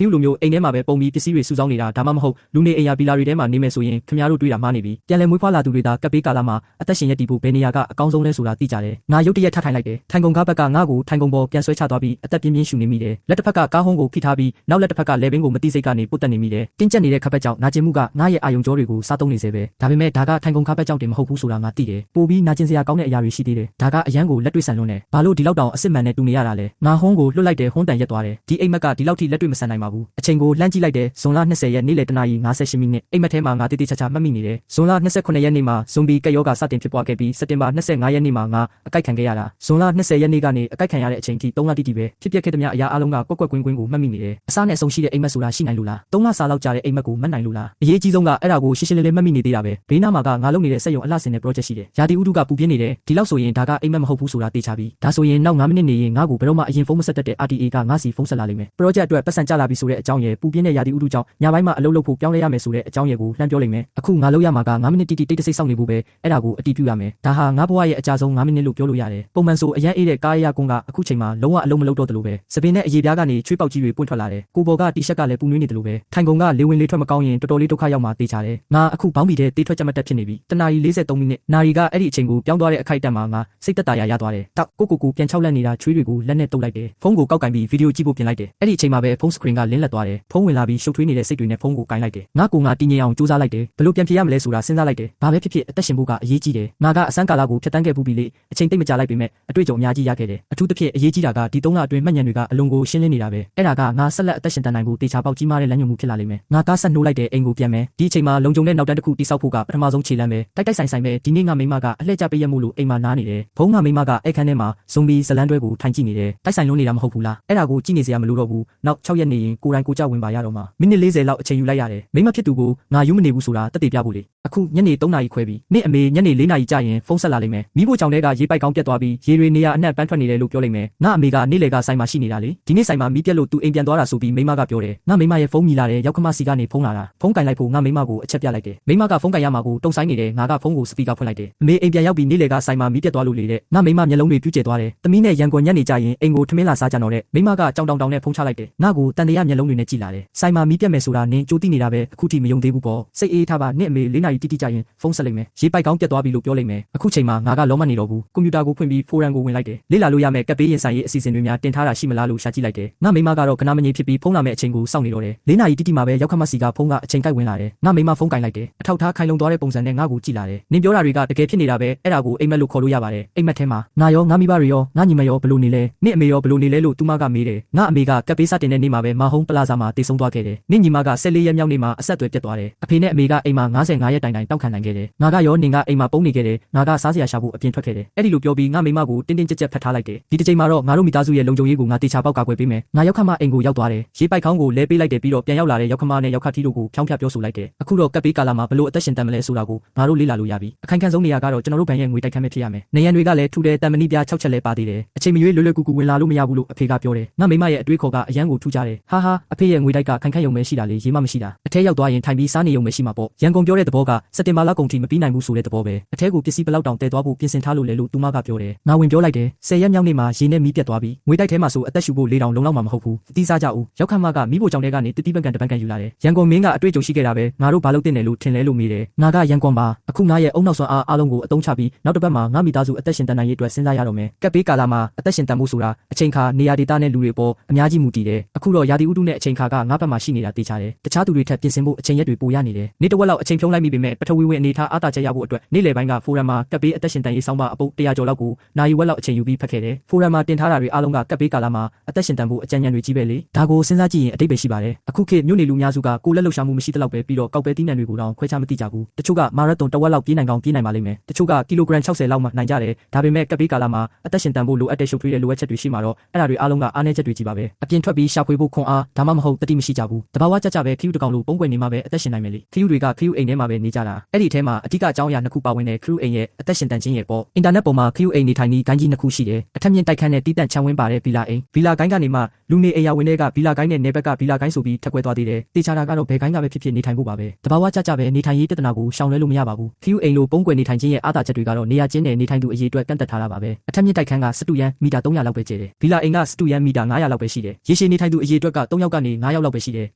ခရူလိုမျိုးအိမ်ထဲမှာပဲပုံပြီးပစ္စည်းတွေစုဆောင်းနေတာဒါမှမဟုတ်လူနေအိမ်ယာဗီလာတွေထဲမှာနေမယ်ဆိုရင်ခင်ဗျားတို့တွေးတာမှားနေပြီပြန်လည်မွေးဖွားလာသူတွေသာကပ်ပေးကာလမှာအသက်ရှင်ရည်တည်ဖို့ဘယ်နေရာကအကောင်းဆုံးလဲဆိုတာသိကြတယ်ငါရုတ်တရက်ထထိုင်လိုက်တယ်ထိုင်ကုန်ကားဘက်ကငါ့ကိုထိုင်ကုန်ပေါ်ပြန်ဆွဲချသွားပြီးအသက်ပြင်းပြင်းရှူနေမိတယ်လက်တစ်ဖက်ကကားဟုံးကိုဖိထားပြီးနောက်လက်တစ်ဖက်ကလေပင်ကိုမတိစိတ်ကနေပုတ်တက်နေမိတယ်တင်းကျပ်နေတဲ့ခပ်ဘက်ကြောင့်နာကျင်မှုကငါရဲ့အာယုံကြောတွေကိုစားသုံးနေစေပဲဒါပေမဲ့ဒါကထိုင်ကုန်ကားဘက်ကြောင့်တင်မဟုတ်ဘူးဆိုတာငါသိတယ်ပိုပြီးနာကျင်စရာကောင်းတဲ့အရာတွေရှိသေးတယ်ဒါကအရန်ကိုလက်တွေ့ဆန်လွန်းတယ်ဘာလို့ဒီလောက်တောင်အစ်စ်မှန်နဲ့တူနေရတာလဲငါဟုံးကိုလွတ်လိုက်တယ်ဟုံးတန်ရက်သွားတယ်ဒီအိမ်မက်ကဒီလောက်ထိလက်တွေ့မဆန်နိုင်ပါဘူးအချိန်ကိုလှမ်းကြည့်လိုက်တယ်ဇွန်လ20ရက်နေ့လယ်တနာရီ58မိနစ်အိမ်မက်ထဲမှာငါတိတိကျကျမှတ်မိနေတယ်ဇွန်လ29ရက်နေ့မှာဇွန်ဘီကက်ယောဂါစတင်ဖြစ်ပွားခဲ့ပြီးစက်တင်ဘာ25ရက်နေ့မှာငါအကိုက်ခံခဲ့ရတာဇွန်လ20ရက်နေ့ကနေအကိုက်ခံရတဲ့အချိန်ထိ3လတိတိပဲဖြစ်ပျက်ခဲ့တဲ့များအရာအလုံးကကွက်ကွက်ကွင်းကွင်းကိုမှတ်မိနေတယ်အစားနဲ့အဆုံးရှိတဲ့အိမ်မက်ဆိုတာရှိနိုင်လို့လား3လစာလောက်ကြာတဲ့အိမ်မက်ကိုမှတ်နိုင်လို့လားအရေးကြီးဆုံးကအဲ့ဒါကိုရှင်းရှင်းလင်းလင်းမှတ်မိနေသေးတာပဲဘေးနားမှာကငါလုပ်နေတဲ့စက်ရုံအလှဆင်တဲ့ project ရှိတယ်ရာသီဥတုကပူပြင်းနေတယ်ဒီလောက်ဆိုရင်ဒါကအိမ်မက်မဟုတ်ဘူးဆိုတာသိချပြီဒါဆိုရင်နောက်9မိနစ်နေရင်ငါ့ကိုဘယ်တော့မှအရင်ဖုန်းမဆက်တတ်တဲ့ RTA ကငါစီဖုန်းဆက်လာလိမ့်မယ် project အတွက်ပတ်စံကြလာပြီဆိုတဲ့အကြောင်းရယ်ပူပြင်းတဲ့ရာသီဥတုကြောင့်ညပိုင်းမှာအလုပ်လုပ်ဖို့ပြောင်းလဲရမယ်ဆိုတဲ့အကြောင်းရယ်ကိုလှမ်းပြောလိမ့်မယ်အခုငါလုပ်ရမှာက9မိနစ်တိတိတိတ်တဆိတ်စောင့်နေဖို့ပဲအဲ့ဒါကိုအတီးပြုရမယ်ဒါဟာငါဘဝရဲ့အကြဆုံး9မိနစ်လို့ပြောလို့ရတယ်ပုံမှန်ဆိုအရန်အေးတဲ့ကားရကွန်းကအခုချိန်မှာလုံးဝအလုံးမလုပ်တော့တယ်လို့ပဲစပင်းနဲ့အရေပြားကနေချွေးပေါက်ကြီးတွေပွင့်ထွက်လာတယ်ကိုဘော်ကတီရှပ်ကလည်းပူနွေးနေတယ်လို့ပဲထိုင်ကုန်ကလေဝင်လေထွက်မကောင်းရင်တော်တော်လေးဒုက္ခရောက်မှာတေးချတယ်ငါအခုဘောင်းဘီတဲ့တေးထွက်ကြမတက်ဖြစ်နေပြီတနာရီ43မိနစ်နာရီကအဲ့ဒီအချိန်ကိုပြောင်းသွားတဲ့အခိုက်အတန့်မှာငါစိတ်သက်သာရသွားတယ်တောက်ကိုပြန်ချောက်လက်နေတာချွေးတွေကိုလက်နဲ့တုပ်လိုက်တယ်ဖုန်းကိုကောက်ကင်ပြီးဗီဒီယိုကြည့်ဖို့ပြင်လိုက်တယ်အဲ့ဒီအချိန်မှာပဲဖုန်းစကရင်ကလင်းလက်သွားတယ်ဖုန်းဝင်လာပြီးရှုပ်ထွေးနေတဲ့စိတ်တွေနဲ့ဖုန်းကိုကင်လိုက်တယ်ငါကိုငါတည်ငြိမ်အောင်စူးစမ်းလိုက်တယ်ဘယ်လိုပြန်ဖြေရမလဲဆိုတာစဉ်းစားလိုက်တယ်ဘာပဲဖြစ်ဖြစ်အသက်ရှင်ဖို့ကအရေးကြီးတယ်ငါကအစမ်းကာလကိုဖြတ်တန်းခဲ့ပူပြီးလေအချိန်တိတ်မကြာလိုက်ပေမဲ့အတွေ့အကြုံအများကြီးရခဲ့တယ်အထူးသဖြင့်အရေးကြီးတာကဒီ3လအတွင်းမှတ်ဉာဏ်တွေကအလွန်ကိုရှင်းလင်းနေတာပဲအဲ့ဒါကငါဆက်လက်အသက်ရှင်တန်နိုင်ဖို့တေချာပေါက်ကြီးမားတဲ့လမ်းညွှန်မှုဖြစ်လာလိမ့်မယ်ငါကားဆက်နှိုးလိုက်တဲ့အိမ်ကိုပြန်မယ်ဒီအချိန်မှာလုံခြုံတဲ့နောက်တန်းတစ်ခုတိစောက်ဖို့ကပထမဆုံးခြေလှမ်းပဲတိုက်ဆိုင်ပဲဒီနေ့ငါမိမကအလှည့်ကျပေးရမှုလို့အိမ်မှာနားနေတယ်ဘုံငါမိမကအဲ့ခန်းထဲမှာဇွန်ဘီဇလန်တွဲကိုထိုင်ကြည့်နေတယ်တိုက်ဆိုင်လုံးနေတာမဟုတ်ဘူးလားအဲ့ဒါကိုကြည့်နေစရာမလိုတော့ဘူးနောက်6ရက်နေရင်ကိုယ်တိုင်ကိုကြဝင်ပါရတော့မှာမိနစ်40လောက်အချိန်ယူလိုက်ရတယ်မိမဖြစ်သူကိုငါယူမနေဘူးဆိုတာတက်တည်ပြဖို့လေအခုညနေ3နာရီခွဲပြီနေ့အမေညနေ4နာရီကြာရင်ဖုန်းဆက်လာလိမ့်မယ်မိဖို့ကြောင့်တဲကရေပိုက်ကောင်းပြတ်သွားပြီးရေတွေနေရအနှံ့ပန်းထွက်နေတယ်လို့ပြောလိမ့်မယ်ငါအမေကနေ့လေကဆိုင်မှာရှိနေတာလေဒီနေ့ဆိုင်မှာမီးပြက်လို့သူအိမ်ပြန်သွားတာဆိုပြီးမိမကပြောတယ်ငါမိမရဲ့ဖုန်းမြည်လာတယ်ရောက်ခမစီကနေဖုန်းလာတာဖုန်းကင်လိုက်ဖို့ငါမိမကိုအချက်ပြလိုက်တယ်မိမကဖုန်းကင်ရမှာကိုတုံဆိုင်နေတယ်ငါကဖုန်းကိုစပီကာဖွင့်လိုက်တယ်အမေအိမ်ပြန်ရောက်ပြီးနေ့လေကဆိုင်မှာမီးပြက်သွားလို့လေတဲ့ငါမိမမျက်လုံးတွေပြူးကျသွားတယ်သမီးနဲ့ရန်ကုန်ညနေကျရင်အိမ်ကိုထမင်းလာစားကြတော့တဲ့မိမကကြောင်တောင်နဲ့ဖုန်းချလိုက်တယ်ငါကိုတန်တရာမျက်လုံးတွေနဲ့ကြည့်လာတယ်ဆိုင်မှာမီးပြက်မယ်ဆိုတာနင်းကြိုးတိနေတာပဲအခုထိမယုံသေးဘူးပေါ့စိတ်အေးထားပါနဲ့အမေ4နာရီတိတိကျရင်ဖုန်းဆက်လိုက်မယ်ရေပိုက်ကောင်းပြတ်သွားပြီလို့ပြောလိုက်မယ်အခုချိန်မှာငါကလောမနေတော့ဘူးကွန်ပျူတာကိုဖွင့်ပြီးဖိုရမ်ကိုဝင်လိုက်တယ်လေ့လာလို့ရမယ်ကပ်ပေးရင်ဆိုင်ရေးအစီအစဉ်တွေများတင်ထားတာရှိမလားလို့ရှာကြည့်လိုက်တယ်ငါမိမကတော့ကနာမငြိမ်ဖြစ်ပြီးဖုန်းလာမဲ့အချိန်ကိုစောင့်နေတော့တယ်4နာရီတိတိမှာပဲရောက်ခမစီကဖုန်းကအချိန်ကိုက်ဝင်လာတယ်ငါမိမဖုန်းကင်လိုက်တယ်အထောက်ထားခိုင်လုံသွားတဲ့ပုံစံနဲ့ငါ့ကိုကြည့်လာတယ်နင်ပြောတာတွေကတကယ်ဖြစ်နေတာပဲအဲ့ဒါကိုအိမ်မက်လို့ခေါ်လို့ရပါတယ်အိမ်မက်ထဲမှာငါရောငါမိဘတွေရောငါညီမရောဘလို့နေလဲနင့်အမေရောဘလို့နေလဲလို့သူမကမေးတယ်ငါအမေကကပ်ပေးစတင်တဲ့နေ့မှာပဲမဟုံးပလာဇာမှာတည်ဆုံသွားခဲ့တယ်နင့်ညီမက14ရက်မြောက်နေ့မှာအဆက်အသွယ်ပြတ်သွားတယ်အဖေနဲ့အမေကအိမ်မှာ55ရက်တိုင်တောက်ခံနိုင်ခဲ့တယ်ငါကရောနင်ကအိမ်မှာပုံနေခဲ့တယ်ငါကစားစရာရှာဖို့အပြင်ထွက်ခဲ့တယ်အဲ့ဒီလိုပြောပြီးငါမိမကိုတင်းတင်းကြပ်ကြပ်ဖတ်ထားလိုက်တယ်ဒီတစ်ချိန်မှာတော့ငါတို့မိသားစုရဲ့လုံခြုံရေးကိုငါတေချာပေါက်ကာကွယ်ပေးမယ်ငါရောက်ခမအိမ်ကိုရောက်သွားတယ်ရေပိုက်ခေါင်းကိုလဲပေးလိုက်တယ်ပြီးတော့ပြန်ရောက်လာတဲ့ရောက်ခမနဲ့ရောက်ခတီတို့ကိုဖြောင်းဖြပြောဆိုလိုက်တယ်အခုတော့ကပ်ပေးကာလာမှာဘလို့အသက်ရှင်တန်မလဲဆိုတာကိုငါတို့လေ့လာလို့ရပြီအခိုင်ခံဆုံးနေရာကတော့ကျွန်တော်တို့ဘဏ်ရဲ့ငွေတိုက်ခန်းပဲဖြစ်ရမယ်နေရန်တွေကလည်းထူတဲ့တန်မဏိပြား6ချက်လဲပါသေးတယ်အချိန်မရွေးလွယ်လွယ်ကူကူဝင်လာလို့မရဘူးလို့အဖေကပြောတယ်ငါမိမရဲ့အတွေးခေါ်ကအရန်ကိုထူကြတယ်ဟာအဖေရဲ့ငွေတိုက်ကခိုင်ခန့်ယုံပဲရှိတာလေရေးမမရှိတာအထဲရောက်သွားရင်ထိုင်ပြီးစားနေယုံပဲရှိမှာပေါ့ရန်ကုန်ပြောတဲ့သဘောကစက်တင်ဘာလကုန်ထိမပြီးနိုင်ဘူးဆိုတဲ့သဘောပဲအထဲကိုပစ္စည်းဘလောက်တောင်တည်သွားဖို့ပြင်ဆင်ထားလို့လေလို့သူမကပြောတယ်ငါဝင်ပြောလိုက်တယ်10ရက်မြောက်နေ့မှာရေနဲ့မီးပြတ်သွားပြီးငွေတိုက်ထဲမှာဆိုအသက်ရှူဖို့၄တောင်လုံလောက်မှာမဟုတ်ဘူးတီးစားကြဦးရောက်ခမကမီးဖို့ကြောင့်တဲကနေတတိပံကန်တပံကန်ယူလာတယ်ရန်ကုန်မင်းကအတွေ့အကြုံရှိခဲ့တာပဲငါတို့ဘာလို့တင်တယ်လို့ထင်လဲလို့မေးတယ်ငါကရန်ကုန်ပါအခုငါရဲ့အုံနောက်ဆွမ်းအားလုံးကိုအသုံးချပြီးနောက်တစ်ပတ်မှာငါမိသားစုအသက်ရှင်တန်နိုင်ရေးအတွက်စဉ်းစားရတော့မယ်ကပ်ပေးကာလာမှာအသက်ရှင်တန်ဖို့ဆိုတာအချိန်ခါနေရာဒေသနဲ့လူတွေပေါ်အများကြီးမူတည်တယ်အခုတော့ရာသီဥတုနဲ့အချိန်ခါကငါဘက်မှာရှိနေတာသိချတယ်တခြားသူတွေထက်ပြင်ဆင်ဖို့အချိန်ရက်တွေပိုရနေတယ်နေ့တစ်ဝက်လောက်အချိန်ဖြုံးလိုက်မိပေမဲ့ပထဝီဝင်အနေထားအားတာချက်ရဖို့အတွက်နေ့လယ်ပိုင်းကဖိုရမ်မှာကပ်ပေးအသက်ရှင်တန်ရေးဆောင်းပါအပုတ်100ကျော်လောက်ကိုနာရီဝက်လောက်အချိန်ယူပြီးဖတ်ခဲ့တယ်ဖိုရမ်မှာတင်ထားတာတွေအားလုံးကကပ်ပေးကာလာမှာအသက်ရှင်တန်ဖို့အကြံဉာဏ်တွေကြီးပဲလေဒါကိုစဉ်းစားကြည့်ရင်အတိတ်ပဲရှိပါတယ်အခုခေတ်မြို့နေလူများစုကကိုလက်လှုပ်ရှားမှုမရှိတဲ့လောက်ပဲပြီးတော့ကောက်ပဲတီးနှံတွေကိုတောင်ခွဲခြားမသိကြဘူးတချို့ကမာရသွန်တစ်ဝက်လောက်ပြေးနိုင်ကောင်းပြေးနိုင်ပါလိမ့်မယ်တချို့ကကီလိုဂရမ်60လောက်မှနိုင်ကြတယ်ဒါပေမဲ့ကပ်ပေးကာလာမှာအသက်ရှင်တန်ဖို့လိုအပ်တဲ့ရှုပ်ထွေးတဲ့လိုအပ်ချက်တွေရှိမှာတော့အဲ့ဒါတွေအားလုံးကအားနည်းချက်တွေကြီးပါပဲအပြင်ထွက်ပြီးရှာဖွေဖို့ခွန်အားဒါမှမဟုတ်တတိမရှိကြဘူးတဘာဝကြပဲခရူးတကောင်လိုပုံကွယ်နေမှာပဲအသက်ရှင်နိုင်မယ်လေခရူးတွေကခရူးအိမ်ထဲမှာပဲနေကြတာအဲ့ဒီထဲမှာအဓိကအကြောင်းအရာနှစ်ခုပါဝင်တဲ့ခရူးအိမ်ရဲ့အသက်ရှင်တန်ခြင်းရဲ့ပေါ့အင်တာနက်ပေါ်မှာခရူးအိမ်နေထိုင်ပြီးဂိုင်းကြီးနှစ်ခုရှိတယ်အထက်မြင့်တိုက်ခန်းနဲ့တီးတန့်ချမ်းဝင်းပါတဲ့ဗီလာအိမ်ဗီလာဂိုင်းကနေမှလူနေအိမ်ယာဝင်တွေကဗီလာဂိုင်းနဲ့နေဘက်ကဗီလာဂိုင်းဆိုပြီးထက်ကွဲသွားသေးတယ်တေချာတာကတော့ဘယ်ဂိုင်းကပဲဖြစ်ဖြစ်နေထိုင်ဖို့ပါပဲတဘာဝကြပဲနေထိုင်ရေးတဒနာကိုရှောင်လွဲလို့မရပါဘူးခရူးအိမ်လိုပုံကွယ်နေထိုင်ခြင်းရဲ့အားသာချက်တွေကတော့နေရာချင်းနဲ့နေထိုင်သူအရေးအတွက်ကန့်သက်ထားတာပါပဲအထက်မြင့်တိုက်ခန်းကစတူယန်မီတာ300လောက်ပဲကျယ်တယ်ဗီလာအိမ်ကစတူယန်မီတာ900လောက်ပဲရှိတယ်ရေရှည်နေထိုင်သူအရေးအတွက်က 3ယောက်ကနေ9ယောက်လောက်ပဲရှိတ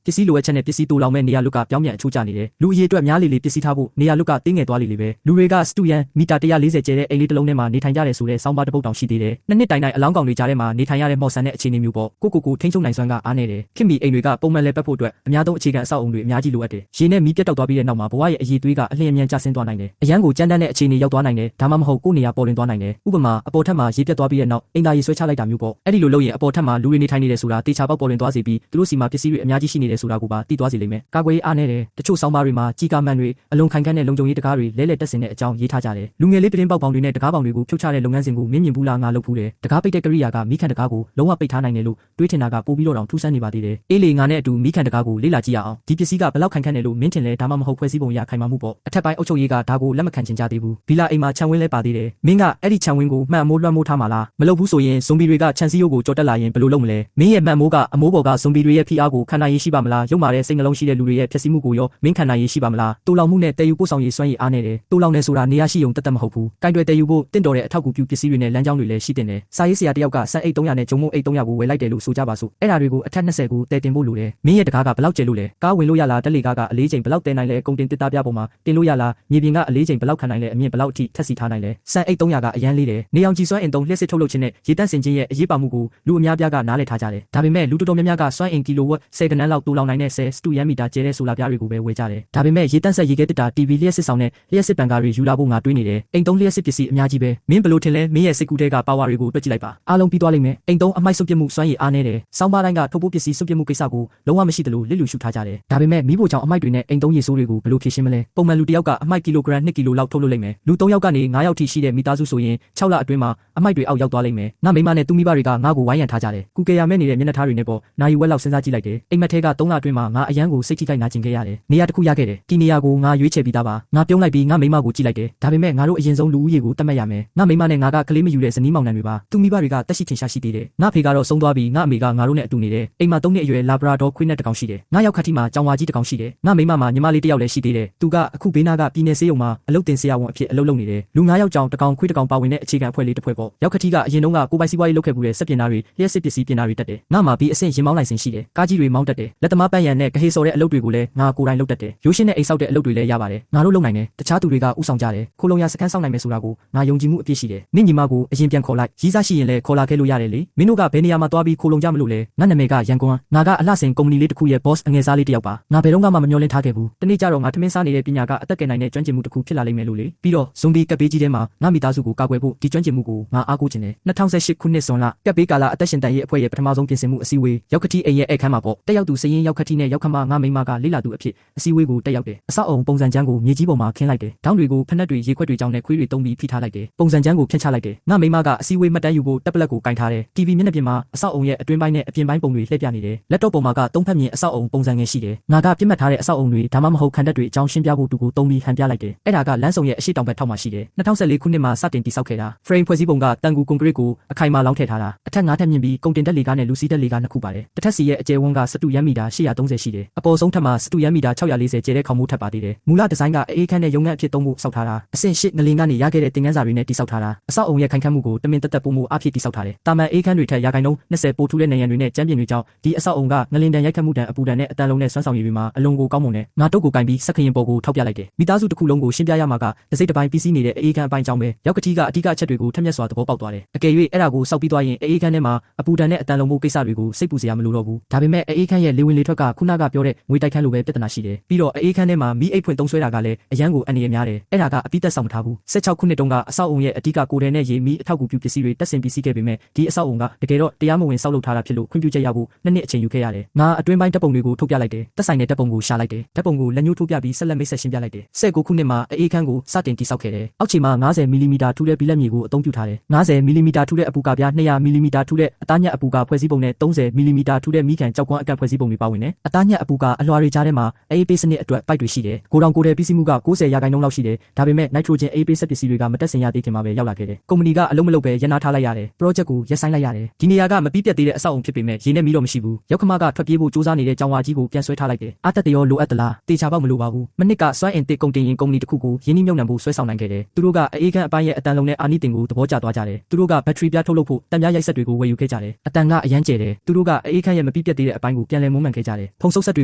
ယ်ပစ္စည်းလိုအပ်ချက်နဲ့ပစ္စည်းတူလောင်မဲ့နေရာလွတ်ကပြောင်းပြန်အချိုးကျနေတယ်လူအရေးအတွက်များလေပစ္စည်းထားဖို့နေရာလွတ်ကတင်းငယ်သွားလေပဲလူတွေကစတူယန်မီတာ140ကျဲတဲ့အိမ်လေးတစ်လုံးထဲမှာနေထိုင်ကြတယ်ဆိုတဲ့စောင်းပါတစ်ပုဒ်တောင်ရှိသေးတယ်နှစ်တိုင်အလောင်းကောင်တွေကြားထဲမှာနေထိုင်ရတဲ့မော်ဆန်တဲ့အခြေအနေမျိုးပေါ့ကိုထိန်းချုပ်နိုင်စွမ်းကအားနေတယ်ခင်မီအိမ်တွေကပုံမှန်လဲပတ်ဖို့အတွက်အများဆုံးအခြေခံအဆောက်အုံတွေအများကြီးလိုအပ်တယ်ရေနဲ့မီးပြတ်တောက်သွားပြီးတဲ့နောက်မှာဘဝရဲ့အရေးသွေးကအလျင်အမြန်ကျဆင်းသွားနိုင်တယ်အရန်ကိုကြမ်းတမ်းတဲ့အခြေအနေရောက်သွားနိုင်တယ်ဒါမှမဟုတ်ကိုယ်နေရာပေါ်လွင်သွားနိုင်တယ်ဥပမာအပေါ်ထပ်မှာရေပြတ်သွားပြီးတဲ့နောက်အိမ်သားရေဆွဲချလိုက်တာမျိုးပေါ့အဲ့ဒီလိုလုပ်ရင်အပေါ်ထပ်မှာလူတွေနေထိုင်နေတယ်ဆိုတာတေချာပေါက်ပေါ်လွင်သွားစေပြီးသူတို့စီမှာပစ္စည်းတွေအများကြီးရှိနေတယ်ဆိုတာကိုပါသိသွားစေလိမ့်မယ်ကာကွယ်ရေးအားနေတယ်တချို့ဆောင်းပါးတွေမှာကြီးကားမှန်တွေအလုံးခိုင်ခန့်တဲ့လုံခြုံရေးတကားတွေလဲလှယ်တက်ဆင်တဲ့အကြောင်းရေးထားကြတယ်လူငယ်လေးတင်းပေါက်ပေါင်တွေနဲ့တကားပေါင်တွေကိုဖြုတ်ချတဲ့လုပ်ငန်းစဉ်ကိုမြင့်မြင့်ဘူးလားငါလုပ်ဖူးတယ်တကားပိတ်တဲ့ကရိယာကမိခန့်တကားကိုလုံးဝပိတ်ထားနိုင်တယ်လို့တွေးထင်တာကပိုပြီးတော့တောင်ထူးဆန်းနေပါသေးတယ်အေးလေငါနဲ့အတူမိခန့်တကားကိုလေ့လာကြည့်ရအောင်ဒီပစ္စည်းကဘယ်လောက်ခိုင်ခန့်တယ်လို့မင်းထင်လဲဒါမှမဟုတ်ဖွဲ့စည်းပုံရခိုင်မာမှုပေါ့အထက်ပိုင်းအုပ်ချုပ်ရေးကဒါကိုလက်မခံချင်ကြသေးဘူးဘီလာအိမ်မှာခြံဝင်းလဲပါသေးတယ်မင်းကအဲ့ဒီခြံဝင်းကိုမှန်မိုးလွှမ်းမိုးထားမှာလားမလုပ်ဘူးဆိုရင်ဇွန်ဘီတွေကခြံစည်းရိုးကိုကြော်တက်လာရင်ဘယ်လိုလုပ်မလဲမင်းရဲ့မှန်မိုးကအမိုးပေါ်ကဇွန်ဘီတွေရဲ့ဖိအားကိုခံနိုင်ရရှိပါမလားရုံမာတဲ့စိတ်နှလုံးရှိတဲ့လူတွေရဲ့ဖြစ်စီမှုကိုရောမင်းခံနိုင်ရရှိပါမလားတူလောင်မှုနဲ့တည်ယူပို့ဆောင်ရေးစွမ်းရည်အားနေတယ်တူလောင်နေဆိုတာနေရရှိုံတက်မဟုတ်ဘူးကင်တွယ်တည်ယူဖို့တင့်တော်တဲ့အထောက်အကူပြုပစ္စည်းတွေနဲ့လမ်းကြောင်းတွေလည်းရှိတင်တယ်စာရေးဆရာတယောက်ကစံအိတ်300နဲ့ဂျုံမုံအိတ်300ကိုဝယ်လိုက်တယ်လို့ဆိုကြပါစို့အဲ့ဒါတွေကိုအထက်20ကိုတည်တင်ဖို့လိုတယ်မင်းရဲ့တကားကဘယ်လောက်ကျဲလို့လဲကားဝင်လို့ရလားတက်လေကားကအလေးချိန်ဘယ်လောက်တည်နိုင်လဲကုန်တင်တစ်သားပြပေါ်မှာတင်လို့ရလားမြေပြင်ကအလေးချိန်ဘယ်လောက်ခံနိုင်လဲအမြင့်ဘယ်လောက်အထိထက်စီထားနိုင်လဲစံအိတ်300ကအရန်လေးတယ်နေအောင်ကြည်စွမ်းအင်တုံးလျှက်စစ်ထုတ်လုပ်ခြင်းနဲ့ရေတန့်စင်ခြင်းရဲ့အရေးပါမှုကိုလူအများပြားကနားလည်ထားကြတယ်ဒါပေမဲ့လူတော်တော်များများကစွမ်းအင်ကီလိုဝတ်10ကနန်းလောက်တူလောင်နိုင်တဲ့10စတူယန်မီတာကျဲတဲ့ဆိုလာပြားတွေကိုပဲဝယ်ကြတယ်ဒါပေမဲ့ရေတန့်ဆက်ရေခဲတစ်တာ TV လျှက်စစ်ဆောင်နဲ့လျှက်စစ်ပန်ကားတွေယူလာဖို့ငါတွေးနေတယ်အိမ်တုံးလျှက်စစ်ပစ္စည်းအများကြီးပဲမင်းဘယ်လိုထင်လဲမင်းရဲ့စိတ်ကူးတဲ့ကပါဝါတွေကိုတွက်ကြည့်လိုက်ပါအားလုံးပြီးသွားလိမ့်မယ်အိမ်တုံးအမိုက်စွန့်ပစ်မှုစွမ်းရည်အားနေတယ်စောင်းပါတိုင်းကထုတ်ပိုးပစ္စည်းစွန့်ပစ်မှုကိစ္စကိုလုံးဝမရှိသလိုလစ်လူရှုထားကြတယ်ဒါပေမဲ့မိဖို့ကြောင့်အမိုက်တွေနဲ့အိမ်တုံးရေဆိုးတွေကိုဘယ်လိုဖြေရှင်းမလဲပုံမှန်လူတစ်ယောက်ကအမိုက်ကီလိုဂရမ်2ကီလိုလောက်ထုတ်လုပ်လိမ့်မယ်လူ3ယောက်ကနေ9ယောက်ထိရှိတဲ့မိသားစုဆိုရင်6လအတွင်းမှာအမိုက်တွေအောက်ရောက်သွားလိမ့်မယ်ငါမိမနဲ့သူမိဘတွေကငါ့ကိုဝိုင်းရံထားကြတယ်ကုကေရမဲ့နေတဲ့မျက်နှာထားတွေနဲ့ပေါ့နာယူဝက်လောက်စဉ်းစားကြည့်လိုက်တယ်အိမ်မက်ထဲက3လအတွင်းမှာငါအရန်ကိုစိတ်ထိခိုက်နာကျင်ခဲ့ရတယ်နေရာတစ်ခုရခဲ့တယ်ဒီနေရာကိုငါရွေးချယ်ပြီးသားပါငါပြုံးလိုက်ပြီးငါမိမကိုကြည့်လိုက်တယ်ဒါပေမဲ့ငါတို့အရင်ဆုံးလူဦးရေကိုတတ်မှတ်ရမယ်ငါမိမနဲ့ငါကကလေးမယူတဲ့ဇနီးမောင်နှံတွေပါသူမိဘတွေကတက်ရှိထင်ရှားရှိသေးတယ်ငါဖေကတော့ဆုံးသွားပြီးငါအမေကငါတို့နဲ့အတူနေတယ်အိမ်မှာ3နှစ်အရွယ်လာဘရာဒေါခွေးနဲ့တကောင်ရှိတယ်ငါရောက်ခတ်တီမှာကြောင်ဝါကြီးတကောင်ရှိတယ်ငါမိမမှာညီမလေးတစ်ယောက်လည်းရှိသေးတယ်သူကအခုဘေးနားကပြည်နယ်ဆေးရုံမှာအလုပ်တင်ဆရာဝန်အဖြစ်အလုပ်လုပ်နေတယ်လူ9ယောက်ကြောင်တကောင်ခွေးတကောင်ပါဝင်တဲ့အခြေခံအဖွဲ့လေးတစ်ဖွဲ့ပေါ့ရောက်ခတ်တီကအရင်တုန်းကကိုပိုင်စီးပွားရေးလုပ်ခဲ့မှုတဲ့စက်ပြင်သားတွေလျှက်စစ်ပစ္စည်းပြင်သားတွေတက်တယ်ငါမှာပြီးအဆင့်ရင်မောင်းလိုက်စင်ရှိတယ်ကားကြီးတွေမောင်းတက်တယ်လက်သမားပန်းရံနဲ့ကဟေစော်တဲ့အလုပ်တွေကိုလည်းငါကိုယ်တိုင်လုပ်တတ်တယ်ရိုးရှင်းတဲ့အိမ်ဆောက်တဲ့အလုပ်တွေလည်းရပါတယ်ငါတို့လုပ်နိုင်တယ်တခြားသူတွေကဥဆောင်ကြတယ်ခိုလုံရစခန်းဆောက်နိုင်မယ်ဆိုတာကိုငါယုံကြည်မှုအပြည့်ရှိတယ်နင့်ညီမကိုအရင်ပြန်ခေါ်လိုက်ရီးစားရှိရင်လည်းခေါ်လာခဲ့လို့ရတယ်လေမင်းတို့ကဘယ်နေရာမှာသွားပြီးခိုလုံကြမလို့လဲငါနာမည်ကရန်ကွန်းငါကအလှဆင်ကုမ္ပဏီလေးတစ်ခုရဲ့ boss အငယ်စားလေးတစ်ယောက်ပါငါဘယ်တော့မှမမျှော်လင့်ထားခဲ့ဘူးတနေ့ကျတော့ငါထမင်းစားနေတဲ့ပညာကအသက်ကယ်နိုင်တဲ့ကျွမ်းကျင်မှုတစ်ခုဖြစ်လာလိမ့်မယ်လို့လေပြီးတော့ဇွန်ဘီကပ်ဘေးကြီးထဲမှာငါမိသားစုကိုကာကွယ်ဖို့ဒီကျွမ်းကျင်မှုကိုငါအားကိုးခြင်းတယ်2018ခုနှစ်ဇွန်လကပ်ဘေးကာလအသက်ရှင်တန်ရေးအဖွဲ့ရဲ့ပထမဆုံးပြင်ဆင်မှုအစည်းအဝေးရောက်ခတိအိမ်ရဲ့အခန်းမှာပေါ့တက်ရောက်သူစရင်ရောက်ခတိနဲ့ရောက်ခမငါမိမကလေးလာသူအဖြစ်အစည်းအဝေးကိုတက်ရောက်တယ်အဆောက်အုံပုံစံချမ်းကိုမြေကြီးပေါ်မှာခင်းလိုက်တယ်ဒေါင်းတွေကိုဖက်နှက်တွေရေခွက်တွေကြောင်းနဲ့ခွေးတွေတုံးပြီးဖိထားလိုက်တယ်ပုံစံချမ်းကိုဖြန့်ချလိုက်တယ်ငါမိမကအစည်းအဝေးမှတ်တမ်းယူဖို့တက်ပလက်ကိုကင်ထားတယ် TV မျက်နှာပြင်မှာအဆောက်အုံရဲ့အတွင်းပိုင်းနဲ့အပြင်ပိုင်းပုံတွေလှည့်ပြနေတယ်လက်တော့ပေါ်မှာကသုံးဖက်မြင်အဆောက်အုံပုံစံငယ်ရှိတယ်ငါကပြစ်မှတ်ထားတဲ့အဆောက်အုံတွေဒါမှမဟုတ်ခံတက်တွေအကြောင်းရှင်းပြဖို့သူကိုတုံးပြီးဟန်ပြလိုက်တယ်အဲ့ဒါကလမ်းဆောင်ရဲ့အရှိတောင်ဘက်ထောက်မှာရှိတယ်2014ခုနှစ်မှာစတင်တည်ဆောက်ခဲ့တာ frame ဖွဲ့စည်းပုံကတန်ကူကွန်ကရစ်ကိုအခိုင်အမာလောင်းထည့်ထားတာအထက်9ထပ်မြင့်ပြီးကုန်တင်တက်လေကားနဲ့လူစီးတက်လေကား2ခုပါတယ်တစ်ထပ်စီရဲ့အကျယ်ဝန်းကစတူယန်မီတာ830ရှိတယ်အပေါ်ဆုံးထပ်မှာစတူယန်မီတာ640ကျဲတဲ့ခေါင်မိုးထပ်ပါသေးတယ်မူလဒီဇိုင်းကအေးခန့်နဲ့ရုံငန်းအဖြစ်သုံးဖို့စောက်ထားတာအဆင့်8ငလင်ကနေရခဲ့တဲ့တင်ငန်းစာတွေနဲ့တည်ဆောက်ထားတာအဆောက်အုံရဲ့ခိုင်ခန့်မှုကိုတမင်တက်ပုံမှုအဖြစ်တည်ဆောက်ထားတယ်တာမန်အေးခန့်တွေထက်ရာခိုင်နှုန်း20ပိုထူးတဲ့နေရံတွေနဲ့ကျမ်းပြင်တွေကြောင့်ဒီအဆောက်အုံကငလင်တန်ရိုက်ခတ်မှုတန်အပူတန်နဲ့အတန်လုံးနဲ့ဆွမ်းဆောင်ရည်တွေမှာအလွန်ကိုကောင်းမွန်တယ်ငါတုတ်ကိုကင်ပြီးစက်ခရင်ပေါ်ကိုထောက်ပြလိုက်တယ်မိသားစုတစ်ခုလုံးကိုရှင်းပြရမှာကတစိမ့်တစ်ပိုင်းပြီးစီးနေတဲ့အေးခန့်အပိုင်းကြောင့်ပဲရောက်ခတိကအဓိကအချက်တွေကိုထက်မြက်စွာသဘောပေါက်သွားတယ်အကယ်၍အဲ့ဒါကိုစောက်ပြီးသွားရင်အေးခန့်ထဲမှာအပူတန်နဲ့အတန်လုံးမှုကိစ္စတွေကိုစိတ်ပူစရာမလိုတော့ဘူးဒါပေမဲ့အေးခန့်ရဲ့လေဝင်လေထွက်ကခုနကပြောတဲ့ငွေတိုက်ခန်းလိုပဲပြဿနာရှိတယ်ပြီးတော့အေးခန့်ထဲမှာမီးအိတ်ဖွင့်သုံးဆွဲတာကလည်းအရန်ကိုအန္တရာယ်များတယ်အဲ့ဒါကအပိသက်ဆောင်မထားဘူး16ခုနှစ်တုန်းကအဆောက်အုံရဲ့အဓိကကိုယ်ထဲနဲ့ရေမီးအထောက်အကူပြုပစ္စည်းတွေတက်ဆင်ပြီးစီးခဲ့ပေမဲ့ဒီအဆောက်အုံကတကယ်တော့တရားမဝင်ဆောက်လုပ်ထားတာဖြစ်လို့ခွင့်ပြုချက်ရဖို့2နှစ်အချိန်ယူခဲ့ရတယ်ငါအတွင်းပိုင်းတပ်ပုံတွေကိုထုတ်ပြလိုက်တယ်တက်ဆိုင်တဲ့တပ်ပုံကိုရှာလိုက်တယ်ဓာတ်ပုံကိုလက်ညှိုးထိုးပြပြီးဆက်လက်မိတ်ဆက်ရှင်းပြလိုက်တယ်19ခုနှစ်မှာအေးခန်းကိုစတင်တည်ဆောက်ခဲ့တယ်အောက်ခြေမှာ90မီလီမီတာထူတဲ့ဘီလက်မြေကိုအသုံးပြုထားတယ်90မီလီမီတာထူတဲ့အပူကပြား200မီလီမီတာထူတဲ့အသားညက်အပူကဖွဲ့စည်းပုံနဲ့30မီလီမီတာထူတဲ့မီးခံကြောက်ကွမ်းအကန့်ဖွဲ့စည်းပုံတွေပါဝင်တယ်အသားညက်အပူကအလွှာတွေကြားထဲမှာအေးပေးစနစ်အတွက်ပိုက်တွေရှိတယ်ကိုတောင်ကိုတဲ့ပြီးစီးမှုက90ရာခိုင်နှုန်းလောက်ရှိတယ်ဒါပေမဲ့နိုက်ထရိုဂျင်အေးပေးစက်ပစ္စည်းတွေကမတက်ဆင်ရသေးခင်မှာပဲရောက်လာခဲ့တယ်ကုမ္ပဏီကအလုံးမလုံးပဲရန်နာထားလိုက်ရတယ် project ကိုရပ်ဆိုင်းလိုက်ရတယ်ဒီနေရာကမပြီးပြတ်သေးတဲ့အဆောက်အုံဖြစ်ပေမဲ့ရေနဲ့မီးတော့မရှိဘူးရောက်ခမကထွက်ပြေးဖို့စူးစမ်းနေတဲ့ကြောင်ဝါကြီးကိုပြန်ဆွဲထားလိုက်တယ်အသက်တရောလိုအပ်သလားတေချာပေါက်မလိုပါဘူးမနစ်ကစွမ်းအင်တစ်ကုန်တင်ရင်ကုမ္ပဏီတစ်ခုကိုရင်းနှီးမြှုပ်နှံဖို့ဆွဲဆောင်နိုင်ခဲ့တယ်သူတို့ကအေးခန့်အပိုင်းရဲ့အတန်လုံးနဲ့အာနိတင်ကိုသဘောကျသွားကြတယ်သူတို့ကဘက်ထရီပြားထုတ်လုပ်ဖို့တံပြားရိုက်စက်တွေကိုဝယ်ယူခဲ့ကြတယ်အတန်ကအရန်ကျယ်တယ်သူတို့ကအေးခန့် ရဲ့မပြီးပြတ်သေးတဲ့အပိုင်းကိုပြန်လည်မွမ်းမံခဲ့ကြတယ်ဖုံဆုပ်ဆက်တွေက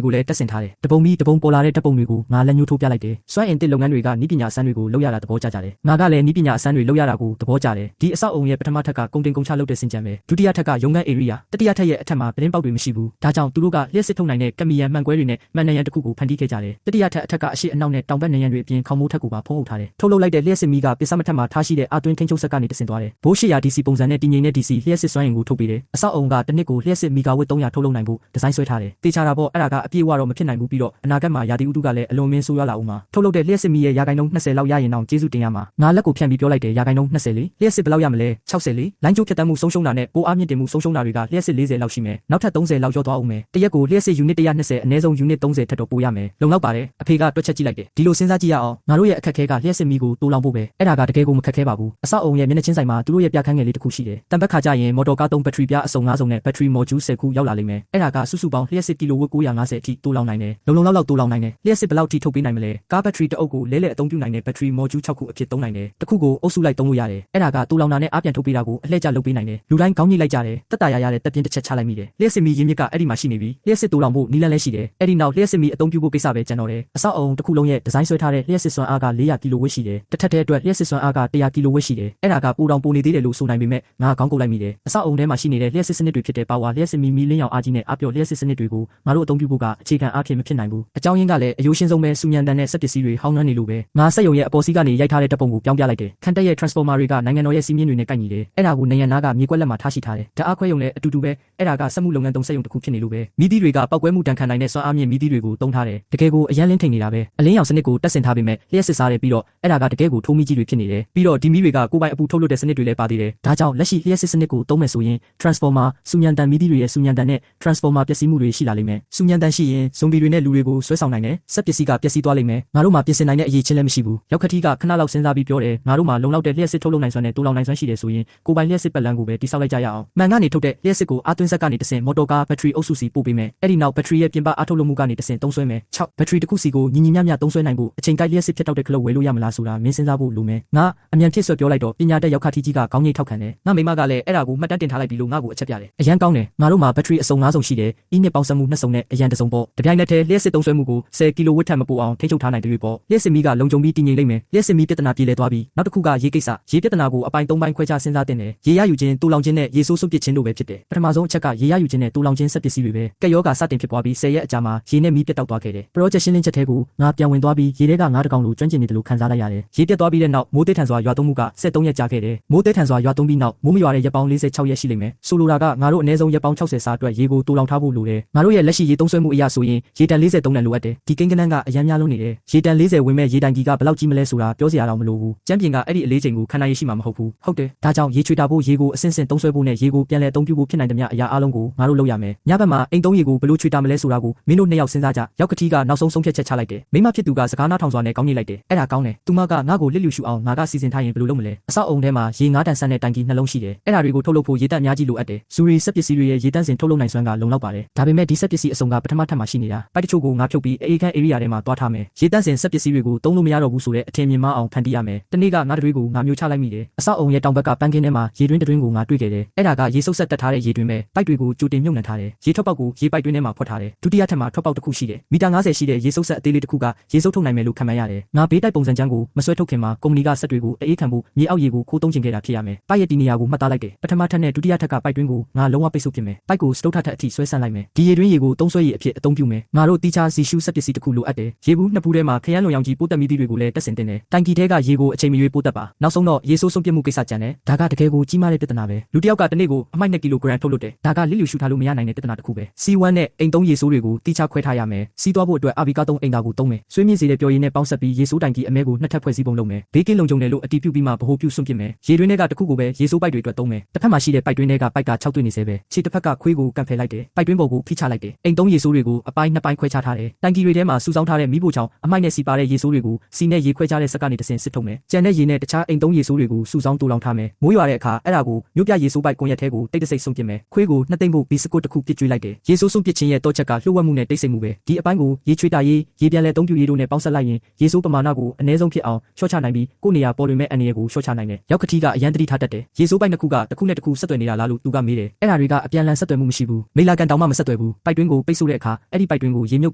ိုလည်းတက်ဆင်ထားတယ်တပုံပြီးတပုံပေါ်လာတဲ့တပ်ပုံတွေကိုငါလက်ညှိုးထိုးပြလိုက်တယ်စွမ်းအင်တစ်လုပ်ငန်းတွေကနီးပညာအစမ်းတွေကိုလုပ်ရတာသဘောကျကြတယ်ငါကလည်းနီးပညာအစမ်းတွေလုပ်ရတာကိုသဘောကျတယ်ဒီအဆောက်အုံရဲ့ပထမထပ်ကကုန်တင်ကုန်ချလုပ်တဲ့စင်ကြံပဲဒုတိယထပ်ကရုံးခန်း area တတိယထပ်ရဲ့အထက်မှာပတင်းပေါက်တွေမရှိဘူးဒါကြောင့်သူတို့ကလျှက်စစ်ထုတ်နိုင်တဲ့ကမီယံမှန်ကွဲတွေနဲ့မှန်နံရံတစ်ခုကိုဖန်တီးခဲ့ကြတယ်တတိယထပ်အထက်ကအရှိအနောက်နဲ့တောင်ဘက်နံရံတွေအပြင်ခေါင်းမိုးထပ်ကိုပါဖုံးအုပ်ထားတယ်ထုတ်လုပ်လိုက်တဲ့လျှက်စစ်မီးကပစ္စမထက်မှာထားရှိတဲ့အာတွင်းထိန်းချုပ်ဆက်ကနေတဆင်သွားတယ်ဘိုး800 DC ပုံစံနဲ့တည်ငြိမ်တဲ့ DC လျှက်စစ်စွမ်းအင်ကိုထုတ်ပေးတယ်အဆောက်အုံကတစ်နှစ်ကိုလျှက်စစ်မီဂါဝတ်300ထုတ်လုပ်နိုင်ဖို့ဒီဇိုင်းဆွဲထားတယ်တေချာတာပေါ့အဲ့ဒါကအပြည့်အဝတော့မဖြစ်နိုင်ဘူးပြီးတော့အနာဂတ်မှာရာသီဥတုကလည်းအလွန်မင်းဆိုးရွားလာဦးမှာထုတ်လုပ်တဲ့လျှက်စစ်မီးရဲ့ရာခိုင်နှုန်း20လောက်ရရင်တော့ကျေးဇူးတင်ရမှာငါလက်ကိုဖြန့်ပြီးပြောလိုက်တယ်ရာခိုင်နှုန်း20လေလျှက်စစ်ဘယ်လောက်ရမလဲ60လေလိုင်းကျိုးဖြတ်တန်းမှုဆုံးရှုံးတာနဲ့ပိုအားမြင့်တင်မှုဆုံးရှုံးတာတွေကလျှက်စစ်40လောက်ရှိမယ်နောက်ထပ်30လောက်ရောသွားအောင်မယ်တရက်ကိုလျှက်စစ်ယူနစ်120အနည်းဆုံးယူနစ်30ထပ်တော့ပိုရမယ်လုံလောက်ပါတယ်အဖေကတွက်ချက်ကြည့်လိုက်တယ်ဒီလိုစဉ်းစားကြည့်ရအောင်ငါတို့ရဲ့အခက်အခဲကလျှက်စစ်မီးကိုတိုးလောင်ဖို့ပဲအဲ့ဒါကတကယ်ကိုမခက်ခဲပါဘူးအဆောက်အုံရဲ့မျက်နှာချင်းဆိုင်မှာသူတို့ရဲ့ပြခန်းငယ်လေးတစ်ခုရှိတယ်တံပတ်ခါကြရင်မော်တော်ကား3ဘက်ထရီပြားအစုံ9စုံနဲ့ဘက်ထရီမော်ဂျူး10ခုရောက်လာလိမ့်မယ်အဲ့ဒါကစုစုပေါင်းလျှက်စစ်ကီလိုဝတ်950အထိတိုးလောင်နိုင်တယ်လုံလောက်တိုးလောင်နိုင်တယ်လျှက်စစ်ဘယ်လောက်ထိထုတ်ပေးနိုင်မလဲကားဘက်ထရီတစ်အုပ်ကိုလဲအသုံးပြုနိုင်တဲ့ဘက်ထရီမော်ဂျူး6ခုအဖြစ်သုံးနိုင်တယ်တစ်ခုကိုအုပ်စုလိုက်သုံးလို့ရတယ်အဲ့ဒါကတိုးလောင်တာနဲ့အားပြန်ထုတ်ပေးတာကိုအလှည့်ကျလုပ်ပေးနိုင်တယ်လူတိုင်းခေါင်းညှိလိုက်ကြတယ်တက်တာရတဲ့တက်ပြင်းတစ်ချက်ချလိုက်မိတယ်လျှက်စစ်မီးရင်းမြစ်ကအဲ့ဒီမှာရှိနေပြီလျှက်စစ်တိုးလောင်ဖို့နီးလန်းလဲရှိတယ်အဲ့ဒီနောက်လျှက်စစ်မီးအသုံးပြုဖို့ကိစ္စပဲကျန်တော့တယ်အဆောက်အုံတစ်ခုလုံးရဲ့ဒီဇိုင်းဆွဲထားတဲ့လျှက်စစ်စွမ်းအားက400ကီလိုဝတ်ရှိတယ်တစ်ထပ်တဲ့အတွက်လျှက်စစ်စွမ်းအားက100ကီလိုဝတ်ရှိတယ်အဲ့ဒါကပိုတောင်ပိုနေသေးတယ်လို့ဆိုနိုင်ပေမဲ့ငါခေါင်းကုတ်လိုက်မိတယ်အဆောက်အုံထဲမှာရှိနေတဲ့လျှက်စစ်စနစ်တွေဖြစ်တဲ့ပါဝါလျှက်စစ်မီးလင်းရောင်အားကြီးနဲ့အပျော်လျှက်စစ်စနစ်တွေကိုငါတို့အသုံးပြုဖို့ကအခြေခံအားဖြင့်မဖြစ်နိုင်ဘူးအကြောင်းရင်းကလည်းအယိုးရှင်းဆုံးပဲစူညံတန်တဲ့စက်ပစ္စည်းတွေဟောင်းနှမ်းနေလို့ပဲငါစက်ရုံရဲ့အပေါ်စီးကနေရိုက်ထားတဲ့တပ်ပုံကိုပြောင်းပြလိုက်တယ်ခန်တက်ရဲ့ transformer တွေကနိုင်ငံတော်ရဲ့စီးမြင့်တွေနဲ့ကိုက်ညီတယ်အဲ့ဒါကိုနေရနာကမြေကွက်လက်မှာထားရှိထားတယ်ဓာတ်အားခွဲရုံလည်းအတူတူပဲအဲ့ဒါကစက်မှုလုပ်ငန်းသုံးစက်ရုံတစ်ခုဖြစ်နေလို့ပဲမီးသီးတွေကပောက်ကွဲမှုတန်ခံနိုင်တဲ့စွမ်းအားမြင့်မီးသီးတွေကိုတုံးထားတယ်တကယ်ကိုအရန်လင်းထိန်နေတာပဲအလင်းရောင်စနစ်ကိုတက်ဆင်ထားပေမဲ့လျှက်စစ်စားတယ်ပြီးတော့အဲ့ဒါကတကယ်ကိုထိုးမီးကြီးတွေဖြစ်နေတယ်ပြီးတော့ဒီမီးတွေကကိုယ်ပိုင်အပူထုတ်လွှတ်တဲ့စနစ်တွေလည်းပါသေးတယ်ဒါကြောင့်လက်ရှိလျှက်စစ်စနစ်ကိုသုံးမယ်ဆိုရင် transformer စူညံတန်မီးသီးတွေရဲ့စူညံတန်နဲ့ transformer ပျက်စီးမှုတွေရှိလာလိမ့်မယ်စူညံတန်ရှိရင်ဇွန်ဘီတွေနဲ့လူတွေကိုဆွဲဆောင်နိုင်တယ်စက်ပစ္စည်းကပျက်စီးသွားလိမ့်မယ်ငါတို့မှာပြင်ဆင်နိုင်တဲ့အရေးချင်းလည်းမရှိဘူးရောက်ခတိကခဏလောက်စဉ်းစားပြီးပြောတယ်ငါတို့မှာလုံလောက်တဲ့လျှက်စစ်ထုတ်လုပ်နိုင်စွမ်းနဲ့တိုးလောင်နိုင်စွမ်းရှိတယ်ဆိုရင်ကိုယ်ပိုင်လျှက်စစ်ပတ်လန်းကိုပဲတိစောက်လိုက်ကြရအောင်မှန်ကနေထုတ်တဲ့လျှက်စစ်ကိုအားသွင်းဆက်ကနေတဆင့်မော်တော်ကားဘက်ထရီအုပ်စုစီပို့ပေးမယ်အဲ့ဒီနောက်ဘက်ထရီရဲ့ပြင်ပအားထုတ်လုပ်မှုကနေတဆင့်သုံးဆွဲမယ်6ဘက်ထရီတစ်ခုစီကိုညီမျှသုံးဆွဲနိုင်ဖို့အချိန်ကိုက်လျှက်စစ်ဖြစ်တော့တဲ့ခလုတ်ဝယ်လို့ရမလားဆိုတာမင်းစဉ်းစားဖို့လိုမယ်ငါအမြန်ဖြစ်ဆွပြောလိုက်တော့ပညာတတ်ရောက်ခတိကြီးကခေါင်းငိတ်ထောက်ခံတယ်ငါမိမကလည်းအဲ့ဒါကိုမှတ်တမ်းတင်ထားလိုက်ပြီးလို့ငါ့ကိုအချက်ပြတယ်အရန်ကောင်းတယ်ငါတို့မှာဘက်ထရီအစုံ9စုံရှိတယ်အီးနစ်ပေါင်းစပ်မှု2စုံနဲ့အရန်တစ်စုံပေါ့တပြိုင်နက်တည်းလျှက်စစ်သုံးဆွဲမှုကို10ကီလိုဝတ်ထက်မပိုအောင်ထိန်းချုပ်ထားနိုင်တယ်ပေါ့လျှက်စစ်မီးကလုံခြုံပြီးတည်ငြိမ်လိမ့်မယ်လျှက်စစ်မီးပြဿနာပြေလည်သွားပြီးနောက်တစ်ခုကရေကိစ္စရေပြဿနာကိုအပိုင်း3ပိုင်းခွဲခြားစဉ်းစားတင်တယ်ရေရယူခြင်းတူလောင်ခြင်းနဲ့ရေဆိုးစွန့်ပစ်ခြင်းတို့ပဲဖြစ်တယ်ပထမဆုံးအချက်ကရေရယူခြင်းနဲ့တူလောင်ခြင်းစက်ပစ္စည်းတွေပဲကက်ရောဂါစတင်ဖြစ်ပွားပြီး10ရက်အကြာမှာရေနဲ့မီးပြတ်တောက်သွားခဲ့တယ်ပရောဂျက်ရှင်းလင်းချက်ထဲကိုငါပြန်ဝင်သွားပြီးရေထဲကငါးတကောင်လိုကျွမ်းကျင်နေတယ်လို့ခံစားလိုက်ရတယ်ရေပြတ်သွားပြီးတဲ့နောက်မိုးသေးထန်စွာရွာသွန်းမှုက73ရက်ကြာခဲ့တယ်မိုးသေးထန်စွာရွာသွန်းပြီးနောက်မိုးမရွာတဲ့ရက်ပေါင်း46ရက်ရှိလိမ့်မယ်ဆိုလိုတာကငါတို့အနည်းဆုံးရက်ပေါင်း60စာအတွက်ရေကိုတူလောင်ထားဖို့လိုတယ်ငါတို့ရဲ့လက်ရှိရေသုံးစွဲမှုအရာဆိုရင်ရေတန်43တန်လိုအပ်တယ်ဒီကိန်းကနန်းကအရန်များလုံးနေတယ်ရေတန်40ဝင်မဲ့ရေတိုင်ကြီးကဘယ်လောက်ကြီးမလဲဆိုတာပြောစရာတော့မလိုဘူးကျမ်းပြင်ကအဲ့ဒီအလေးချိန်ကိုခန္ဓာရည်ရှိမှာမဟုတ်ဘူးဟုတ်တယ်ဒါကြောင့်ရေချွေတာဖို့ရေကိုအဆင့်ဆင့်သုံးစွဲဖို့နဲ့ရေကိုပြန်လည်အသုံးပြုဖို့ဖြစ်နိုင်တဲ့အရာအလုံးကိုငါတို့လုပ်ရမယ်ညဘက်မှာအိမ်သုံးရေကိုဘယ်လိုချွေတာမလဲဆိုတာကိုမင်းတို့နှစ်ယောက်စဉ်းစားကြရောက်ကတိကနောက်ဆုံးဆုံးဖြတ်ချက်ချလိုက်တယ်မိမဖြစ်သူကစကားနားထောင်စွာနဲ့ကောင်းညိလိုက်တယ်အဲ့ဒါကောင်းတယ်သူမကငါ့ကိုလစ်လျူရှုအောင်ငါကစီစဉ်ထားရင်ဘယ်လိုလုပ်မလဲအဆောက်အုံထဲမှာရေ9တန်ဆန်းတဲ့တိုင်ကြီးနှလုံးရှိတယ်အဲ့ဒါတွေကိုထုတ်လုပ်ဖို့ရေတန့်အများကြီးလိုအပ်တယ်ဇူရီစက်ပစ္စည်းတွေရဲ့ရေတန့်စင်ထုတ်လုပ်နိုင်စွမ်းကလုံလောက်ပါတယ်ဒါပေမဲ့ဒီစက်ပစ္စည်းအစုံကပထမထပ်မှာရှိနေတာပိုက်တချို့ကိုငါဖြုတ်ပြီးအေးခန်း area ထဲမှာတွားထားမယ်ရေတန့်စင်စက်ပစ္စည်းတွေကိုသုံးလို့မရတော့ဘူးဆိုတဲ့အထင်မြင်မှအောင်ဖန်တီးရမယ်တနေ့ကငါတွေကိုငါမျိုးချလိုက်မိတယ်အဆောက်အုံရဲ့တောင်ဘက်ကပန်းကင်းထဲမှာရေတွင်းတွင်းကိုငါတွေ့ခဲ့တယ်အဲ့ဒါကရေစုပ်ဆက်တက်ထားတဲ့ရေတွင်းပဲပိုက်တွေကိုကြိုတင်မြုပ်နှံထားတယ်ရေထွက်ပေါက်ကိုရေပိုက်တွင်းထဲမှာဖွက်ထားတယ်ဒုတိယထပ်မှာထွက်ပေါက်တစ်ခုရှိတယ်မီတာ90ရှိတဲ့ရေစုပ်ဆက်အသေးလေးတစ်ခုကရေစုပ်ထုတ်နိုင်မယ်လို့ခန့်မှန်းရတယ်ငါဘေးတိုက်ပုံစံချမ်းကိုမဆွဲထုတ်ခင်မှာကုမ္ပဏီကစက်တွေကိုအေးခံဖို့မြေအောက်ရေကိုခိုးသုံးချင်ခဲ့တာဖြစ်ရမယ်ပိုက်ရဲ့ဒီနေရာကိုမှတ်သားလိုက်တယ်ပထမထပ်နဲ့ဒုတိယထပ်ကပိုက်တွင်းကိုငါလုံးဝပိတ်ဆို့ပစ်မယ်ပိုက်ကိုစတုတ်ထပ်အထိဆွဲဆန့်လိုက်မယ်ဒီရေတွင်းရေကိုသုံးဆွဲရေအဖြစ်အသုံးပြုမယ်ငါတို့တီချာစီရှူးစက်ပစ္စည်းတစ်ခုလိုအပ်တယ်ရေဘူးနှစ်ဘူးထဲမှာခရမ်းလွန်ရောင်ကြီးပိုးတက်မီးသီးတွေကိုလည်းတက်ဆင်တင်တယ်တိုင်ကီထဲကရေကိုအချိန်မရွေးပိုးတက်ပါနောက်ဆုံးတော့ရေဆိုးဆုံးပြစ်မှုကိစ္စကြံတယ်ဒါကတကယ်ကိုကြီးမားတဲ့ပြဿနာပဲလူတစ်ယောက်ကတစ်နေ့ကိုအမိုက်2ကီလိုဂရမ်ထုတ်လုပ်တယ်ဒါကလစ်လျူရှုထားလို့မရနိုင်တဲ့ပြဿနာတစ်ခုပဲ C1 နဲ့အိမ်သုံးရေဆိုးတွေကိုတီချာခွဲထားရမယ်စီးသွားဖို့အတွက်အာဗီကာ3အိမ်သာကိုသုံးမယ်ဆွေးမြင့်စေတဲ့ပျော်ရည်နဲ့ပေါင်းဆက်ပြီးရေဆိုးတိုင်ကြီးအမဲကိုနှစ်ထပ်ဖွဲ့စည်းပုံလုပ်မယ်ဘေးကင်းလုံခြုံတယ်လို့အတည်ပြုပြီးမှဗဟိုပြုစွန့်ပစ်မယ်ရေတွင်းတွေကတစ်ခုကိုပဲရေဆိုးပိုက်တွေအတွက်သုံးမယ်တစ်ဖက်မှာရှိတဲ့ပိုက်တွင်းတွေကပိုက်က6တွေ့နေစေပဲခြေတစ်ဖက်ကခွေးကိုကန်ဖယ်လိုက်တယ်ပိုက်တွင်းပေါ်ကိုဖိချလိုက်တယ်အိမ်သုံးရေဆိုးတွေကိုအပိုင်း2ပိုင်းခွဲခြားထားတယ်တိုင်ကြီးတွေထဲမှာစုဆောင်းထားတဲ့မီးပိုချောင်အမိုက်နဲ့စီပါတဲ့ရေဆိုးတွေကိုစီနဲ့ရေခွဲခြားတဲ့စက်ကနေတဆင့်စစ်ထုတ်မယ်ကြံတဲ့ရေနဲ့တခြားအိမ်သုံးရေဆိုးတွေကိုစုဆောင်းတူလောင်ထားမယ်မိုးရွာတဲ့အခါအဲ့ဒါကိုမြို့ပြရေဆိုးပိုက်ကွန်ရက်ထဲကိုတိတ်တဆိတ်ဆုံးပစ်မယ်ခွေးကိုနှစ်သိမ့်ဖို့ဘီစကွတ်တစ်ခုပစ်ကျွေးလိုက်တယ်ရေဆိုးဆုံးပစ်ခြင်းရဲ့တော့ချက်ကလှုပ်ဝက်မှုနဲ့တိတ်ဆိတ်မှုပဲဒီအပိုင်းကိုရေချွေတာရေးရေပြန်လဲအသုံးပြုရေးတို့နဲ့ပေါင်းဆက်လိုက်ရင်ရေဆိုးပမာဏကိုအနည်းဆုံးဖြစ်အောင်လျှော့ချနိုင်ပြီးကိုယ်နေရာပေါ်တွင်မဲ့အန္တရာယ်ကိုလျှော့ချနိုင်တယ်ရောက်ခတိကအရန်တတိထားတတ်တယ်ရေဆိုးပိုက်နှစ်ခုကတစ်ခုနဲ့တစ်ခုဆက်သွယ်နေတာလားလို့သူကမေးတယ်အဲ့ဒါတွေကအပြန်လန်ဆက်သွယ်မှုမရှိ မရှိဘူးမိလာကန်တောင်မှမဆက်သွယ်ဘူးပိုက်တွင်းကိုပိတ်ဆို့တဲ့အခါအဲ့ဒီပိုက်တွင်းကိုရေမြုပ်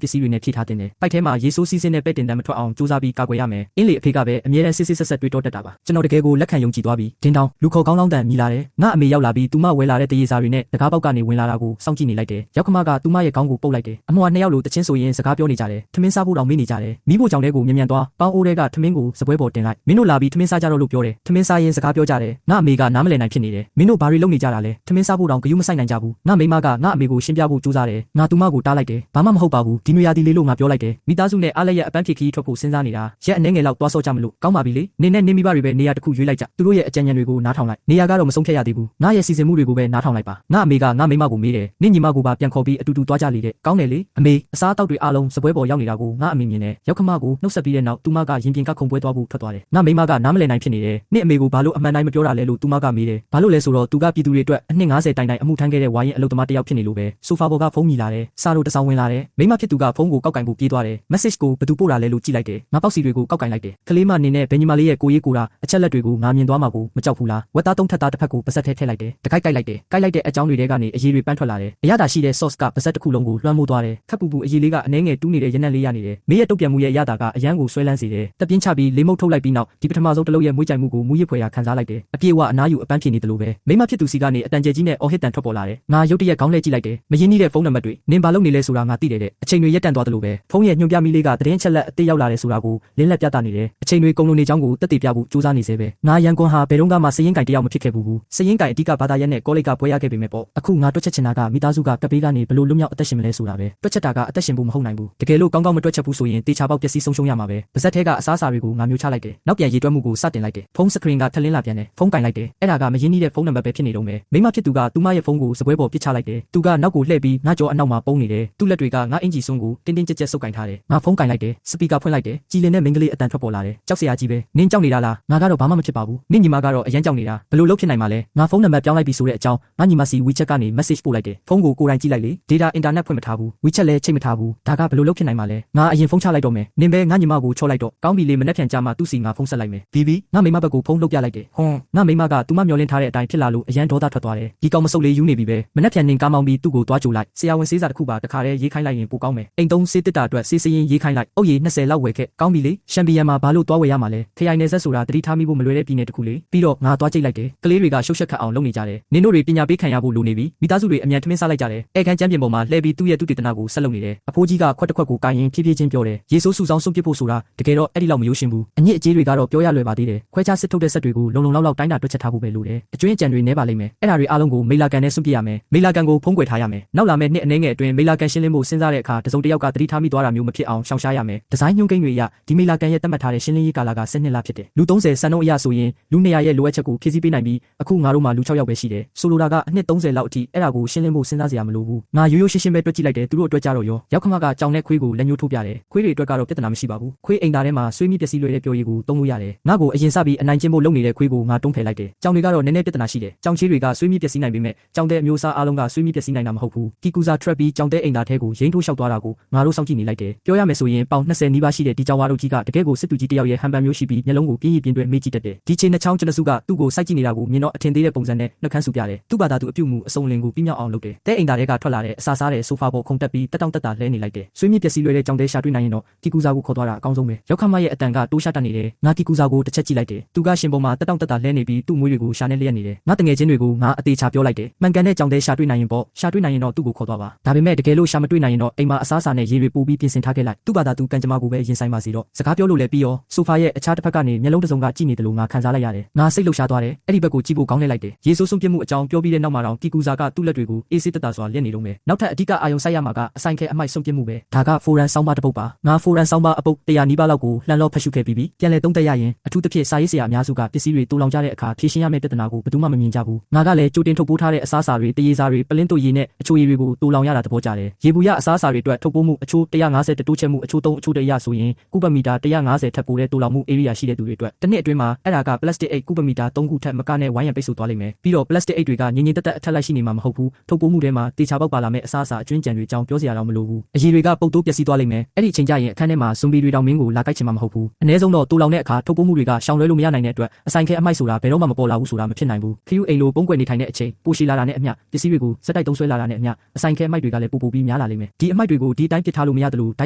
ပစ္စည်းတွေနဲ့ဖြည့်ထားတင်တယ်ပိုက်ထဲမှာရေဆိုးစီးစင်းတဲ့ပဲ့တင်တန်းမထွက်အောင်စူးစမ်းပြီးကာကွယ်ရမယ်အင်းလေအဖေကပဲအမြဲတမ်းစစ်စစ်ဆက်ဆက်တွေးတောတတ်တာပါကျွန်တော်တကယ်ကိုလက်ခံယုံကြည်သွားပြီးဒင်းတောင်လူခေါ်ကောင်းလောင်းတန်မြည်လာတယ်ငါအမေရောက်လာပြီးသူမဝဲလာတဲ့တရေစာတွေနဲ့တကားပေါက်ကနေဝင်လာတာကိုစောင့်ကြည့်နေလိုက်တယ်ရောက်ခမကသူမရဲ့ခေါင်းကိုပုတ်လိုက်တယ်အမွှာနှစ်ယောက်လိုတချင်းဆိုရင်စကားပြောနေကြတယ်ထမင်းစားဖို့တောင်မေးနေကြတယ်မိဖို့ကြောင့်တဲကိုမြန်သွားပေါင်းအိုးတဲကထမင်းကိုစပွဲပေါ်တင်လိုက်မင်းတို့လာပြီးထမင်းစားကြတော့လို့ပြောတယ်ထမင်းစားရင်စကားပြောကြတယ်ငါအမေကနားမလည်နိုင်ဖြစ်နေတယ်မင်းတို့ဘာတွေလုပ်နေကြတာလဲထမင်းစားဖို့တောင်ဂယုမဆိုင်နိုင်ကြဘူးငါမိမကငါအမေကိုရှင်းပြဖို့ကြိုးစားတယ်ငါသူမကိုတားလိုက်တယ်ဘာမှမဟုတ်ပါဘူးဒီနွေရာသီလေးလို့ငါပြောလိုက်တယ်မိသားစုနဲ့အားလည်းရအပန်းဖြေခီးထွက်ဖို့စဉ်းစားနေတာရက်အနှဲငယ်လောက်သွားစောကြမလို့ကောင်းပါပြီလေနေနဲ့နေမိဘတွေပဲနေရာတစ်ခုရွေးလိုက်ကြသူတို့ရဲ့အကြံဉာဏ်တွေကိုနားထောင်လိုက်နေရာကတော့မဆုံးဖြတ်ရသေးဘူးငါရဲ့စီစဉ်မှုတွေကိုပဲနားထောင်လိုက်ပါငါအမေကငါမိမကိုမေးတယ်နင့်ညီမကိုပါပြန်ခေါ်ပြီးအတူတူသွားကြလေတဲ့ကောင်းတယ်လေအမေအစားအသောက်တွေအားလုံးစပွဲပေါ်ရောက်နေတာကိုငါအမေမြင်တယ်ရောက်ခမကိုနှုတ်ဆက်ပြီးတဲ့နောက်သူမကရင်ပြင်ကခုံပွဲသွားဖို့ထွက်သွားတယ်ငါမိမကနားမလည်နိုင်ဖြစ်နေတယ်နင့်အမေကိုဘာလို့အမှန်တိုင်းမပြောတာလဲလို့သူမကမေးတယ်ဘာလို့လဲဆိုတော့သူကပြည်သူတွေအတွက်အနှစ်90တိုင်တိုင်အမှုထမ်းခဲ့တဲ့ဝါရင်အလုပ်သမားတစ်ယောက်ဖြစ်နေလို့ပဲဆိုဖာပေါ်ကဖုန်းမြည်လာတယ်စာတို့တစောင်းဝင်လာတယ်မိမဖြစ်သူကဖုန်းကိုကောက်ကင်ဖို့ပြေးသွားတယ် message ကိုဘယ်သူပို့လာလဲလို့ကြည့်လိုက်တယ်ငါပေါက်စီတွေကိုကောက်ကင်လိုက်တယ်ကလေးမနေနဲ့ဘယ်ညီမလေးရဲ့ကိုရေးကိုတာအချက်လက်တွေကိုငါမြင်သွားမှာကိုမကြောက်ဘူးလားဝက်သားသုံးထပ်သားတစ်ဖက်ကိုပါဇက်ထဲထည့်လိုက်တယ်တခိုက်လိုက်တယ်ကိုက်လိုက်တဲ့အကြောင်းတွေထဲကနေအရေးတွေပန်းထွက်လာတယ်အရသာရှိတဲ့ sauce ကပါဇက်တစ်ခုလုံးကိုလွှမ်းမိုးသွားတယ်ခပ်ပူပူအရေးလေးကအနှဲငယ်တူးနေတဲ့ရနက်လေးရနေတယ်မေးရဲ့တုတ်ပြန်မှုရဲ့အရသာကအရန်ကိုဆွဲလန်းစေတယ်တပြင်းချပြီးလေးမုတ်ထုတ်လိုက်ပြီးနောက်ဒီပထမဆုံးတစ်လုံးရဲ့မွေးကြိုင်မှုကိုမူရစ်ဖွယ်ရာခံစားလိုက်တယ်အပြေဝအနားယူအပန်းဖြေနေတယ်လို့ပဲမိမဖြစ်သူစီကနေအတန်ကျဲကြီးနဲ့အော်ဟစ်တန်ထွက်ပေါ်လာတယ်ငါရုတ်တရက်ခေါင်းလဲကြည့်လိုက်တယ်မရင်းနှီးတဲ့ဖုန်းနံပါတ်တွေနင်ဘာလုပ်နေလဲဆိုတာငါသိတယ်တဲ့အချိန်တွေရက်တန့်သွားတယ်လို့ပဲဖုန်းရဲ့ညွှန်ပြမိလေးကသတင်းချက်လက်အသေးရောက်လာတယ်ဆိုတာကိုလင်းလက်ပြသနေတယ်အချိန်တွေကုန်လုံးနေချောင်းကိုတက်တည်ပြဖို့ကြိုးစားနေစေပဲငါရန်ကွန်ဟာဘယ်တော့မှစရင်ကင်တယောက်မဖြစ်ခဲ့ဘူးစရင်ကင်အဓိကဘာသာရပ်နဲ့ကောလိပ်ကပွဲရခဲ့ပေမဲ့ပေါ့အခုငါတွက်ချက်ချင်တာကမိသားစုကကပ်ပေးကနေဘလို့လွတ်မြောက်အသက်ရှင်မလဲဆိုတာပဲတွက်ချက်တာကအသက်ရှင်ဖို့မဟုတ်နိုင်ဘူးတကယ်လို့ကောင်းကောင်းမတွက်ချက်ဘူးဆိုရင်တေချာပေါက်ပျက်စီးဆုံးရှုံးရမှာပဲပါဇက်ထဲကအစားအစာတွေကိုငါမျိုးချလိုက်တယ်နောက်ပြန်ရေတွက်မှုကိုစတင်လိုက်တယ်ဖုန်းစခရင်ကထလင်းလာပြန်တယ်ဖုန်းကင်လိုက်တယ်အဲ့ဒါကမရင်းနှီးတဲ့ဖုန်းနံပါတ်ပဲဖြစ်နေတော့မယ်မိမဖြစ်သူကသူမရဲ့ဖုန်းကိုစပွဲပေါ်ပစ်ချလိုက်တယ်သူကနောက်ကိုလှည့်ပြီးငါကြောအနောက်မှာပုံနေတယ်သူ့လက်တွေကငါအင်ဂျီစွန်းကိုတင်းတင်းကြပ်ကြပ်ဆုပ်ကင်ထားတယ်ငါဖုန်းကင်လိုက်တယ်စပီကာဖွင့်လိုက်တယ်ကြည်လင်တဲ့မိန်းကလေးအတန်ထွက်ပေါ်လာတယ်ကြောက်စရာကြီးပဲနင်းကြောက်နေတာလားငါကတော့ဘာမှမဖြစ်ပါဘူးနင့်ညီမကတော့အရန်ကြောက်နေတာဘလို့လုပ်ဖြစ်နိုင်မှာလဲငါဖုန်းနံပါတ်ပြောင်းလိုက်ပြီဆိုတဲ့အကြောင်းငါညီမစီ WeChat ကနေ message ပို့လိုက်တယ်ဖုန်းကိုကိုယ်တိုင်ကြည့်လိုက်လေ data internet ဖွင့်မထားဘူး WeChat လည်းချိန်မထားဘူးဒါကဘလို့လုပ်ဖြစ်နိုင်မှာလဲငါအရင်ဖုန်းချလိုက်တော့မယ်နင်ပဲငါညီမကိုချော့လိုက်တော့ကောင်းပြီလေမနေ့ပြန်ကြမှာသူ့စီငါဖုန်းဆက်လိုက်မယ်ဘီဘီငါမိမဘက်ကိုဖုန်းလုပ်ပြလိုက်တယ်ဟွန်းငါမိမကသူမမျောလင်းထားတဲ့အတိုင်းဖြစ်လာလို့အရန်ဒေါသထွက်သွားတယ်ဒီကောင်မဆုပ်လေးယူနေပြီပဲမနေ့ပြန်နင်ကားမောင်းပြီးသူ့ကိုတွားကြိုလိုက်ဆရာဝန်ဆေးစာတစ်ခုပါတခါတည်းရေးခိုင်းလိုက်ရင်ပိုကောင်းမယ်အိမ်သုံးဆေးတစ်တာအတွက်ဆေးစရင်ရေးခိုင်းလိုက်အုပ်ရည်20လောက်ဝယ်ခဲ့ကောင်းပြီလေရှမ်ပီယံမှာဘာလို့တွားဝယ်ရမှာလဲခရိုင်နယ်ဆက်ဆိုတာတတိထားမိဖို့မလွယ်တဲ့ပြည်နယ်တစ်ခုလေပြီးတော့ငါတွားကြိတ်လိုက်တယ်ကလေးတွေကရှုပ်ရှက်ခတ်အောင်လုပ်နေကြတယ်နင်တို့တွေပညာပေးခံရဖို့လိုနေပြီမိသားစုတွေအမြန်ထမင်းစားလိုက်ကြတယ်အဲခန်းကျမ်းပြင်ပေါ်မှာလှည့်ပြီးသူ့ရဲ့သူတေသနာကိုဆက်လုပ်နေတယ်အဖိုးကြီးကခွက်တစ်ခွက်ကိုကိုင်းရင်ဖြည်းဖြည်းချင်းပြောတယ်ရေဆိုးဆူဆောင်စွန့်ပစ်ဖို့ဆိုတာတကယ်တော့အဲ့ဒီလောက်မရိုးရှင်းဘူးအညစ်အကြေးတွေကတော့ပြောရလွယ်ပါသေးတယ်ခွဲခြားစစ်ထုတ်တဲ့စက်တွေကိုလုံလုံလောက်တိုင်းတာတွက်ချက်ထားဖို့ပဲလိုတယ်အကျွင်းအကြံတွေနဲပါလိမ့်မယ်အဲ့ဒါတွေအားလုံးကိုမေလာကန်နဲ့စွန့်ပစ်ရမယ်မေလာကန်ကိုဖုံးကွယ်ထားရမယ်နောက်လာမယ့်နှစ်အနည်းငယ်အတွင်းမေလာကန်ရှင်းလင်းဖို့စဉ်းစားတဲ့အခါတစုံတစ်ယောက်ကတတိထားမိသွားတာမျိုးမဖြစ်အောင်ရှောင်ရှားရမယ်ဒီဇိုင်းညွှန်းကိန်းတွေအရဒီမေလာကန်ရဲ့သတ်မှတ်ထားတဲ့ရှင်းလင်းရေးကာလက7နှစ်လဖြစ်တယ်လူ30စံနှုန်းအရဆိုရင်လူ200ရဲ့လိုအပ်ချက်ကိုဖြည့်ဆည်းပေးနိုင်ပြီးအခုငါတို့မှာလူ6ယောက်ပဲရှိတယ်ဆိုလိုတာကအနှစ်30လောက်အထိအဲ့ဒါကိုရှင်းလင်းဖို့စဉ်းစားစရာမလိုဘူးငါရိုးရိုးရှင်းရှင်းပဲတွက်ကြည့်လိုက်တယ်သူတို့အတွက်ကြတော့ရောရောက်ခမကကြောင်နဲ့ခွေးကိုလက်ညှိုးထိုးပြတယ်ခွေးတွေအတွက်ကတော့ပြဿနာမရှိပါဘူးခွေးအိမ်သားထဲမှာဆွေးမိပစ္စည်းလွယ်တဲ့ပျော်ရည်ကိုသုံးလို့ရတယ်ငါ့ကိုအရင်စပြီးအနိုင်ကျင့်ဖို့လုပ်နေတဲ့ခွေးကိုငါတွန်းဖယ်လိုက်တယ်ကြောင်တွေကတော့နည်းနည်းပြဿနာရှိတယ်ကြောင်ချေးတွေကဆွေးမိပစ္စည်းနိုင်ပေမဲ့ကြောင်တဲ့အမျိုးအစားအားလုံးကဆွေးမိပစ္စည်းနိုင်တာမဟုတ်ဘူးကီကူဇာထရက်ပြီးကြောင်တဲ့အိမ်သားထဲကိုရင်းထိုးလျှောက်သွားတာကိုငါတို့စောင့်ကြည့်နေလိုက်တယ်ပြောရမယ်ဆိုရင်ပေါင်20နီးပါးရှိတဲ့ဒီကြောင်ဝါတို့ကြီးကတကယ်ကိုစစ်သူကြီးတယောက်ရဲ့ဟန်ပန်မျိုးရှိပြီးမျက်လုံးကိုပြင်းပြင်းတွဲမေးကြည့်တတ်တယ်ဒီချိန်နှချောင်းကျနစုကသူ့ကိုစိုက်ကြည့်နေတာကိုမြင်တော့အထင်သေးတဲ့ပုံစံနဲ့နှုတ်ခမ်းဆူပြတယ်သူ့ဘာသာသူအပြုတ်မှုအစုံလင်ကိုပြင်းမြောက်အောင်လုပ်တယ်တဲ့အိမ်သားတွေကထွက်လာတဲ့အစာစားတဲ့ဆိုဖာပေါ်ခုံတက်ပြီးတက်တောင့်တက်တာလဲနေလိုက်တယ်ဆွေးမြစ်ပျက်စီးလွယ်တဲ့ကြောင်တဲရှာတွေ့နိုင်ရင်တော့ကီကူဇာကိုခေါ်သွားတာအကောင်းဆုံးပဲရောက်ခမရဲ့အတန်ကတိုးရှာတက်နေတယ်ငါကီကူဇာကိုတစ်ချက်ကြည့်လိုက်တယ်သူကရှင်ပေါ်မှာတက်တောင့်တက်တာလဲနေပြီးသူ့မွေးတွေကိုရှာနေလျက်နေတယ်ငါတငယ်ချင်းတွေကိုငါအသေးချာပြောလိုက်တယ်မှန်ကန်တဲ့ကြောင်တဲရှာတွေ့နိုင်ရင်ပေါ့ရှာတွေ့နိုင်ရင်တော့သူ့ကိုခေါ်သွားပါဒါပေမဲ့တကယ်လို့ရှာမတွေ့နိုင်ရင်တော့အိမ်မှာအစားအစာနဲ့ရေတွေပို့ပြီးပြင်ဆင်ထားခဲ့လိုက်သူ့ဘာသာသူကန်ကြမကိုပဲရင်ဆိုင်ပါစီတော့စကားပြောလို့လည်းပြီးရောဆိုဖာရဲ့အခြားတစ်ဖက်ကနေမျက်လုံးတစ်စုံကကြည့်နေတယ်လို့ငါခံစားလိုက်ရတယ်ငါစိတ်လှုပ်ရှားသွားတယ်အဲ့ဒီဘက်ကိုကြည့်ဖို့ကောင်းနေလိုက်တယ်ရေဆိုးစွန့်ပြစ်မှုအကြောင်းပြောပြီးတဲ့နောက်မှာတော့ကီကူဇာကသူ့လက်တွေကိုအေးစစ်တက်တာစွာလျက်နေတော့မယ်နောက်ထပ်အဓိကအာရုံစိုက်ရမှာကအဆိုင်ခဲအမိုက်စွန့်ပြစ်မှုပဲဒါကဖိုရန်ဆောင်းပါတစ်ပုတ်ပါငါဖိုရန်ဆောင်းပါအပုတ်100နီးပါးလောက်ကိုလှန်လော့ဖတ်ရှုခဲ့ပြီးပြန်လည်သုံးသပ်ရရင်အထူးသဖြင့်စာရေးဆရာအများစုကပစ္စည်းတွေတူလောင်ကြတဲ့အခါဖြည့်ရှင်းရမယ့်ပြဿနာကိုဘယ်သူမှမမြင်ကြဘူးငါကလည်းကြိုတင်ထုတ်ပိုးထားတဲ့အစားအစာတွေတရေစာတွေပလင်းတို့ရည်နဲ့အချိုရည်တွေကိုတူလောင်ရတာသဘောကျတယ်ရေဘူးရအစားအစာတွေအတွက်ထုတ်ပိုးမှုအချိုး150တိုးချက်မှုအချိုး3အချိုး100ဆိုရင်ကုဗမီတာ150ထပ်ပိုတဲ့တူလောင်မှု area ရှိတဲ့သူတွေအတွက်တစ်နှစ်အတွင်းမှာအဲ့ဒါက plastic 8ကုဗမီတာ3ခုထပ်မကနဲ့ဝိုင်းရံပိတ်ဆို့သွားလိမ့်မယ်ပြီးတော့ plastic 8တွေကငြင်းငြင်းတက်တက်အထက်လိုက်ရှိနေမှာမဟုတ်ဘူးထုတ်ပိုးမှုထဲမှာတေချာပေါက်ပါလာမဲ့အစားအစာအကျွင်းကြံတွေအကြောင်းပြောစရာတော့မလိုဘူးအရည်တွေကပုတ်တိုးပျက်စီးသွားလိမ့်မယ်အဲ့ဒီအချိန်ကျရင်အခန်းထဲမှာဇွန်ဘီတွေတောင်မင်းကိုလာကိုက်ချင်မှာမဟုတ်ဘူးအနည်းဆုံးတော့တူလောင်တဲ့အခါထုတ်ပိုးမှုတွေကရှောင်လွှဲလို့မရနိုင်တဲ့အတွက်အဆိုင်ခဲအမိုက်ဆိုတာဘယ်တော့မှမပေါ်လာဘူးဆိုတာမဖြစ်နိုင်ဘူးခရူးအိမ်လိုပုံကွယ်နေထိုင်တဲ့အချိန်ပိုရှည်လာတာနဲ့အမျှပစ္စည်းတွေကို စက်တိုက်သုံးဆွဲလာတာနဲ့အမျှအဆိုင်ခဲအမိုက်တွေကလည်းပိုပြီးများလာလိမ့်မယ်ဒီအမိုက်တွေကိုဒီအတိုင်းပစ်ထားလို့မရသလိုဓာတ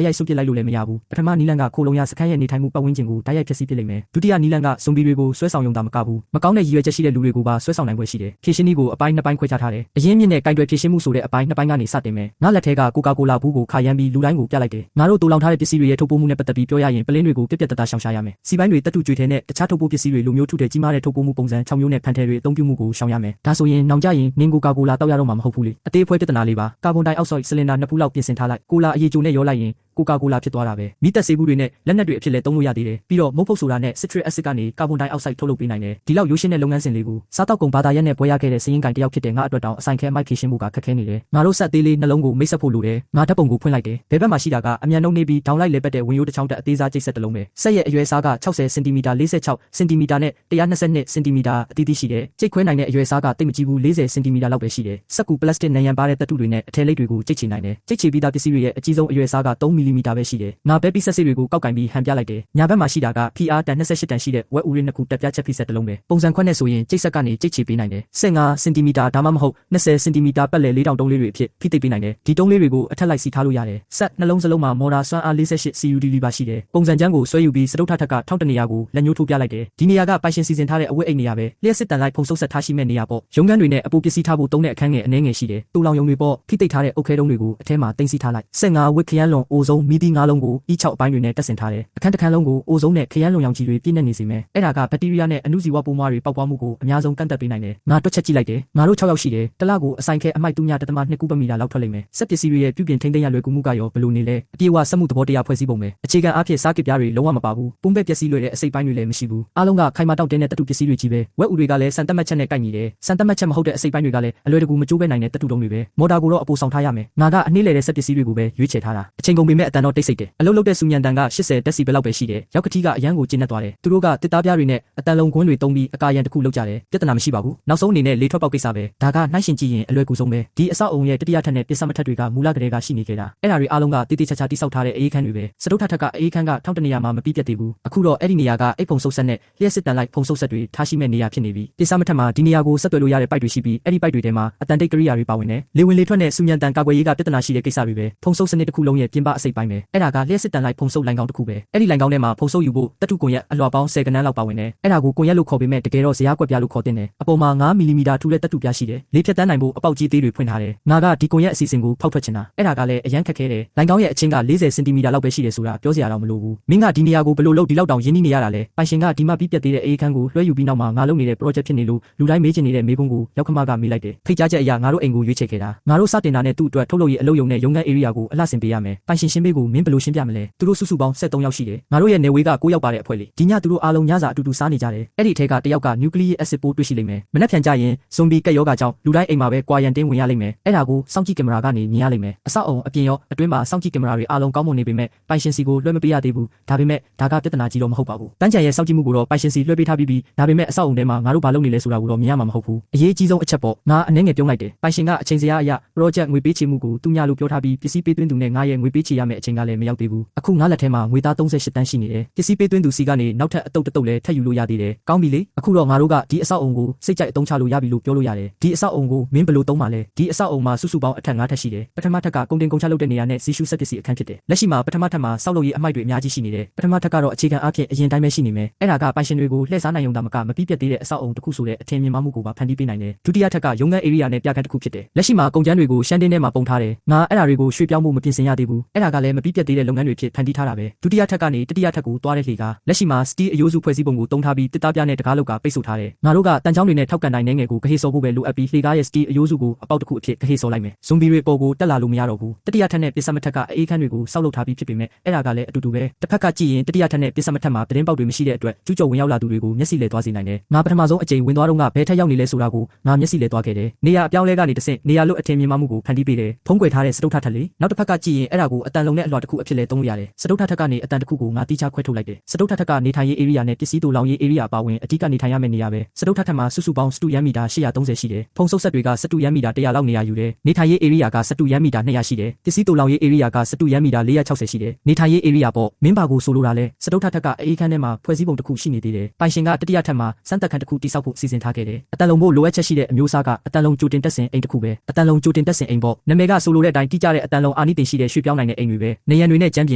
်ရိုက်ဆုပ်ပစ်လိုက်လို့လည်းမရဘူးပထမနီလန်ကခိုးလုံးရစခန်းရဲ့နေထိုင်မှုပတ်ဝန်းကျင်ကိုဓာတ်ရိုက်ဖျက်ဆီးပစ်လိမ့်မယ်ဒုတိယနီလန်ကဇွန်ဘီတွေကိုဆွဲဆောင်ရုံသာမကဘူးမကောင်းတဲ့ရည်ရွယ်ချက်ရှိတဲ့လူတွေကိုပါဆွဲဆောင်နိုင်ပွဲရှိတယ်ဖြည့်ရှင်းနည်းကိုအပိုင်းနှစ်ပိုင်းခွဲခြားထားတယ်အရင်းမြစ်နဲ့ကင်တွယ်ဖြည့်ရှင်းမှုဆိုတဲ့အပိုင်းနှစ်ပိုင်းကနေစတင်မယ်ငါလက်ထဲကကိုကာကိုလာဘူးကိုခါရမ်းပြီးလူတိုင်းကိုပြလိုက်တယ်ငါတို့တူလောင်ထားတဲ့ပစ္စည်းတွေရဲ့ထုတ်ပိုးမှုနဲ့ပတ်သက်ပြီးပြောရရင်ပလင်းတွေကိုပြက်ပြက်တသားရှောင်ရှားရမယ်စီပိုင်းတွေတက်တူကြွေထဲနဲ့တခြားထုတ်ပိုးပစ္စည်းတွေလိုမျိုးထုတဲ့ကြီးမားတဲ့ထုတ်ပိုးမှုပုံစံ6မျိုးနဲ့ဖန်ထဲတွေအသုံးပြုမှုကိုရှောင်ရမယ်ဒါဆိုရင်နောင်ကြရင်နင်းကိုကာကိုလာတောက်ရတော့မှာမဟုတ်ဘူးလေအသေးအဖွဲပြဿနာလေးပါကာဗွန်ဒိုင်အောက်ဆိုဒ်ဆလင်ဒါ2ဖူးလောက်ပြင်ဆင်ထားလိုက်ကိုလာအရေကြိုနဲ့ရောလိုက်ရင်ကိုကာကိုလာဖြစ်သွားတာပဲမိသက်ဆေးဘူးတွေနဲ့လက်နက်တွေအဖြစ်လဲသုံးလို့ရသေးတယ်ပြီးတော့မုတ်ဖုတ်ဆိုတာနဲ့ citric acid ကနေကာဗွန်ဒိုင်အောက်ဆိုဒ်ထုတ်လုပ်ပေးနိုင်တယ်ဒီလောက်ရိုးရှင်းတဲ့လုပ်ငန်းစဉ်လေးကိုစားတောက်ကုန်ဘာသာရက်နဲ့ပွဲရခဲ့တဲ့စရင်ကိုင်တယောက်ဖြစ်တဲ့ငါအတွက်တောင်အဆိုင်ခဲအမိုက်ဖြည့်ရှင်းမှုကခက်ခဲနေတယ်ငါတို့ဆက်သေးလေးနှလုံးကိုမိတ်ဆက်ဖို့လိုတယ်ငါဓာတ်ပုံကိုဖွင့်လိုက်တယ်ဘယ်ဘက်မှာရှိတာကအမြန်နှုတ်နေပြီးဒေါင်လိုက်လဲပတ်တဲ့ဝင်ရိုးတစ်ချောင်းတက်အသေးစားကျိတ်ဆက်တစ်လုံးပဲဆက်ရဲ့အရွယ်စားက60စင်တီမီတာ46စင်တီမီတာနဲ့122စင်တီမီတာအသီးသီးရှိတယ်ကျိတ်ခွဲနိုင်တဲ့အရွယ်စားကတိတ်မကြီးဘူး40စင်တီမီတာလောက်ပဲရှိတယ်စက်ကူပလတ်စတစ်နံရံပါတဲ့သတ္တုတွေနဲ့အထည်လိပ်တွေကိုကျိတ်ချနိုင်တယ်ကျိတ်ချပြီးသားပစ္စည်းတွေရဲ့အကြီးဆုံးအရွယ်စားက3မီလီမီတာပဲရှိတယ်ငါပဲပြီးဆက်စစ်တွေကိုကောက်ကင်ပြီးဟန်ပြလိုက်တယ်ညာဘက်မှာရှိတာက PR တန်28တန်ရှိတဲ့ဝက်ဥရင်းနှစ်ခုတက်ပြချက်ဖိဆက်တစ်လုံးပဲပုံစံခွက်နဲ့ဆိုရင်ကျိတ်ဆက်ကနေကျိတ်ချပေးနိုင်တယ်15စင်တီမီတာဒါမှမဟုတ်20စင်တီမီတာပတ်လည်4000တုံးလေးတွေအဖြစ်ဖိသိပ်ပေးနိုင်တယ်ဒီတုံးလေးတွေကိုအထက်လိုက်စီထားလို့ရတယ်ဆက်နှလုံးစလုံးမှာမော်တာစွမ်းအား48 CUD လီပါရှိတယ်ပုံစံချမ်းကိုဆွဲယူပြီးစတုထထက်ကထောက်တနေရာကိုလက်ညှိုးထိုးပြလိုက်တယ်ဒီနေရာကပိုင်ရှင်စီစဉ်ထားတဲ့အဝတ်အိတ်နေရာပဲလျှက်စစ်တန်လိုက်ဖုံဆုပ်ဆက်ထားရှိမဲ့နေရာပေါ့ရုံးခန်းတွေနဲ့အပူပစ္စည်းထားဖို့တုံးတဲ့အခန်းငယ်အနည်းငယ်ရှိတယ်တူလောင်ယုံတွေပေါ့ဖိသိပ်ထားတဲ့အုတ်ခဲတုံးတွေကိုအထဲမှာတင်စီထားလိုက်15ဝက်ခရမ်းလွန်အိုဇုံမီဒီ9လုံးကို E6 အပိုင်းတွေနဲ့တက်ဆင်ထားတယ်အခန်းတစ်ခန်းလုံးကိုအိုဇုံနဲ့ခရမ်းလွန်ရောင်ခြည်တွေပြည့်နေနေစေမယ်အဲ့ဒါကဘက်တီးရီးယားနဲ့အဏုဇီဝပိုးမွှားတွေပေါက်ပွားမှုကိုအများဆုံးကန့်သက်ပေးနိုင်တယ်ငါတွက်ချက်ကြည့်လိုက်တယ်ငါတို့6ယောက်ရှိတယ်တစ်လကိုအဆိုင်ခဲအမိုက်3.2ကူးပမီတာလောက်ထွက်လိမ့်မယ်စက်ပစ္စည်းတွေရဲ့ပြုပြင်ထိန်းသိမ်းရလွယ်ကူမှုကရောဘယ်လိုနေလဲအပြေအဝစက်မှုသဘောတရားဖွဲ့စည်းပုံပဲအခြေခံအားဖြင့်စားကစ်ပြားတွေလုံးဝမပါဘူးပုံပဲပစ္စည်းလွယ်တဲ့အစိပ်ပိုင်းတွေလည်းမရှိဘူးအားလုံးကခိုင်မာတောင့်တင်းတဲ့တတုပစ္စည်းတွေကြီးပဲဝက်ဥတွေကလည်းစံတက်မှတ်ချက်နဲ့ကိုက်ညီတယ်စံတက်မှတ်ချက်မဟုတ်တဲ့အစိပ်ပိုင်းတွေကလည်းအလွယ်တကူမကျိုးပဲနိုင်တဲ့တတုတုံးတွေပဲမော်တာကိုတော့အပူဆောင်ထားရမယ်ငါကအနှေးလေတဲ့စက်ပစ္စည်းတွေကိုပဲရွေးချယ်ထားတာအချိန်ကုန်ပေမဲ့အတန်တော့တိတ်ဆိတ်တယ်အလုပ်လုပ်တဲ့စူညံတန်က80ဒက်ဆီဘယ်လောက်ပဲရှိတယ်ရောက်ကတိကအရန်ကိုကျဉ်းနေသွားတယ်သူတို့ကတစ်သားပြားတွေနဲ့အတန်လုံးခွန်းတွေတုံးပြီးအကာရန်တစ်ခုလောက်ကြတယ်ပြဿနာမရှိပါဘူးနောက်ဆုံးအနေနဲ့လေထွက်ပေါက်ကိစ္စပဲဒါကနှိုင်းရှင်ကြည့်ရင်အလွယ်ကူဆုံးပဲဒီအဆောက်အုံရဲ့တတိယထပ်နဲ့ပစ္စမထက်တွေကမူလကလေးကရှိနေခဲ့တာအဲ့ဒါတွေအားလုံးကတိတိကျကျတိဆောက်ထားတဲ့အေးခန်းတွေပဲစတုထထက်ကအေးခန်းကထောက်တနေရာမှာမပြီးပြတ်သေးဘူးအခုတော့အဲ့ဒီနေရာကအိတ်ဖုံဆုပ်ဆက်နဲ့လျှက်စစ်တန်လိုက်ဖုံဆုပ်ဆက်တွေထားရှိမဲ့နေရာဖြစ်နေပြီပစ္စမထက်မှာဒီနေရာကိုဆက်သွယ်လို့ရတဲ့ပိုက်တွေရှိပြီးအဲ့ဒီပိုက်တွေထဲမှာအတန်တိတ်ကရိယာတွေပါဝင်တယ်လေဝင်လေထွက်နဲ့စူညံတန်ကာကွယ်ရေးကပြဿနာရှိတဲ့ကိစ္စတွေပဲဖုံဆုပ်စနစ်တစ်ခုလုံးရဲ့ပြင်ပအစိပ်ပိုင်းပဲအဲ့ဒါကလျှက်စစ်တန်လိုက်ဖုံဆုပ်လိုင်းကောင်းတစ်ခုပဲအဲ့ဒီလိုင်းကောင်းထဲမှာဖုံဆုပ်ယူဖို့တတုကွန်ရက်အလွှာပေါင်း10ကနန်းလောက်ပါဝင်တယ်အဲ့ဒါကိုကွန်ရက်လို့ခေါ်ပေမဲ့တကယ်တော့ဇရာကွက်ပြားလို့ခေါ်တဲ့အပေါ်မှာ9မီလီမီတာထူတဲ့တတုပြားရှိတယ်လေဖြတ်တန်းနိုင်ဖို့အပေါက်ကြီးသေးတွေဖွင့်ထားတယ်ငါကဒီကွန်ရက်အစီအစဉ်ကိုဖောက်ထွက်ချင်တာအဲ့ဒါကလည်းအရန်ခက်ခဲတယ်လိုင်းကောင်းရဲ့အချင်းက40စင်တီမီတာလောက်ပဲရှိတယ်ဆိုတာပြောစရာတော့မလိုဘူးမင်းကဒီနေရာကိုဘယ်လိုလုပ်ဒီလောက်တောင်ရင်းနှီးနေရတာလဲပိုင်ရှင်ကဒီမှပြီးပြတ်သေးတဲ့အေးခန်းကိုလွှဲယူပြီးနောက်မှာငါလုပ်နေတဲ့ project ဖြစ်နေလို့လူတိုင်းမေးချင်နေတဲ့မေးခွန်းကိုရောက်ခမကမေးလိုက်တယ်ဖိတ်ကြားချက်အရာငါတို့အိမ်ကိုရွေးချယ်ခဲ့တာငါတို့စတင်တာနဲ့သူ့အတွက်ထုတ်လုပ်ရေးအလုပ်ရုံနဲ့ရုံးခန်း area ကိုအလှဆင်ပေးရမယ်ပိုင်ရှင်ရှင်းပေးကိုမင်းဘယ်လိုရှင်းပြမလဲသူတို့စုစုပေါင်း73ယောက်ရှိတယ်ငါတို့ရဲ့နေဝေးက9ယောက်ပါတဲ့အဖွဲ့လေးဒီညသူတို့အားလုံးညစာအတူတူစားနေကြတယ်အဲ့ဒီအထက်ကတယောက်က nucleic acid ပိုးတွေ့ရှိလိမ့်မယ်မနှက်ဖြန်ကြရင်ဇွန်ဘီကက်ယောဂါကြောင့်လူတိုင်းအိမ်မှာပဲကွာရန်တင်းဝင်ရလိမ့်မယ်အဲ့ဒါကိုစောင့်ကြည့်ကင်မရာကနေမြင်ရလိမ့်မယ်အဆောက်အုံအပြင်ရောအတွင်းမှာစောင့်ကြည့်ကင်မရာတွေအားလုံးကောင်းမွန်နေပေမဲ့ပိုင်ရှင်စီကိုလွှဲမပေးရသေးဘူးဒါပေမဲ့ဒါကပြဿနာကြီးတော့မဟုတ်ပါဘူးတန်းကြံရဲ့စောင့်ကြည့်မှုကိုတော့ပိုင်ရှင်စီလွှဲပေးထားပြီးဒါပေမဲ့အဆောက်အုံထဲမှာငါတို့ဘာလုပ်နေလဲဆိုတာကိုတော့မြင်ရမှာမဟုတ်ဘူးအရေးကြီးဆုံးအချက်ပေါ့ငါအနေငယ်ပြုံးလိုက်တယ်ပိုင်ရှင်ကအချိန်စရာအရ project ငွေပေးချေမှုကိုသူညလို့ပြောထားပြီးပစ္စည်းပေးသွင်းသူနဲ့ငါရဲ့ငွေပေးချေရမယ့်အချိန်ကလည်းမရောက်သေးဘူးအခုငါလက်ထဲမှာငွေသား38တန်းရှိနေတယ်ပစ္စည်းပေးသွင်းသူစီကနေနောက်ထပ်အတုပ်တုပ်လဲထပ်ယူလို့ရသေးတယ်ကောင်းပြီလေအခုတော့ငါတို့ကဒီအဆောက်အုံကိုစိတ်ကြိုက်အသုံးချလို့ရပြီလို့ပြောလို့ရတယ်ဒီအဆောက်အုံကိုမင်းဘယ်လိုသုံးမှာလဲဒီအဆောက်အုံမှာစုစုပေါင်းအထက်9ထပ်ရှိတယ်ပထမထက်ကကုန်တင်ကုန်ချလုပ်တဲ့နေရာနဲ့ဇီရှုဆက်ပစ္စည်းအခန်းဖြစ်တယ်လက်ရှိမှာပထမထပ်မှာစောက်လုပ်ရေးအမိုက်တွေအများကြီးရှိနေတယ်ပထမထပ်ကတော့အခြေခံအားဖြင့်အရင်တိုင်းပဲရှိနေမယ်အဲ့ဒါကပိုင်ရှင်တွေကိုလှည့်စားနိုင်ုံသာမကမပြီးပြတ်သေးတဲ့အဆောက်အုံတစ်ခုဆိုတဲ့အထင်မြင်မှမှုကိုပါဖန်တီးပေးနိုင်တယ်ဒုတိယထက်ကရုံးခန်း area နဲ့ပြခန်းတစ်ခုဖြစ်တယ်လက်ရှိမှာကုန်ကျန်းတွေကိုရှမ်းတင်းထဲမှာပုံထားတယ်ငါအဲ့ဒါတွေကိုရွှေ့ပြောင်းမှုမပြင်ဆင်ရသေးဘူးအဲ့ဒါကလည်းမပြီးပြတ်သေးတဲ့လုပ်ငန်းတွေဖြစ်ဖန်တီးထားတာပဲဒုတိယထက်ကနေတတိယထက်ကိုသွားတဲ့လေကလက်ရှိမှာစတီးအယိုးစုဖွဲ့စည်းပုံကိုတုံးထားပြီးတစ်သားပြားနဲ့တကားလောက်ကပိတ်ဆို့ထားတယ်ငါတို့ကတန်ချောင်းတွေနဲ့ထောက်ကန်နိုင်တဲ့ငယ်ကိုကဟေစော်ဖို့ပဲလိုအပ်ပြီးလေကားရဲ့စတီးအယိုးစုကိုအပေါက်တစ်ခုအဖြစ်ကဟေစော်လိုက်မယ်ဇွန်ဘီတွေပေါ်ကိုတက်လာလို့မရတော့ဘူးတတိယထက်နဲ့ပစ္စမထက်ကအေးခန်းတွေကိုစောက်လုပ်ထားပြီးဖြစ်ပေမဲ့အဲ့ဒါကလည်းအတူတူပဲတစ်ဖက်ကကြည့်ရင်တတိယထက်နဲ့ပစ္စမထက်မှာသတင်းပေါက်တွေမရှိတဲ့အတွက်ကျူးကျော်ဝင်ရောက်လာသူတွေကိုမျက်စိလဲသွားစေနိုင်တယ်ငါပထမဆုံးအကြိမ်ဝင်သွားတော့ကဘယ်ထက်ရောက်နေလဲဆိုတာကိုငါမျက်စိလဲသွားခဲ့တယ်နေရာအပြောင်းလဲကနေတစ်ဆင့်နေရာလွတ်အထင်မြင်မှမှုကိုဖန်တီးပေးတယ်ဖုံးကွယ်ထားတဲ့စတုထထက်လေနောက်တစ်ဖက်ကကြည့်ရင်အဲ့ဒါကိုအတန် န်လုံးနဲ့အလွှာတစ်ခုအဖြစ်လဲသုံးလို့ရတယ်စတုထထက်ကနေအတန်တစ်ခုကိုငါတိကျခွဲထုတ်လိုက်တယ်စတုထထက်ကနေထိုင်ရေး area နဲ့ပစ္စည်းတူလောင်ရေး area ပါဝင်အဓိကနေထိုင်ရမယ့်နေရာပဲစတုထထက်မှာစုစုပေါင်းစတုရန်မီတာ830ရှိတယ်ဖုံဆုပ်ဆက်တွေကစတုရန်မီတာ100လောက်နေရာယူတယ်နေထိုင်ရေး area ကစတုရန်မီတာ200ရှိတယ်ပစ္စည်းတူလောင်ရေး area ကစတုရန်မီတာ460ရှိတယ်နေထိုင်ရေး area ပေါ့မင်းပါကိုဆိုလိုတာလဲစတုထထက်ကအေးခန်းထဲမှာဖွဲ့စည်းပုံတစ်ခုရှိနေသေးတယ်ပိုင်ရှင်ကတတိယထက်မှာစမ်းသက်ခန်းတစ်ခုတိစောက်ဖို့စီစဉ်ထားခဲ့တယ်အတန်လုံးဖို့လိုအပ်ချက်ရှိတဲ့အမျိုးအစားကအတန်လုံးကြိုတင်တက်ဆင်အိမ်တစ်ခုပဲအတန်လုံးကြိုတင်တက်ဆင်အိမ်ပေါ့နာမည်ကဆိုလိုတဲ့အတိုင်းတိကျတဲ့အတန်လုံးအာနိသင်ရှိတဲ့ရွှေပြောင်းနိုင်တဲ့အိမ်တွေပဲနေရန်တွေနဲ့ကျမ်းပြ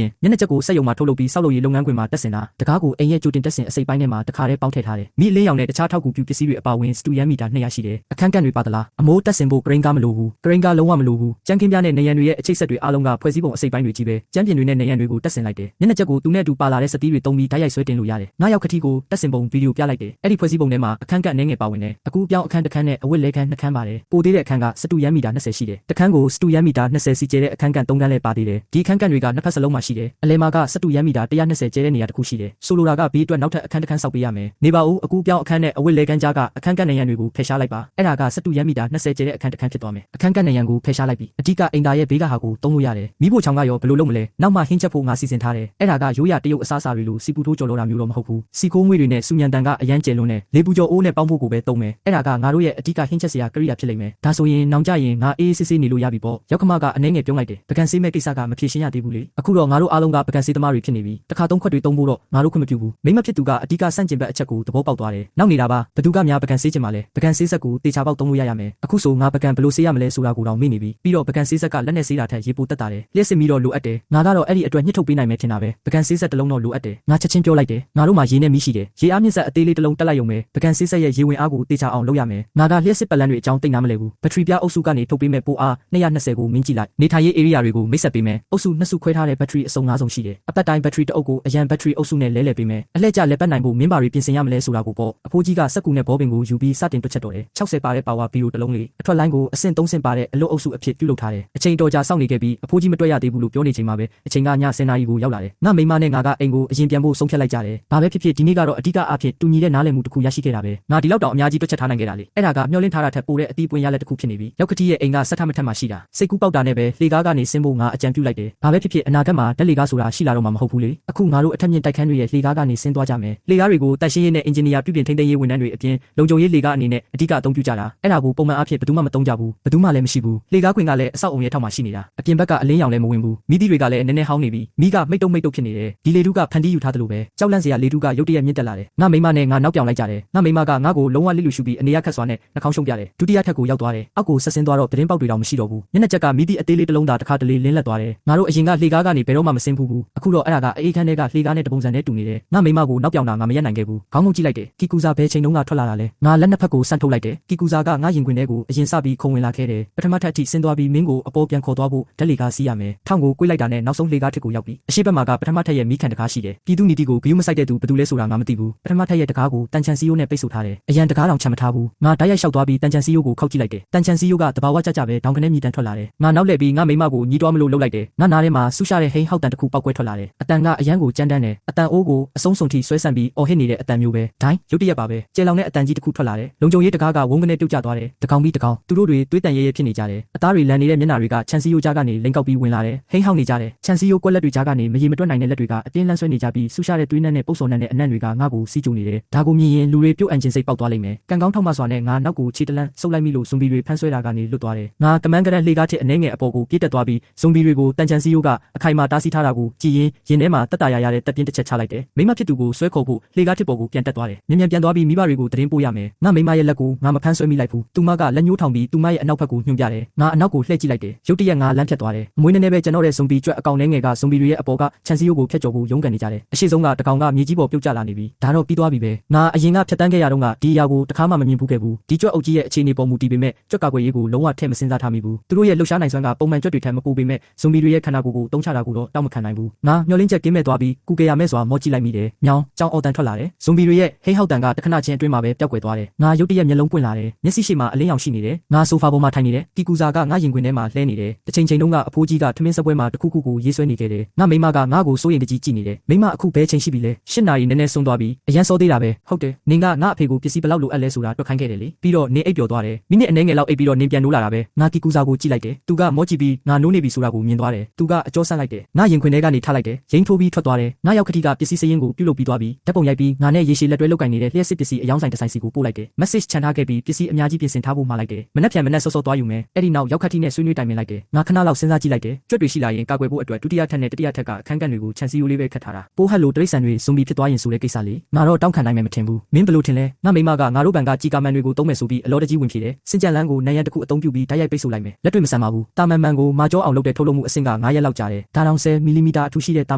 င်မျက်နှာချက်ကိုစက်ရုံမှာထုတ်လုပ်ပြီးစောက်လုပ်ရေးလုပ်ငန်းခွင်မှာတက်ဆင်တာတကားကိုအိမ်ရဲ့ကြိုတင်တက်ဆင်အစိပ်ပိုင်းထဲမှာတခါတည်းပေါင်းထည့်ထားတယ်မိအလင်းရောင်နဲ့တခြားထောက်ကူပြုပစ္စည်းတွေအပါအဝင်စတူရန်မီတာ200ရှိတယ်အခန်းကန့်တွေပါသလားအမိုးတက်ဆင်ဖို့ဂရိန်းကားမလိုဘူးဂရိန်းကားလုံးဝမလိုဘူးကျန်းကင်းပြားနဲ့နေရန်တွေရဲ့အခြေဆက်တွေအားလုံးကဖွဲ့စည်းပုံအစိပ်ပိုင်းတွေကြီးပဲကျမ်းပြင်တွေနဲ့နေရန်တွေကိုတက်ဆင်လိုက်တယ်မျက်နှာချက်ကိုသူနဲ့အတူပါလာတဲ့စတီးတွေတုံးပြီးဓာတ်ရိုက်ဆွဲတင်လို့ရတယ်9ယောက်ခတိကိုတက်ဆင်ပုံဗီဒီယိုပြလိုက်တယ်အဲ့ဒီဖွဲ့စည်းပုံထဲမှာအခန်းကန့်အနေငယ်ပါဝင်တယ်အခုပြောင်းအခန်းတစ်ခန်းနဲ့အဝတ်လဲခန်း2ခန်းပါတယ်ပိုသေးတဲ့အခန်းကစတူရန်မီတာ20ရှိတယ်တစ်ခန်းကိုစတူရန်မီတာ20စီကျဲတဲ့အခန်းကန့်3ခန်းလဲပါသေးတယ်ဒီအခန်းကန့်တွေကနှစ်ဖက်စလုံးမှာရှိတယ်အလဲမှာကစတူရန်မီတာ120ကျဲတဲ့နေရာတစ်ခုရှိတယ်ဆိုလိုတာကဘေးအတွက်နောက်ထပ်အခန်းတစ်ခန်းဆောက်ပေးရမယ်နေပါဦးအခုပြောင်းအခန်းနဲ့အဝတ်လဲခန်းကြားကအခန်းကန့်နေရန်တွေကိုဖယ်ရှားလိုက်ပါအဲ့ဒါကစတူရန်မီတာ20ကျဲတဲ့အခန်းတစ်ခန်းဖြစ်သွားမယ်အခန်းကန့်နေရန်ကိုဖယ်ရှားလိုက်ပြီအဓိကအိမ်သားရဲ့ဘေးကဟာကိုသုံးလို့ရတယ်မိဖို့ချောင်းကရောဘယ်လိုလုပ်မလဲနောက်မှဟင်းချက်ဖို့ငါစီစဉ်ထားတယ်အဲ့ဒါကရိုးရတရုတ်အစားအစာတွေလိုစီပူထိုးကြော်လို့တာမျိုးတော့မဟုတ်ဘူးစီကိုးငွေတွေနဲ့စူညံတန်ကအရန်ကျယ်လွန်းနဲ့လေပူကြော်အိုးနဲ့ပေါင်းဖို့ကိုပဲသုံးမယ်အဲ့ဒါကငါတို့ရဲ့အဓိကဟင်းချက်စရာကိရိယာဖြစ်လိမ့်မယ်ဒါဆိုရင်နောင်ကြရင်ငါအေးစစ်စစ်နေလို့ရပြီပေါ့ရောက်ခမကအနှဲငယ်ပြုံးလိုက်တယ်ပကံဆေးမဲ့ကိစ္စကမဖြေရှင်းရသေးဘူးလေအခုတော့ငါတို့အားလုံးကပကံဆေးသမားတွေဖြစ်နေပြီတခါသုံးခွက်တွေသုံးဖို့တော့ငါတို့ခွင့်မပြုဘူးမိမဖြစ်သူကအဓိကဆန့်ကျင်ဘက်အချက်ကိုသဘောပေါက်သွားတယ်နောက်နေတာပါဘသူကများပကံဆေးချင်ပါလဲပကံဆေးဆက်ကိုတေချာပေါက်သုံးလို့ရမယ်အခုဆိုငါပကံဘလို့ဆေးရမလဲဆိုတာကိုတော့မေ့နေပြီပြီးတော့ပကံဆေးဆက်ကလက်နဲ့ဆေးတာထက်ရေပိုတက်တာတယ်လျှက်စစ်ပြီးတော့လိုအပ်တယ်ငါကတော့အဲ့ဒီအတွက်ညှစ်ထုတ်ပေးနိုင်မယ်ထင်တာပဲပကံဆေးဆက်တစ်လုံးတော့လိုအပ်တယ်ငါချက်ချင်းပြောလိုက်တယ်ငါတို့မှာရေနဲ့မီးရှိတယ်ရေအားမြင့်ဆက်အသေးလေးတစ်လုံးတက်လိုက်ရုံပဲပကံဆေးဆက်ရဲ့ရေဝင်အားကိုတေချာအောင်လုပ်ရမယ်ငါကလျှက်စစ်ပတ်လန်းတွေအကြောင်းသိနာမလဲဘူးဘက်ထရီပြားအုပ်စုကနေထုတ်ပေးမဲ့ပိုအား220ကိုမင်းကြည့်လိုက်နေထိုင်ရေး area တွေကိုမိတ်ဆက်ပေးမယ်အုပ်စု2စုခွဲထားတဲ့ဘက်ထရီအစုံ9စုံရှိတယ်အပတ်တိုင်းဘက်ထရီတစ်အုပ်ကိုအရန်ဘက်ထရီအုပ်စုနဲ့လဲလှယ်ပေးမယ်အလှည့်ကျလက်ပတ်နိုင်ဖို့မင်းပါတွေပြင်ဆင်ရမလဲဆိုတာကိုပေါ့အဖိုးကြီးကစက်ကူနဲ့ဘောပင်ကိုယူပြီးစတင်တွက်ချက်တော့တယ်60ပါတဲ့ပါဝါဗီရိုတစ်လုံးလေးအထွက်လိုင်းကိုအဆင့်3ဆင့်ပါတဲ့အလုပ်အုပ်စုအဖြစ်ပြုလုပ်ထားတယ်အချိန်တော်ကြာစောင့်နေခဲ့ပြီးအဖိုးကြီးမတွက်ရသေးဘူးလို့ပြောနေချိန်မှာပဲအချိန်ကည10နာရီကိုရောက်လာတယ်ငါမိမနဲ့ငါကအိမ်ကိုအရင်ပြန်ဖို့ဆုံးဖြတ်လိုက်ကြတယ်ဘာပဲဖြစ်ဖြစ်ဒီနေ့ကတော့အဓိကအဖြစ်တူညီတဲ့နားလည်မှုတစ်ခုရရှိခဲ့တာပဲငါဒီလောက်တောင်အများကြီးတွက်ချက်ထားနိုင်ခဲ့တာလေအဲ့ဒါကမျှော်လင့်ထားတာထက်ပိုတဲ့အတီးပွင့်ရလက်တစ်ခုဖြစ်နေပြီရောက်ခတိရဲ့အိမ်ကဆက်ထမထက်မှရှိတာစိတ်ကူးပေါက်တာနဲ့ပဲလှေကားကနေဆင်းဖို့ငါအကြံပြုလိုက်တယ်ဘာပဲဖြစ်ဖြစ်အနာဂတ်မှာဓာတ်လှေကားဆိုတာရှိလာတော့မှာမဟုတ်ဘူးလေအခုငါတို့အထက်မြင့်တိုက်ခန်းတွေရဲ့လှေကားကနေဆင်းသွားကြမယ်လှေကားတွေကိုတိုက်ရှင်းရေးနဲ့အင်ဂျင်နီယာပြုပြင်ထိန်းသိမ်းရေးဝန်ထမ်းတွေအပြင်လုံခြုံရေးလှေကားအနေနဲ့အဓိကအသုံးပြုကြတာအဲ့ဒါကိုပုံမှန်အားဖြင့်ဘယ်သူမှမသုံးကြဘူးဘယ်သူမှလည်းမရှိဘူးလှေကားခွင်ကလည်းအဆောက်အုံရဲ့ထောက်မှာရှိနေတာအပြင်ဘက်ကအလင်းရောင်လည်းမဝင်ဘူးမိသီးတွေကလည်းနည်းနည်းဟောင်းနေပြီမိကမိတ်တုံဖြစ်နေတယ်ဒီလေထုကဖန်တီးယူထားသလိုပဲကြောက်လန့်စရာလေထုကရုတ်တရက်မြင့်တက်လာတယ်ငါမိမနဲ့ငါနောက်ပြောင်လိုက်ကြတယ်ငါမိမကငါ့ကိုလုံးဝလစ်လူရှုပြီးအနေရခတ်စွာနဲ့နှာခေါင်းရှုံပြတယ်ဒုတိယထပ်ကိုရောက်သွားတယ်အောက်ကိုဆက်ဆင်းသွားတော့သတင်းပေါက်တွေတောင်မရှိတော့ဘူးမျက်နှာချက်ကမိသီးအသေးလေးတစ်လုံးသာတစ်ခါတလေလင်းလက်သွားတယ်ငါတို့အရင်ကလှေကားကနေဘယ်တော့မှမဆင်းဘူးအခုတော့အဲ့ဒါကအေးခန်းတွေကလှေကားနဲ့တပုံစံနဲ့တူနေတယ်ငါမိမကိုနောက်ပြောင်တာငါမရက်နိုင်ခဲ့ဘူးခေါင်းငုံကြည့်လိုက်တယ်ကီကူဇာဘဲချိန်တုန်းကထွက်လာတာလဲငါလက်နှစ်ဖက်ကိုဆန့်ထုတ်လိုက်တယ်ကီကူဇာကငါရင်ခွင်ထဲကိုအရင်စပြီးခုံဝင်လာခဲ့တယ်ပထမထပ်အထိဆင်းသွားပြီးမင်းကိုအပေါ်ပြန်ခေါ်သွားဖို့ဓာတ်လေကားစီးရမယ်ထောင်ကိုကွေးလိုက်တာနဲ့နောက်ဆုံးလှေကားထစ်ကိုရောက်ပြီးအရှိဘက်မှာကပထမထပ်ရဲ့မီးခံတကားရှိတယ်ပြည်သူနီတီကိုဂယုမဆိုင်တဲ့သူဘယ်သူလဲဆိုတာငါမသိဘူးပထမထပ်ရဲ့တကားကိုတန်ချန်စီယိုနဲ့ပိတ်ဆို့ထားတယ်အရန်တကားတောင်ချမ်းမထားဘူးငါဓာတ်ရိုက်လျှောက်သွားပြီးတန်ချန်စီယိုကိုခောက်ကြည့်လိုက်တယ်တန်ချန်စီယိုကတဘာဝကြကြပဲဒေါင်ကနေမြည်တန်ထွက်လာတယ်ငါနောက်လှည့်ပြီးငါမိမကိုညီးတွားမလို့လှုပ်လိုက်တယ်ငါနားထဲမှာဆူရှာတဲ့ဟိန်းဟောက်တန်တစ်ခုပောက်ကွဲထွက်လာတယ်အတန်ကအရန်ကိုကြမ်းတမ်းတယ်အတန်အိုးကိုအဆုံးစွန်ထိဆွဲဆန့်ပြီးအော်ဟစ်နေတဲ့အတန်မျိုးပဲဒိုင်းရုတ်တရက်ပါပဲကျဲလောင်တဲ့အတန်ကြီးတစ်ခုထွက်လာတယ်လုံခြုံရေးတကားကဝုန်းကနေပြုတ်ကျသွားတယ်တကောင်ပြီးတကောင်သူတို့တွေတွေးတန်ရဲရဲဖြစ်နေကြတယ်အသားတွေလန်နေတဲ့မျက်နှာတွေကချန်စီယိုကြားကနေလိန်ကောက်ပြီးဝင်လာတယ်ဟိန်းဟောက်နေကြတယ်ချန်စီယိုကွက်လက်တွေကြားကနေမရေမတွက်နိုင်တဲ့လက်တွေကအတင်းလန်းဆွဲနေကြပြီးဆူရှာတဲ့တွေးနှက်နဲ့ပုတ်စော်နှက်နဲ့အနံ့တွေကငါ့ကိုစီးကျူနေတယ်ဒါကိုမြင်ရင်လူတွေပြုတ်အန်ဂျင်စိတ်ပေါက်သွားလိမ့်မယ်ကံကောင်းထောက်မစွာနဲ့ငါနောက်ကိုခြေတလန်းဆုပ်လိုက်မိလို့ဇွန်ဘီတွေဖမ်းဆွဲတာကနေလွတ်သွားတယ်ငါကမန်းကရန်လှေကားထစ်အနေငယ်အပေါ်ကိုပြေးတက်သွားပြီးဇွန်ဘီတွေကိုတန်ချန်စီယိုကအခိုင်မာတားဆီးထားတာကိုကြည်ရင်ရင်ထဲမှာတက်တာရရတဲ့တပ်ပြင်းတစ်ချက်ချလိုက်တယ်မိမဖြစ်သူကိုဆွဲခေါ်ဖို့လှေကားထစ်ပေါ်ကိုပြန်တက်သွားတယ်မြန်မြန်ပြန်သွားပြီးမိဘတွေကိုသတင်းပို့ရမယ်ငါမိမရဲ့လက်ကိုငါမဖမ်းဆွဲမိလိုက်ဘူးသူမကလက်ညှိုးထောင်ပြီးသူမရဲ့အနောက်ဘက်ကိုညွှန်ပြတယ်ငါအနောက်ကိုလှည့်ကြည့်လိုက်တယ်ရုတ်တရက်ငါလမ်းဖြတ်သွားတယ်အမွေးနေနေပဲကျွန်တော်ရဲ့ဇွန်ဘီကြွက်အကောင်ထဲငယ်ကဇွန်ဘီတွေရဲ့အပေါ်ကချန်စီယိုကိုဖျက်ကျော်ဖို့ရုန်းကန်နေကြတယ်အရှိဆုံးကတကောင်ကမြေကြီးပေါ်ပြုတ်ကျလာနေပြီဒါတော့ပြီးသွားပြီပဲငါအရင်ကဖြတ်တန်းခဲ့ရတော့ကဒီအရာကိုတခါမှမမြင်ဘူးခဲ့ဘူးဒီကြွက်အုပ်ကြီးရဲ့အခြေအနေပေါ်မူတည်ပေမဲ့ကြွက်ကကွယ်ရေးကိုလုံးဝထည့်မစင်စားထားမိဘူးသူတို့ရဲ့လှုပ်ရှားနိုင်စွမ်းကပုံမှန်ကြွက်တွေထက်မပူပေမဲ့ဇွန်ဘီတွေရဲ့ခန္ဓာကိုယ်ကိုတုံးချတာကိုတော့တောက်မခံနိုင်ဘူးငါမျောလင်းချက်ကင်းမဲ့သွားပြီးကူကေရမဲ့စွာမော့ကြည့်လိုက်မိတယ်ညောင်းကြောင်အော်တန်ထွက်လာတယ်ဇွန်ဘီတွေရဲ့ဟိဟောက်တန်ကတခဏချင်းအတွင်းမှာပဲပျောက်ကွယ်သွားတယ်ငါရုတ်တရက်မျက်လုံးပွင့်လာတယ်မျက်စိရှိမှအလင်းရောင်ရှိနေတယ်ငါဆိုဖာပေါ်မှာထိုင်နေတယ်ကီကူဇာကငါရင်ခွင်ထဲမှာလှဲနေတယ်တစ်ချိန်ချိန်တုန်းကအဖိုးကြီးကထမင်းစပွဲမှာတခုခုကိုရေးဆွဲနေခဲ့တယ်ငါမိမကငါ့ကိုစိုးရင်တကြီးကြည့်နေတယ်မိမအခုဘဲချိန်ရှိပြီလဲ8နာရီနည်းနည်းဆုံးသွားပြီအရန်စောသေးတာပဲဟုတ်တယ်နင်ကငါအဖေကိုပစ္စည်းဘလောက်လိုအပ်လဲဆိုတာတွက်ခိုင်းခဲ့တယ်လေပြီးတော့နင်အိပ်ပျော်သွားတယ်မိနစ်အနည်းငယ်လောက်အိပ်ပြီးတော့နင်ပြန်နိုးလာတာပဲငါကီကူဇာကိုကြည့်လိုက်တယ်သူကမော့ကြည့်ပြီးငါနိုးနေပြီဆိုတာကိုမြင်သွားတယ် သူကအကျော်ဆန့်လိုက်တယ်ငါရင်ခွင်ထဲကနေထားလိုက်တယ်ရိမ့်ထိုးပြီးထွက်သွားတယ်ငါရောက်ခတိကပစ္စည်းစရင်ကိုပြုတ်လုပ်ပြီးသွားပြီးဓာတ်ပုံရိုက်ပြီးငါနဲ့ရေရှည်လက်တွဲလုပ်ကင်နေတဲ့လျှက်စစ်ပစ္စည်းအယောင်းဆိုင်တစ်ဆိုင်စီကိုပို့လိုက်တယ် message ချန်ထားခဲ့ပြီးပစ္စည်းအများကြီးပြင်ဆင်ထားဖို့မှာလိုက်တယ်မနှက်ဖြန်မနှက်စောစောသွားယူမယ်အဲ့ဒီနောက်ရောက်ခတိနဲ့ဆွေးနွေးတိုင်ပင်လိုက်တယ်ငါခဏလောက်စဉ်းစားကြည့်လိုက်တယ်ကြွက်တွေရှိလာရင်ကာကွယ်ဖို့အတွက်ဒုတိယထပ်နဲ့တတိယထက်ကအခန်းကဏ္ဍတွေကိုခြံစည်းရိုးလေးပဲခတ်ထားတာပိုးဟက်လိုတရိတ်ဆန်တွေဇွန်ဘီဖြစ်သွားရင်ဆိုတဲ့ကိစ္စလေးငါတော့တောင်းခံနိုင်မယ်မထင်ဘူးမင်းဘယ်လိုထင်လဲငါမိမကငါတို့ဘန်ကကြီးကာမန်တွေကိုသုံးမယ်ဆိုပြီးအလောတကြီးဝင်ဖြေတယ်စင်ကြံလန်းကိုနံရံတစ်ခုအသုံးပြုပြီးဓာတ်ရိုက်ပိတ်ဆို့လိုက်မယ်လက်တွေ့မဆန်ပါဘူးတာမန်မှန်ကိုမာကျောအောင်လုပ်တဲ့ထုတ်လုပ်မှုအဆင့်က9ရက်လောက်ကြာတယ်ဒါတောင်10မီလီမီတာအထူးရှိတဲ့တာ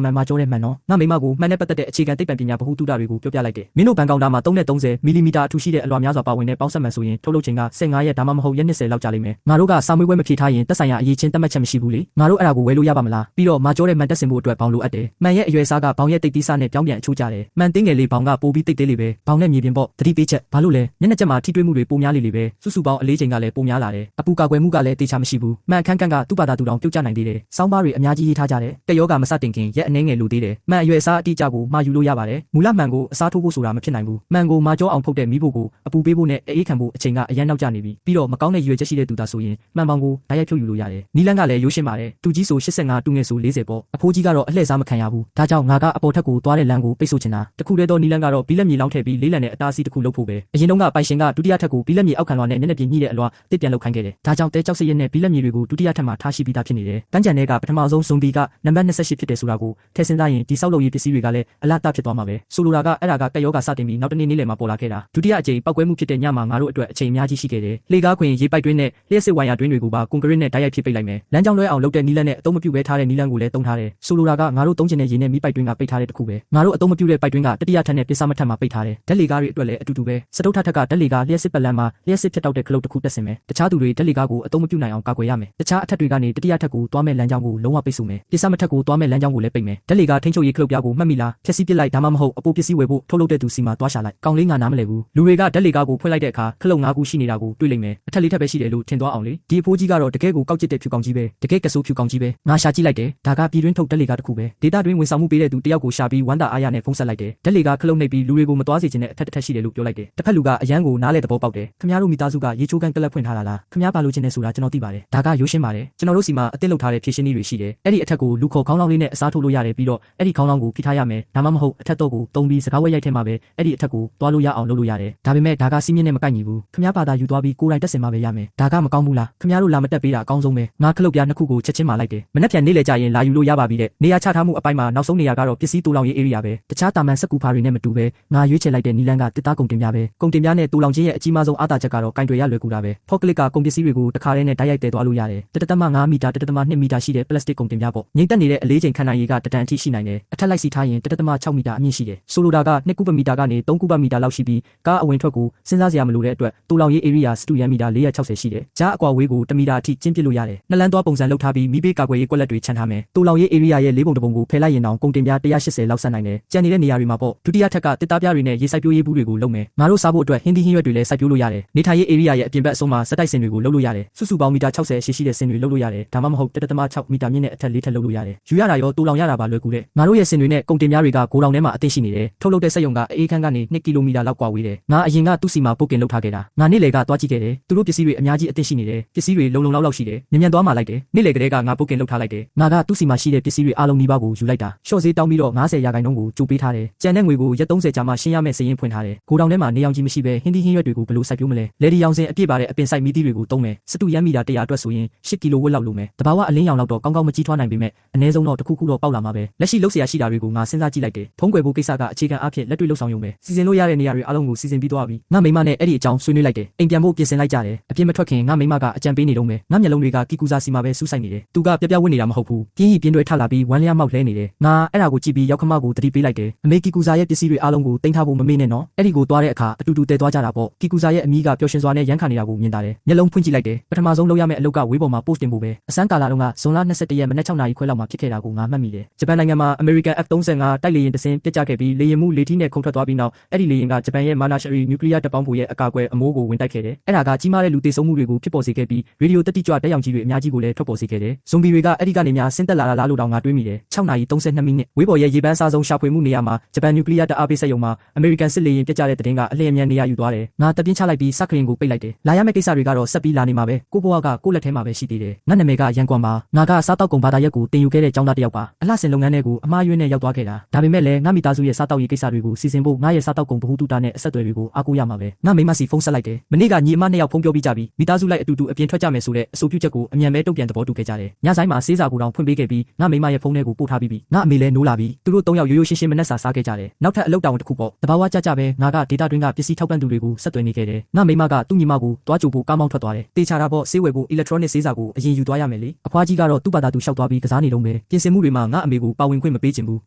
မန်မာကျောတဲ့မှန်တော့ငါမိမကိုမှန်တဲ့ပတ်သက်တဲ့အခြေခံသိပ္ပံပညာဗဟုသုတတွေကိုပြောပြလိုက်တယ်မင်းတို့ဘန်ကောင်တာမှာ3နဲ့30မီလီမီတာအထူးရှိတဲ့အလွှာများစွာပါဝင်တဲ့ပေါင်းစပ်မှန်ဆိုရင်ထုတ်လုပ်ချိန်က15ရက်ဒါမှမဟုတ်ရက်20လောက်ကြာလိမ့်မယ်ငါတို့ကစာမွေးပွဲမဖြေထားရင်သက်ဆိုင်ရာအရေးချင်းသတ်မှတ်ချက်မရှိဘူးလေငါတို့အဲ့ဒါကိုဝယ်လို့ရပါမလားပြီးတော့မာကျောတဲ့မှန်တက်စင်ဖို့အတွက်ဘောင်လိုအပ်တယ်မှန်ရဲ့အရွယ်စားကဘောင်ရဲ့တိတ်သီးစားနဲ့ပြောင်းပြန်အချိုးကြတယ်မှန်တင်းငယ်လေးဘောင်ကပိုပြီးတိတ်သေးလေးပဲဘောင်နဲ့မြေပြင်ပေါ့သတိပေးချက်ဘာလို့လဲညနေချက်မှာထိတွေ့မှုတွေပိုများလေပဲစုစုပေါင်းအလေးချိန်ကလည်းပိုများလာတယ်အပူကာကွယ်မှုကလည်းတေချာမရှိဘူးမှန်အခန်းကန့်ကသူ့ဘာသာသူတောင်ပြုတ်ကျနိုင်သေးတယ်စောင်းပါးတွေအများကြီးရေးထားကြတယ်တက်ယောဂမစတင်ခင်ရက်အနှဲငယ်လိုသေးတယ်မှန်အရွယ်စားအတိအကျကိုမှာယူလို့ရပါတယ်မူလမှန်ကိုအစားထိုးဖို့ဆိုတာမဖြစ်နိုင်ဘူးမှန်ကိုမာကျောအောင်ဖုတ်တဲ့မိဖို့ကိုအပူပေးဖို့နဲ့အေးခံဖို့အချိန်ကအရန်နောက်ကျနေပြီပြီးတော့မကောင်းတဲ့ရွယ်ချက်ရှိတဲ့သူသာဆိုရင်မှန်ပေါင်းကိုဓာတ်ရိုက်ဖြုတ်ယူလို့ရတယ်နီလန်းကလည်းရိုးရှင်းပါတယ်တူကြီးဆို85တူငယ်ဆို40ပေါ့အဖိုးကြီးကတော့အလှည့်စားမခံရဘူးဒါကြောင့်ငါကအပေါ်ထက်ကိုသွားတဲ့လမ်းကိုပိတ်ဆို့ချင်တာတခုတည်းသောနီလန်းကတော့ဘီလက်မြေလောင်းထည့်ပြီးလေးလံနဲ့အသားစီးတစ်ခုလုပ်ဖို့ပဲအရင်တုန်းကပိုင်ရှင်ကဒုတိယထက်ကိုဘီလက်မြေအောက်ခံလွှာနဲ့မျက်နှာပြင်ညှိတဲ့အလွှာတစ်ပြန်လုပ်ခိုင်းခဲ့တယ်ဒါကြောင့်တဲကြောက်စရစ်နဲ့ဘီလက်မြေတွေကိုဒုတိယထက်မှာထားရှိပြီးသားဖြစ်နေတယ်တန်းကြံတဲ့ကပထမဆုံးဇွန်ဘီကနံပါတ်28ဖြစ်တယ်ဆိုတာကိုထည့်စဉ်းစားရင်ဒီဆောက်လုပ်ရေးပစ္စည်းတွေကလည်းအလားတဖြစ်သွားမှာပဲဆိုလိုတာကအဲ့ဒါကတက်ယောဂစတင်ပြီးနောက်တနေ့နေ့လယ်မှာပေါ်လာခဲ့တာဒုတိယအကြိမ်ပောက်ကွဲမှုဖြစ်တဲ့ညမှာငါတို့အတွက်အချိန်အများကြီးရှိခဲ့တယ်လေကားခွင်ရေပိုက်တွင်းနဲ့လျှက်စစ်ဝိုင်ယာတွင်းတွေကိုပါကွန်ကရစ်နဲ့ဓာတ်ရိုက်ဖြစ်ပိတ်လိုက်မယ်လမ်းကြောင်းလွဲအောင်လုပ်တဲ့နီလန်းနဲ့အသုံးမပြုဘဲထားတဲ့နီလန်းကိုလည်းသုံးထားတယ်ဆိုလိုတာကငါတို့သုံးချင်တဲ့ရေနဲ့မီးပိုက်တွင်းကပိတ်ထားတဲ့တခုပဲငါတို့အသုံးမပြုတဲ့ပိုက်တွင်းကတတိယထပ်နဲ့ပစ္စမထပ်မှာပိတ်ထားတယ်ဓာတ်လေကားတွေအတွက်လည်းအတူတူပဲစတုထထက်ကဓာတ်လေကားလျှက်စစ်ပတ်လန်းမှာလျှက်စစ်ဖြစ်တောက်တဲ့ခလုတ်တစ်ခုတက်ဆင်မယ်တခြားသူတွေဓာတ်လေကားကိုအသုံးမပြုနိုင်အောင်ကာကွယ်ရမယ်တခြားအထက်တွေကနေတတိယထပ်ကိုသွားမဲ့လမ်းကြောင်းကိုလုံးဝပိတ်ဆို့မယ်ပစ္စမထပ်ကိုသွားမဲ့လမ်းကြောင်းကိုလည်းပိတ်မယ်ဓာတ်လေကားထိန်းချုပ်ရေးခလုတ်ပြားကိုမှတ်မိလားဖြက်စီးပစ်လိုက်ဒါမှမဟုတ်အပိုးပစ္စည်းဝယ်ဖို့ထုတ်လုပ်တဲ့သူစီမှာသွားရှာလိုက်ကောင်းလေးငါနားမလဲဘူးလူတွေကဓာတ်လေကားကိုဖွင့်လိုက်တဲ့အခါခလုတ်5ခုရှိနေတာကိုတွေ့လိမ့်မယ်အထက်လေးထပ်ပဲရှိတယ်လို့ထင်သွားအောင်လေဒီအဖိုးကြီးကတော့တကယ်ကိုကောက်ကျစ်တဲ့ဖြူကောင်ကြီးပဲတကယ်ကဆိုးဖြူကောင်ကြီးပဲငါရှာကြည့်လိုက်တယ်ဒါကပြည်တွင်းထုတ်ဓာတ်လေကားတစ်ခုပဲဒေတာတွင်းဝန်ဆောင်မှုပေးတဲ့သူတယောက်ကိုရှာပြီးဝမ်းသာအားရနဲ့ဖုန်းဆက်လိုက်တယ်ဓာတ်လေကားခလုတ်နှိပ်ပြီးလူတွေကိုမသွားစေချင်တဲ့အထက်တစ်ထပ်ရှိတယ်လို့ပြောလိုက်တယ်တစ်ဖက်လူကအရန်ကိုနားလေသဘောပေါက်တယ်ခင်ဗျားတို့မိသားစုကရေချိုးကန်ကလပ်ဖွင့်ထားတာလားခင်ဗျားပါလို့ချင်တယ်ဆိုတာကျွန်တော်သိပါတယ်ဒါကရိုးရှင်းပါတယ်ကျွန်တော်တို့စီမှာအသစ်လုပ်ထားတဲ့ဖြည့်ရှင်းနည်းတွေရှိတယ်အဲ့ဒီအထက်ကိုလူခေါ်ခေါင်းလောင်းလေးနဲ့အစားထိုးလို့ရတယ်ပြီးတော့အဲ့ဒီခေါင်းလောင်းကိုဖိထားရမယ်ဒါမှမဟုတ်အထက်တော့ကိုတုံးပြီးစကားဝဲရိုက်ထဲမှာပဲအဲ့ဒီအထက်ကိုသွားလို့ရအောင်လုပ်လို့ရတယ်ဒါပေမဲ့ဒါကစီးမြင့်နဲ့မကိုက်ညီဘူးခင်ဗျားဘာသာယူသွားပြီးကိုယ်တိုင်တက်စင်မှာပဲရမယ်ဒါကမကောင်းဘူးလားခင်ဗျားတို့လာမတက်ပေးတာအကောင်းဆုံးပဲငါခလုတ်ပြားနှစ်ခုကိုချက်ချင်းမှလိုက်တယ်မနှက်ပြန်နေလေကြရင်လာယူလို့ရပါပြီတဲ့နေရာချထားမှုအပိုင်းမှာနောက်ဆုံးနေရာကတော့ပစ္စည်းတူလောင်ရေး area ပဲတခြားတာမန်စက်ကူဖာတွေနဲ့မတူပဲငါရွေးချယ်လိုက်တဲ့နီလန်းကတစ်သားကုန်တင်ပြားပဲကုန်တင်ပြားနဲ့တူလောင်ခြင်းရဲ့အကြီးမားဆုံးအားသာချက်ကတော့ကင်တွယ်ရလွယ်ကူတာပဲဖော့ကလစ်ကကုန်ပစ္စည်းတွေကိုတစ်ခါတည်းနဲ့တိုက်ရိုက်တည်သွားလို့ရတယ်1.5မီတာ1.2မီတာရှိတဲ့ပလတ်စတစ်ကုန်တင်ပြားပေါ့ငိမ့်တက်နေတဲ့အလေးချိန်ခံနိုင်ရည်ကတတန်အထိရှိနိုင်တယ်အထက်လိုက်စီထားရင်1.6မီတာအမြင့်ရှိတယ်ဆိုလိုတာက2ကုဗမီတာကနေ3ကုဗမီတာလောက်ရှိပြီးကားအဝင်ထွက်ကိုစဉ်းစားစရာမလိုတဲ့အတွက်တူလောင်ရေး area စတူယန်မီတာ460ရှိတယ်ကြားအကွာဝေးကို1မီတာအထိကျင်းပစ်လို့ရတယ်နှစ်လမ်းသွားပုံစံလုပ်ထားပြီးမိဘေးကာကွယ်ရေးကွက်လက်တွေခြံထားမယ်တူလောင်ရေး area ရဲ့4ပုံတစ်ပုံကိုဖယ်လိုက်ရင်တောင်ကုန်တင်ပြား180လောက်ဆက်နိုင်တယ်ကျန်နေတဲ့နေရာတွေမှာပေါ့ဒုတိယထက်ကတစ်သားပြားတွေနဲ့ရေစိုက်ပျိုးရေးဘူးတွေကိုလုပ်မယ်ငါတို့စားဖို့အတွက်ဟင်းသီးဟင်းရွက်တွေလည်းစိုက်ပျိုးလို့ရတယ်နေထိုင်ရေး area ရဲ့အပြင်ဘက်အဆုံးမှာစက်တိုက်စင်တွေကိုလုပ်လို့ရတယ်စုစုပေါင်းမီတာ60ရှည်ရှိတဲ့စင်တွေလုပ်လို့ရတယ်ဒါမှမဟုတ်1.6မီတာမြင့်တဲ့အထက်4ထက်လုပ်လို့ရတယ်ယူရတာရောတူလောင်ရတာပါလွယ်ကူတဲ့ငါတို့ရဲ့စင်တွေနဲ့ကုန်တင်ပြားတွေကဂိုးလောင်ထဲမှာအသင့်ရှိနေတယ်ထုတ်လုပ်တဲ့စက်ရုံကအေးခန်းကနေ2ကီလိုမီတာလောက်ကွာဝေးတယ်ငါအရင်ကသူ့စီမှာပုတ်ကင်လုပ်ထားခဲ့တာငါနေ့လေကသွားကြည့်ခဲ့တယ်သူတို့ပစ္စည်းတွေအများကြီးအသင့်ရှိနေတယ်ပစ္စည်းတွေလုံလောက်ရှိတယ်မြန်သွားမှလိုက်တယ်နေ့လေကလေးကငါပုတ်ကင်လုပ်ထားလိုက်တယ်ငါကသူ့စီမှာရှိတဲ့ပစ္စည်းတွေအားလုံးနှီးပါးကိုယူလိုက်တာရှော့ဈေးတောင်းပြီးတော့90%ကိုကြိုပေးထားတယ်ကျန်တဲ့ငွေကိုရက်30ကြာမှရှင်းရမယ့်စာရင်းဖွင့်ထားတယ်ဂိုးတောင်ထဲမှာနေအောင်ကြီးမရှိဘဲဟင်းသီးဟင်းရွက်တွေကိုဘယ်လိုစိုက်ပျိုးမလဲလေဒီရောင်စင်အပြည့်ပါတဲ့အပင်စိုက်မီးသီးတွေကိုသုံးမယ်စတူယန်မီတာ100အတွက်ဆိုရင်10ကီလိုဝက်လောက်လိုမယ်တဘာဝအလင်းရောင်လောက်တော့ကောင်းကောင်းမကြီးထွားနိုင်ပေမဲ့အနည်းဆုံးတော့တစ်ခုခုတော့ပေါက်လာမှာပဲလက်ရှိလုပ်เสียရှိတာတွေကိုငါစဉ်းစားကြည့်လိုက်တယ်ဖုံးကွယ်ဖို့ကိစ္စကအခြေခံအဖြစ်လက်တွေ့လှုပ်ဆောင်ရုံပဲစီစဉ်လို့ရတဲ့နေရာတွေအားလုံးကိုစီစဉ်ပြီးသွားပြီငါမိမနဲ့အဲ့ဒီအကြောင်းဆွေးနွေးလိုက်တယ်အိမ်ပြန်ဖို့ပြင်ဆင်လိုက်ကြတယ်အပြင်မထွက်ခင်ငါမိမကအကြံပေးနေတော့မယ်ငါမျက်လုံးတွေကကီကူစာစီမှာပဲစူးစိုက်နေတယ်သူကပြပြဝတ်နေတာမဟုတ်ဘူးပြင်းပြင်းတွဲထလာပြီးဝမ်းလျားမောက်လဲနေတယ်ငါအဲ့ဒါကိုကြည့်ပြီးရောက်ခမကိုတတိပေးလိုက်တယ်အမေကီကူစာရဲ့ပစ္စည်းတွေအားလုံးကိုတင်ထားဖို့မမေ့နဲ့နော်အဲ့ဒီကိုသွားတဲ့အခါအတူတူတည်သွားကြတာပေါ့ကီကူစာရဲ့အမီးကပျော်ရွှင်စွာနဲ့ရမ်းခါနေတာကိုမြင်တာတယ်မျက်လုံးဖွင့်ကြည့်လိုက်တယ်ပထမဆုံးလုပ်ရမယ့်အလုပ်ကဝေးပေါ်မှာ post တင်ဖို့ပဲအစမ်းကာလာတုန်းကဇွန်လ21ရက်မနက်6နာရီခွဲလောက်မှာဖြစ်ခဲ့တာကိုငါမှတ်မိတယ်ဂျပန်နိုင်ငံမှာ American F-35တိုက်လေယာဉ်တစ်စင်းပြစ်ကျခဲ့ပြီးလေယာဉ်မှုလေထီးနဲ့ခုန်ထွက်သွားပြီးနောက်အဲ့ဒီလေယာဉ်ကဂျပန်ရဲ့မာနာရှရီနျူကလ িয়ার တပ်ပေါင်းဖို့ရဲ့အကာအကွယ်အမိုးကိုဝင်တိုက်ခဲ့တယ်အဲ့ဒါကကြီးမားတဲ့လူသေဆုံးမှုတွေကိုဖြစ်ပေါ်စေခဲ့ပြီးရေဒီယိုတက်တိကြွတက်ရောင်ကြီးတွေအများကြီးကိုလည်းထွက်ပေါ်စေခဲ့တယ်ဇွန်ဘီတွေကအဲ့ဒီကနေများဆင်းသက်လာတာလားလို့တောင်ငါတွေးမိတယ်6နာရီ32မိနစ်ဝေးပေါ်ရဲ့ရေပန်းစားဆုံးရှာဖွေမှုနေရာမှာဂျပန်နျူကလ িয়ার တပ်အားပေးစက်ရုံမှာ American စစ်လေယာဉ်ပြစ်ကျတဲ့တဲ့တင်ကအလျင်အမြန်နေရာယူသွားတယ်ငါတပြင်းချလိုက်ပြီးစခရင်ကိုပိတ်လိုက်တယ်လာရမယ့်ကိစ္စတွေကတော့ဆက်ပြီးလာနေမှာပဲကိုဘွားကကိုလက်ထဲမှာပဲရှိသေးတယ်ငါနာမည်ကရန်ကွန်ပါငါကစ စားတောက်ကုန်ဘာသာရက်ကိုတင်ယူခဲ့တဲ့ကျောင်းသားတစ်ယောက်ပါအလှဆင်လုပ်ငန်းတွေကိုအမှားယွင်းနဲ့ရောက်သွားခဲ့တာဒါပေမဲ့လည်းငါမိသားစုရဲ့စားတောက်ရေးကိစ္စတွေကိုစီစဉ်ဖို့ငါရဲ့စားတောက်ကုန်ဗဟုသုတနဲ့အဆက်အသွယ်တွေကိုအားကိုးရမှာပဲငါမိမစီဖုန်းဆက်လိုက်တယ်မနေ့ကညီအမနှစ်ယောက်ဖုန်းပြောပြီးကြပြီးမိသားစုလိုက်အတူတူအပြင်ထွက်ကြမယ်ဆိုတဲ့အဆိုပြုချက်ကိုအမြန်ပဲတုံ့ပြန်သဘောတူခဲ့ကြတယ်ညဆိုင်မှာစေးစာကိုတောင်ဖွင့်ပေးခဲ့ပြီးငါမိမရဲ့ဖုန်းထဲကိုပို့ထားပြီးငါအမေလည်းနိုးလာပြီးသူတို့၃ယောက်ရိုးရိုးရှင်းရှင်းမနှက်စာစားခဲ့ကြတယ်နောက်ထပ်အလုပ်တောင်တစ်ခုပေါ့တဘာဝကြကြပဲငါကဒေတာတွင်းကပစ္စည်းထောက်ပံ့သူတွေကိုဆက်သွယ်နေခဲ့တယ်ငါမိမကသူ့ညီမကိုတွားကြိုဖို့ကားမောင်းထွက်သွားတယ်တေချာတာပေါ့ဆေးဝယ်ဖို့ electronic စေးစာကိုအရင်ယူသွားရမယ်လေအဖွားကြီးကတော့သူ့ဘာသာသူရှောက်သွားပြီးကစားနေလုံးပဲပြင်ဆင်မှုတွေမှာငါအမေကိုပါဝင်ခွင့်မပေးချင်ဘ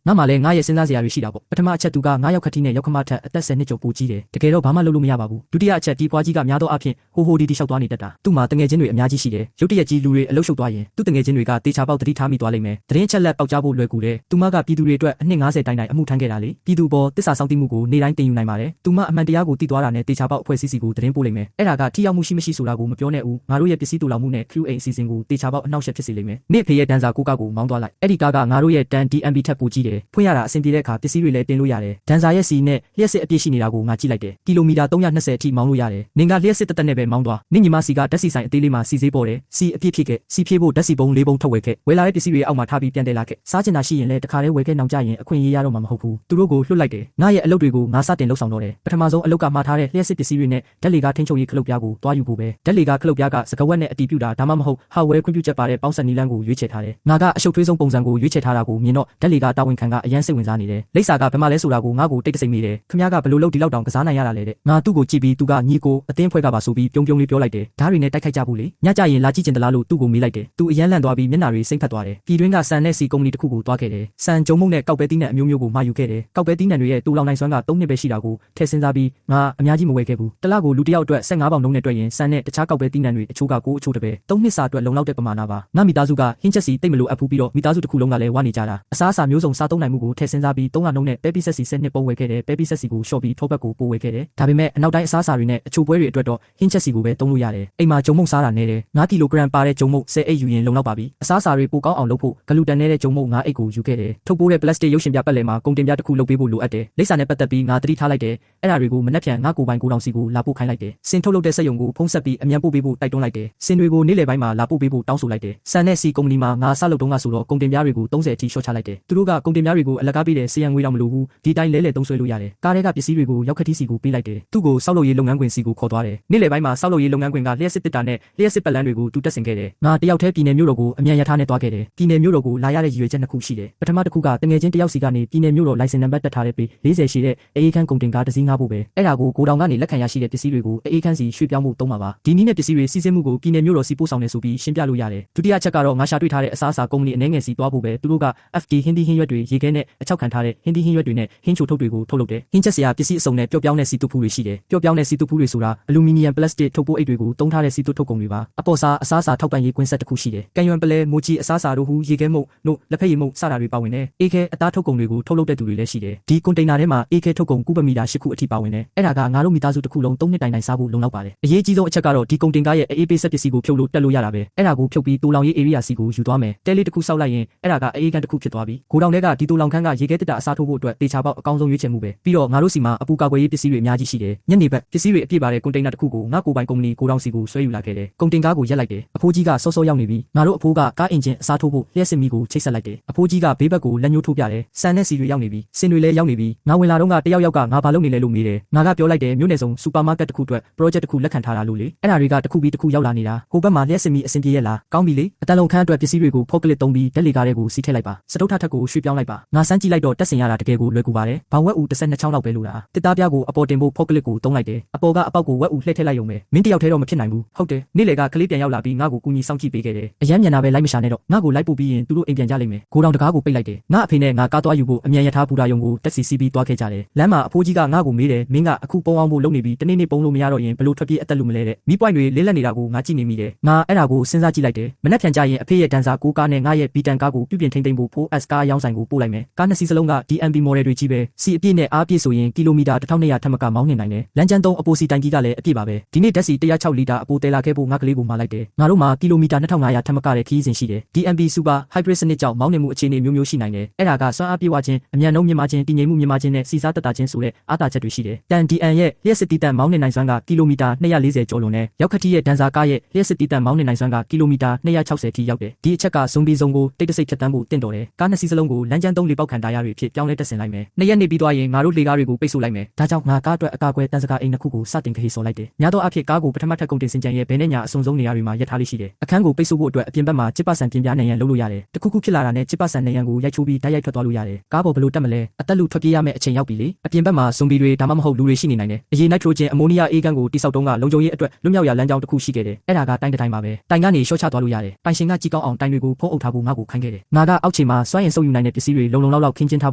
ူးငါမှလည်းငါရဲ့စဉ်းစားစရာတွေရှိတာပေါ့ပထမအချက်သူကငါရောက်ခတိနဲ့ရောက်ခမထက်အသက်10နှစ်ကျော်ပိုကြီးတယ်တကယ်တော့ဘာမှလုပ်လို့မရပါဘူးဒုတိယအချက်ဒီဖွားကြီးကများသောအားဖြင့်ဟိုဟိုဒီဒီရှောက်သွားနေတတ်တာသူ့မှာတငယ်ချင်းတွေအများကြီးရှိတယ်ရုတ်တရက်ကြီးလူတွေအလုရှုပ်သွားရင်သူ့တငယ်ချင်းတွေကတေချာပေါက်တတိထားမိသွားလိမ့်မယ်သတင်းချက်လက်ပေါက်ကြားဖို့လွယ်ကူတယ်သူမကပြည်သူတွေအတွက်အနှစ်90တိုင်တိုင်အမှုထမ်းခဲ့တာလေပြည်သူပေါ်တစ္ဆာစောင့်တိမှုကိုနေတိုင်းတင်ယူနိုင်ပါတယ်သူမအမှန်တရားကိုသိသွားတာနဲ့တေချာပေါက်အဖွဲ့အစည်းစီကိုသတင်းပို့လိမ့်မယ်အဲ့ဒါကထိရောက်မှုရှိမရှိဆိုတာကိုမပြောနဲ့ဦးငါတို့ရဲ့ပစ္စည်းတူလောင်မှုနဲ့ QA အစီအစဉ်ကိုတေချာပေါက်အနှောက်အယှက်ဖြစ်စေလိမ့်မယ်နေ့ဖေရဲ့တန်းစာကိုကကိုမောင်းသွားလိုက်အဲ့ဒီကားကငါတို့ရဲ့တန် DMB ထက်ပိုကြီးတယ်ဖွင့်ရတာအဆင်ပြေတဲ့အခါပစ္စည်းတွေလည်းတင်လို့ရတယ်ဒန်စာရဲ့စီနဲ့လျှက်စစ်အပြည့်ရှိနေတာကိုငါကြည့်လိုက်တယ်ကီလိုမီတာ320အထိမောင်းလို့ရတယ်နင်ကလျှက်စစ်တက်တက်နဲ့ပဲမောင်းသွားနင့်ညီမစီကဓာတ်စီဆိုင်အသေးလေးမှာစီစေးပေါ်တယ်စီအပြည့်ဖြစ်ခဲ့စီဖြည့်ဖို့ဓာတ်စီပုံ၄ပုံထုတ်ဝယ်ခဲ့ဝယ်လာတဲ့ပစ္စည်းတွေအောက်မှာထားပြီးပြန်တယ်လာခဲ့စားချင်တာရှိရင်လည်းတခါတည်းဝယ်ခဲ့နောက်ကျရင်အခွင့်အရေးရတော့မှာမဟုတ်ဘူးသူတို့ကိုလွှတ်လိုက်တယ်ငါရဲ့အလုပ်တွေကိုငါစတင်လုပ်ဆောင်တော့တယ်ပထမဆုံးအလုပ်ကမှားထားတဲ့လျှက်စစ်ပစ္စည်းတွေနဲ့ဓာတ်လေကားထိန်းချုပ်ရေးခလုတ်ပြားကိုတွားယူဖို့ပဲဓာတ်လေကားခလုတ်ပြားကစကဝက်နဲ့အတီးပြူတာဒါမှမဟုတ်ဟာဝဲခွင့်ပြုချက်ပါတဲ့ပေါင်းစပ်နီလန်းကိုရွေးချယ်ထားတယ်ငါကအရှုပ်ထွေးဆုံးပုံစံကိုရွေးချယ်ထားတာကိုမြင်တော့ဓာတ်လေကားတာဝန်ခံကအရန်စိတ်ဝင်စားနေတယ်လိပ်စာကဘယ်မှာလဲဆိုတာကိုငါ့ကိုတိတ်တဆိတ်မိတယ်ခင်ဗျားကဘယ်လိုလုပ်ဒီလောက်တောင်ကစားနိုင်ရတာလဲတဲ့ငါသူ့ကိုကြည့်ပြီးသူကညီကိုအတင်းဖွဲ့ကပါဆိုပြီးပြုံးပြုံးလေးပြောလိုက်တယ်ဓာတ်တွေနဲ့တိုက်ခိုက်ကြဘူးလေညကြရင်လာကြည့်ကျင်တလားလို့သူ့ကိုမေးလိုက်တယ်သူအရန်လန့်သွားပြီးမျက်နှာတွေစိမ့်ဖက်သွားတယ်ပြည်တွင်းကဆန်နဲ့စီကုမ္ပဏီတစ်ခုကိုတွားခဲ့တယ်ဆန်ကြုံမုံနဲ့ကောက်ပဲတီးနဲ့အမျိုးမျိုးကိုမှာယူခဲ့တယ်ကောက်ပဲတီးနဲ့တွေရဲ့တူလောင်နိုင်စွမ်းက3နှစ်ပဲရှိတာကိုထည့်စဉ်းစားပြီးငါအများကြီးမဝယ်ခဲ့ဘူးတစ်လကိုလူတစ်ယောက်အတွက်15ပေါင်နှုန်းနဲ့တွက်ရင်ဆန်နဲ့တခြားကောက်ပဲတီးနှံတွေအချို့ကကိုအချို့တပဲ3နှစ်စာအတွက်လုံလောက်တဲ့ပမာဏပါငါမိသားစုကဟင်းချက်စီတိတ်မလို့အပ်ဖူးပြီးတော့မိသားစုတစ်ခုလုံးကလည်းဝါနေကြတာအစားအစာမျိုးစုံစားသုံးနိုင်မှုကိုထည့်စဉ်းစားပြီး300နှုန်းနဲ့ပဲပီဆက်စီ10နှစ်ပုံဝယ်ခဲ့တယ်ပဲပီဆက်စီကိုရှော့ပြီးထောဘက်ကိုပို့ဝယ်ခဲ့တယ်ဒါပေမဲ့အနောက်တိုင်းအစားအစာတွေနဲ့အချို့ပွဲတွေအတွက်တော့ဟင်းချက်စီကိုပဲသုံးလို့ရတယ်အိမ်မှာဂျုံမုံစားတာနဲ့တယ်9ကီလိုဂရမ်ပါတဲ့ဂျုံမုံ10အိတ်ယူရင်လုံလောက်ပါပြီအစားအစာတွေပိုကောင်းအောင်လုပ်ဖို့ဂလူတန်နဲ့တဲ့ဂျုံမုံ9အိတ်ကိုယူခဲ့တယ်ထုတ်ပိုးတဲ့ပလတ်စတစ်ရုပ်ရှင်ပြပတ်လည်မှာကုန်တင်ပြတစ်ခုလုပ်ပေးဖို့လိုအပ်တယ်လိပ်စာနဲ့ပတ်သက်ပြီးငါသတိထားလိုက်တယ်အဲ့ဒါတွေကိုမနှက်ဖြန်ငါကိုပိုင်ကိုတောင်စီကိုလာပို့ခိုင်းလိုက်တယ်စင်ထုတ်လုပ်တဲ့စက်ရုံကိုဖုံးဆက်ပြီးအမြန်ပို့ပေးဖို့တိုက်တွန်းလိုက်တယ်စင်တွေကိုနေ့လယ်ပိုင်းမှာလာပို့ပေးဖို့တောင်းဆိုလိုက်တယ်ဆန်နဲ့စီကုမ္ပဏီမှာငါစလုပ်တုန်းကဆိုတော့ကုန်တင်ပြတွေကို30အထိရှော့ချလိုက်တယ်သူတို့ကကုန်တင်ပြတွေကိုအလကားပေးတဲ့စီယံငွေတောင်မလိုဘူးဒီတိုင်းလဲသုံးဆွဲလို့ရတယ်ကားထဲကပစ္စည်းတွေကိုရောက်ခတိစီကိုပေးလိုက်တယ်သူ့ကိုစောက်လုပ်ရေးလုပ်ငန်းခွင်စီကိုခေါ်သွားတယ်နေ့လယ်ပိုင်းမှာစောက်လုပ်ရေးလုပ်ငန်းခွင်ကလျှက်စစ်တစ်တာနဲ့လျှက်စစ်ပတ်လန်းတွေကိုတူတက်ဆင်ခဲ့တယ်ငါတယောက်တည်းပြည်နယ်မြို့တော်ကိုအမြန်ရထားနဲ့သွားခဲ့တယ်ပြည်နယ်မြို့တော်ကိုလာရတဲ့ရည်ရွယ်ချက်နှစ်ခုရှိတယ်ပထမတစ်ခုကတငယ်ချင်းတယောက်စီကနေပြည်နယ်မြို့တော်လိုင်စင်နံပါတ်တက်ထားတဲ့ပေ40ရှိတဲ့အေးခန်းကုန်တင်ကားတစ်စီးငှားဖို့ပဲအဲ့ဒါကိုဂိုဒေါင်ကနေလက်ခံရရှိတဲ့ပစ္စည်းတွေကိုအေးခန်းစီရွှေ့ပြောင်းဖို့သုံးမှာပါဒီနည်းနဲ့ပစ္စည်းတွေစီစဉ်မှုကိုပြည်နယ်မြို့တော်စီပို့ဆောင်နေဆိုပြီးရှင်းပြလို့ရတယ်ဒုတိယချက်ကတော့ငါရှာတွေ့ထားတဲ့အစားအစာကုမ္ပဏီအနေငယ်စီသွားဖို့ပဲသူတို့က FD ဟင်းသီးဟင်းရွက်တွေရေခဲနဲ့အချောက်ခံထားတဲ့ဟင်းသီးဟင်းရွက်တွေနဲ့ဟင်းချိုထုတ်တွေကိုထုတ်လုပ်တယ်ဟင်းချက်စရာပစ္စည်းအစုံနဲ့ပျော့ပြောင်းတဲ့စီတုဖူးတွေရှိတယ်ပျော့ပြောင်းတဲ့စီတုဖူးတွေဆိုတာအလူမီနီယမ်ပလတ်စတစ်ထုတ်ပိုးအိတ်တွေကိုတုံးထားတဲ့စီတုထုတ်ကုန်တွေပါအပေါ်စားအစားအစာထောက်ပံ့ရေးကွင်းဆက်တစ်ခုရှိတယ်ကံရွံပလဲမိုချီအစားအစာတို့ဟူရေခဲမုတ်တို့လက်ဖက်ရည်မုတ်စတာတွေပါဝင်တယ်အေးခဲအသားထုတ်ကုန်တွေကိုထုတ်လုပ်တဲ့သူတွေလည်းရှိတယ်ဒီကွန်တိန်နာထဲမှာအေးခဲထုတ်ကုန်ကုပမီတာ10ခုအထိပါဝင်တယ်အဲ့ဒါကငါတို့မိသားစုတစ်ခုလုံး3နှစ်တိုင်တိုင်စားဖို့လုံလောက်ပါတယ်အရေးကြီးဆုံးအချက်ကတော့ဒီကွန်တင်ကားရဲ့အေးပေးဆက်ပစ္စည်းကိုဖြုတ်လို့တက်လို့ရတာပဲအဲ့ဒါကိုဖြုတ်ပြီးတူလောင်ရေး area စီကိုယူသွားမယ်တဲလေးတစ်ခုစောက်လိုက်ရင်အဲ့ဒါကအေးခန်းတစ်ခုဖြစ်သွားပြီဂိုဒေါင်ထဲကဒီတူလောင်ခန်းကရေခဲတက်တာအစားထိုးဖို့အတွက်တေချာပေါက်အကောင်းဆုံးရွေးချယ်မှုပဲပြီးတော့ငါတို့စီမှာအပူကာကွယ်ရေးပစ္စည်းတွေအများကြီးရှိတယ်ညနေဘက်ပစ္စည်းတွေအပြည့်ပါတဲ့ကွန်တိန်နာတစ်ခုကိုငါကိုပိုင်ကုမ္ပဏီဂိုဒေါင်စီကိုဆွဲယူလာခဲ့တယ်ကွန်တင်ကားကိုရက်လိုက်တယ်အဖိုးကြီးကစောစောရောက်နေပြီငါတို့အဖိုးကကားအင်ဂျင်အစားထိုးဖို့လျှက်စစ်မီကိုချိတ်ဆက်လိုက်တယ်အဖိုးကြီးကဘေးဘက်ကိုလက်ညှိုးထိုးပြတယ်ဆန်နဲ့စီတွေရောက်နေပြီစင်တွေလည်းရောက်နေပြီငါဝင်လာတော့ကတယောက်ကငါဘာလုပ်နေလဲလို့မေးတယ်ငါကပြောလိုက်တယ်မြို့နယ်စုံစူပါမားကတ်တစ်ခုအတွက် project တစ်ခုလက်ခံထားတာလို့လေအဲ့ဒါတွေကတစ်ခုပြီးတစ်ခုရောက်လာနေတာဟိုဘက်မှာလျှက်စစ်မီအဆင်ပြေရဲ့လားကောင်းပြီလေအတန်လုံးခန်းအတွက်ပစ္စည်းတွေကိုဖော့ကလစ်သုံးပြီးဓာတ်လေကားတွေကိုစီးထည့်လိုက်ပါစတုထထက်ကိုရွှေ့ပြောင်းလိုက်ပါငါစမ်းကြည့်လိုက်တော့တက်ဆင်ရတာတကယ်ကိုလွယ်ကူပါတယ်ဘောင်ဝက်ဦး12ချောင်းလောက်ပဲလို့တာတစ်သားပြားကိုအပေါ်တင်ဖို့ဖော့ကလစ်ကိုသုံးလိုက်တယ်အပေါ်ကအပေါက်ကိုဝက်ဦးလှည့်ထည့်လိုက်ရုံပဲမင်းတယောက်တည်းတော့မဖြစ်နိုင်ဘူးဟုတ်တယ်နေ့လေကကလေးပြန်ရောက်လာပြီးငါ့ကိုကူညီစောင့်ကြည့်ပေးခဲ့တယ်အရမ်းမြန်တာပဲလိုက်မရှာနဲ့တော့ငါ့ကိုလိုက်ပို့ပြီးရင်သူတို့အိမ်ပြန်ကြလိမ့်မယ်ဂိုဒေါင်တကားကိုပိတ်လိုက်တယ်ငါအဖေနဲ့ငါကားသွားယူဖို့အမြန်ရထားဘူတာယုံကိုတက်စီစီးပြီးသွားခဲ့ကြတယ်လမ်းမှာအဖိုးကြီးကငါ့ကိုမေးတယ်မင်းကအခုပုံအောင်ဖို့လုပ်နေပြီးတနေ့နေ့ပုံလို့မရတော့ရင်ဘလို့ထွက်ပြေးအသက်လို့မလဲတဲ့မီးပွိုင်းတွေလေးလက်နေတာကိုငါကြည့်နေမိတယ်ငါအဲ့ဒါကိုစဉ်းစားကြည့်လိုက်တယ်မနေ့ပြန်ကြရင်အဖေရဲ့တန်စာကိုကားနဲ့ငါရဲ့ဘီတန်ကားကိုပြုပြင်ထိန်းသိမ်းဖို့ 4S ကားရောင်းဆိုင်ကိုပို့လိုက်မယ်ကားနှစ်စီးစလုံးက DMB model တွေကြီးပဲစီအပြည့်နဲ့အားပြည့်ဆိုရင်ကီလိုမီတာ1200ထက်မကမောင်းနေနိုင်တယ်လမ်းကျန်းသုံးအပိုစီတိုင်ကြီးကလည်းအပြည့်ပါပဲဒီနေ့ဓာတ်စီ106လီတာအပိုတဲလာခဲ့ဖို့ငါကလေးကိုမှာလိုက်တယ်ငါတို့မှာကီလိုမီတာ2500ထက်မကတဲ့ခီးစဉ်ရှိတယ် DMB Super Hybrid စနစ်ကြောင့်မောင်းနေမှုအခြေအနေမျိုးမျိုးရှိနိုင်တယ်အဲ့ဒါကစွမ်းအားပြေဝခြင်းအမြန်နှုန်းမြင့်မားခြင်းတည်ငြိမ်မှုမြင့်မားခြင်းနဲ့စီစားတက်တာခြင်းဆိုတဲ့အားသာချက်တွေရှိတယ်တန် DN ရဲ့လျှက်စစ်တီးတန့်မောင်းနေနိုင်စွမ်းကကီလိုမီတာ240ကျော်လွန်နဲ့ရောက်ခတိရဲ့ဒန်စာကားရဲ့လျှက်စစ်တီးတန့်မောင်းနေနိုင်စွမ်းကကီလိုမီတာ260ထိရောက်တယ် ဒီအချက်ကဇွန်ဘီဇုံကိုတိတ်တဆိတ်ဖြတ်တန်းဖို့တင့်တော်တယ်ကားနှစ်စီးစလုံးကိုလမ်းကျန်းသုံးလေပေါက်ခံတာရတွေဖြစ်ပြောင်းလဲတက်ဆင်လိုက်မယ်နှစ်ရက်နေပြီးသွားရင်ငါတို့လေကားတွေကိုပိတ်ဆို့လိုက်မယ်ဒါကြောင့်ငါကားအတွက်အကာအကွယ်တန်စကာအိမ်နှစ်ခုကိုစတင်ခရီးဆော်လိုက်တယ်များသောအားဖြင့်ကားကိုပထမထပ်ကုန်တင်စင်ကြံရဲ့ဘယ်နဲ့ညာအစုံဆုံးနေရာတွေမှာရပ်ထားလိမ့်ရှိတယ်အခန်းကိုပိတ်ဆို့ဖို့အတွက်အပြင်ဘက်မှာချစ်ပဆန်ပြင်ပြနိုင်ရန်လုပ်လို့ရတယ်တခုခုဖြစ်လာတာနဲ့ချစ်ပဆန်နိုင်ရန်ကိုရိုက်ချိုးပြီးဓာတ်ရိုက်ထွက်သွားလို့ရတယ်ကားပေါ်ဘလို့တက်မလဲအသက်လူထွက်ပြေးရမယ့်အချိန်ရောက်ပြီလေအပြင်ဘက်မှာဇွန်ဘီတွေဒါမှမဟုတ်လူတွေရှိနေနိုင်တယ်အရေးနိုက်ထရိုဂျင်အမိုနီးယားအေးဂန်းကိုတိစောက်တုံးကလုံခြုံရေးအတွက်လွတ်မြောက်ရာလမ်းကြောင်းတစ်ခုရှိခဲ့တယ်အဲ့ဒါကတိုင်းတစ်တိုင်းပါပဲတိုင်ကနေရှော့ချသွားလို့ရတယ်ပိုင်ရှင်ကကြည့်ကောင်းအောင်တိုင်တွေကိုဖုံးအုပ်ထားဖို့ငါ့ကိုခိုင်းခဲ့တယ်ငါကအောက်ခြေမှာစွမ်းရင်စုပ်ယူနိုင်တဲ့ပစ္စည်းတွေလုံလုံလောက်ခင်းကျင်းထ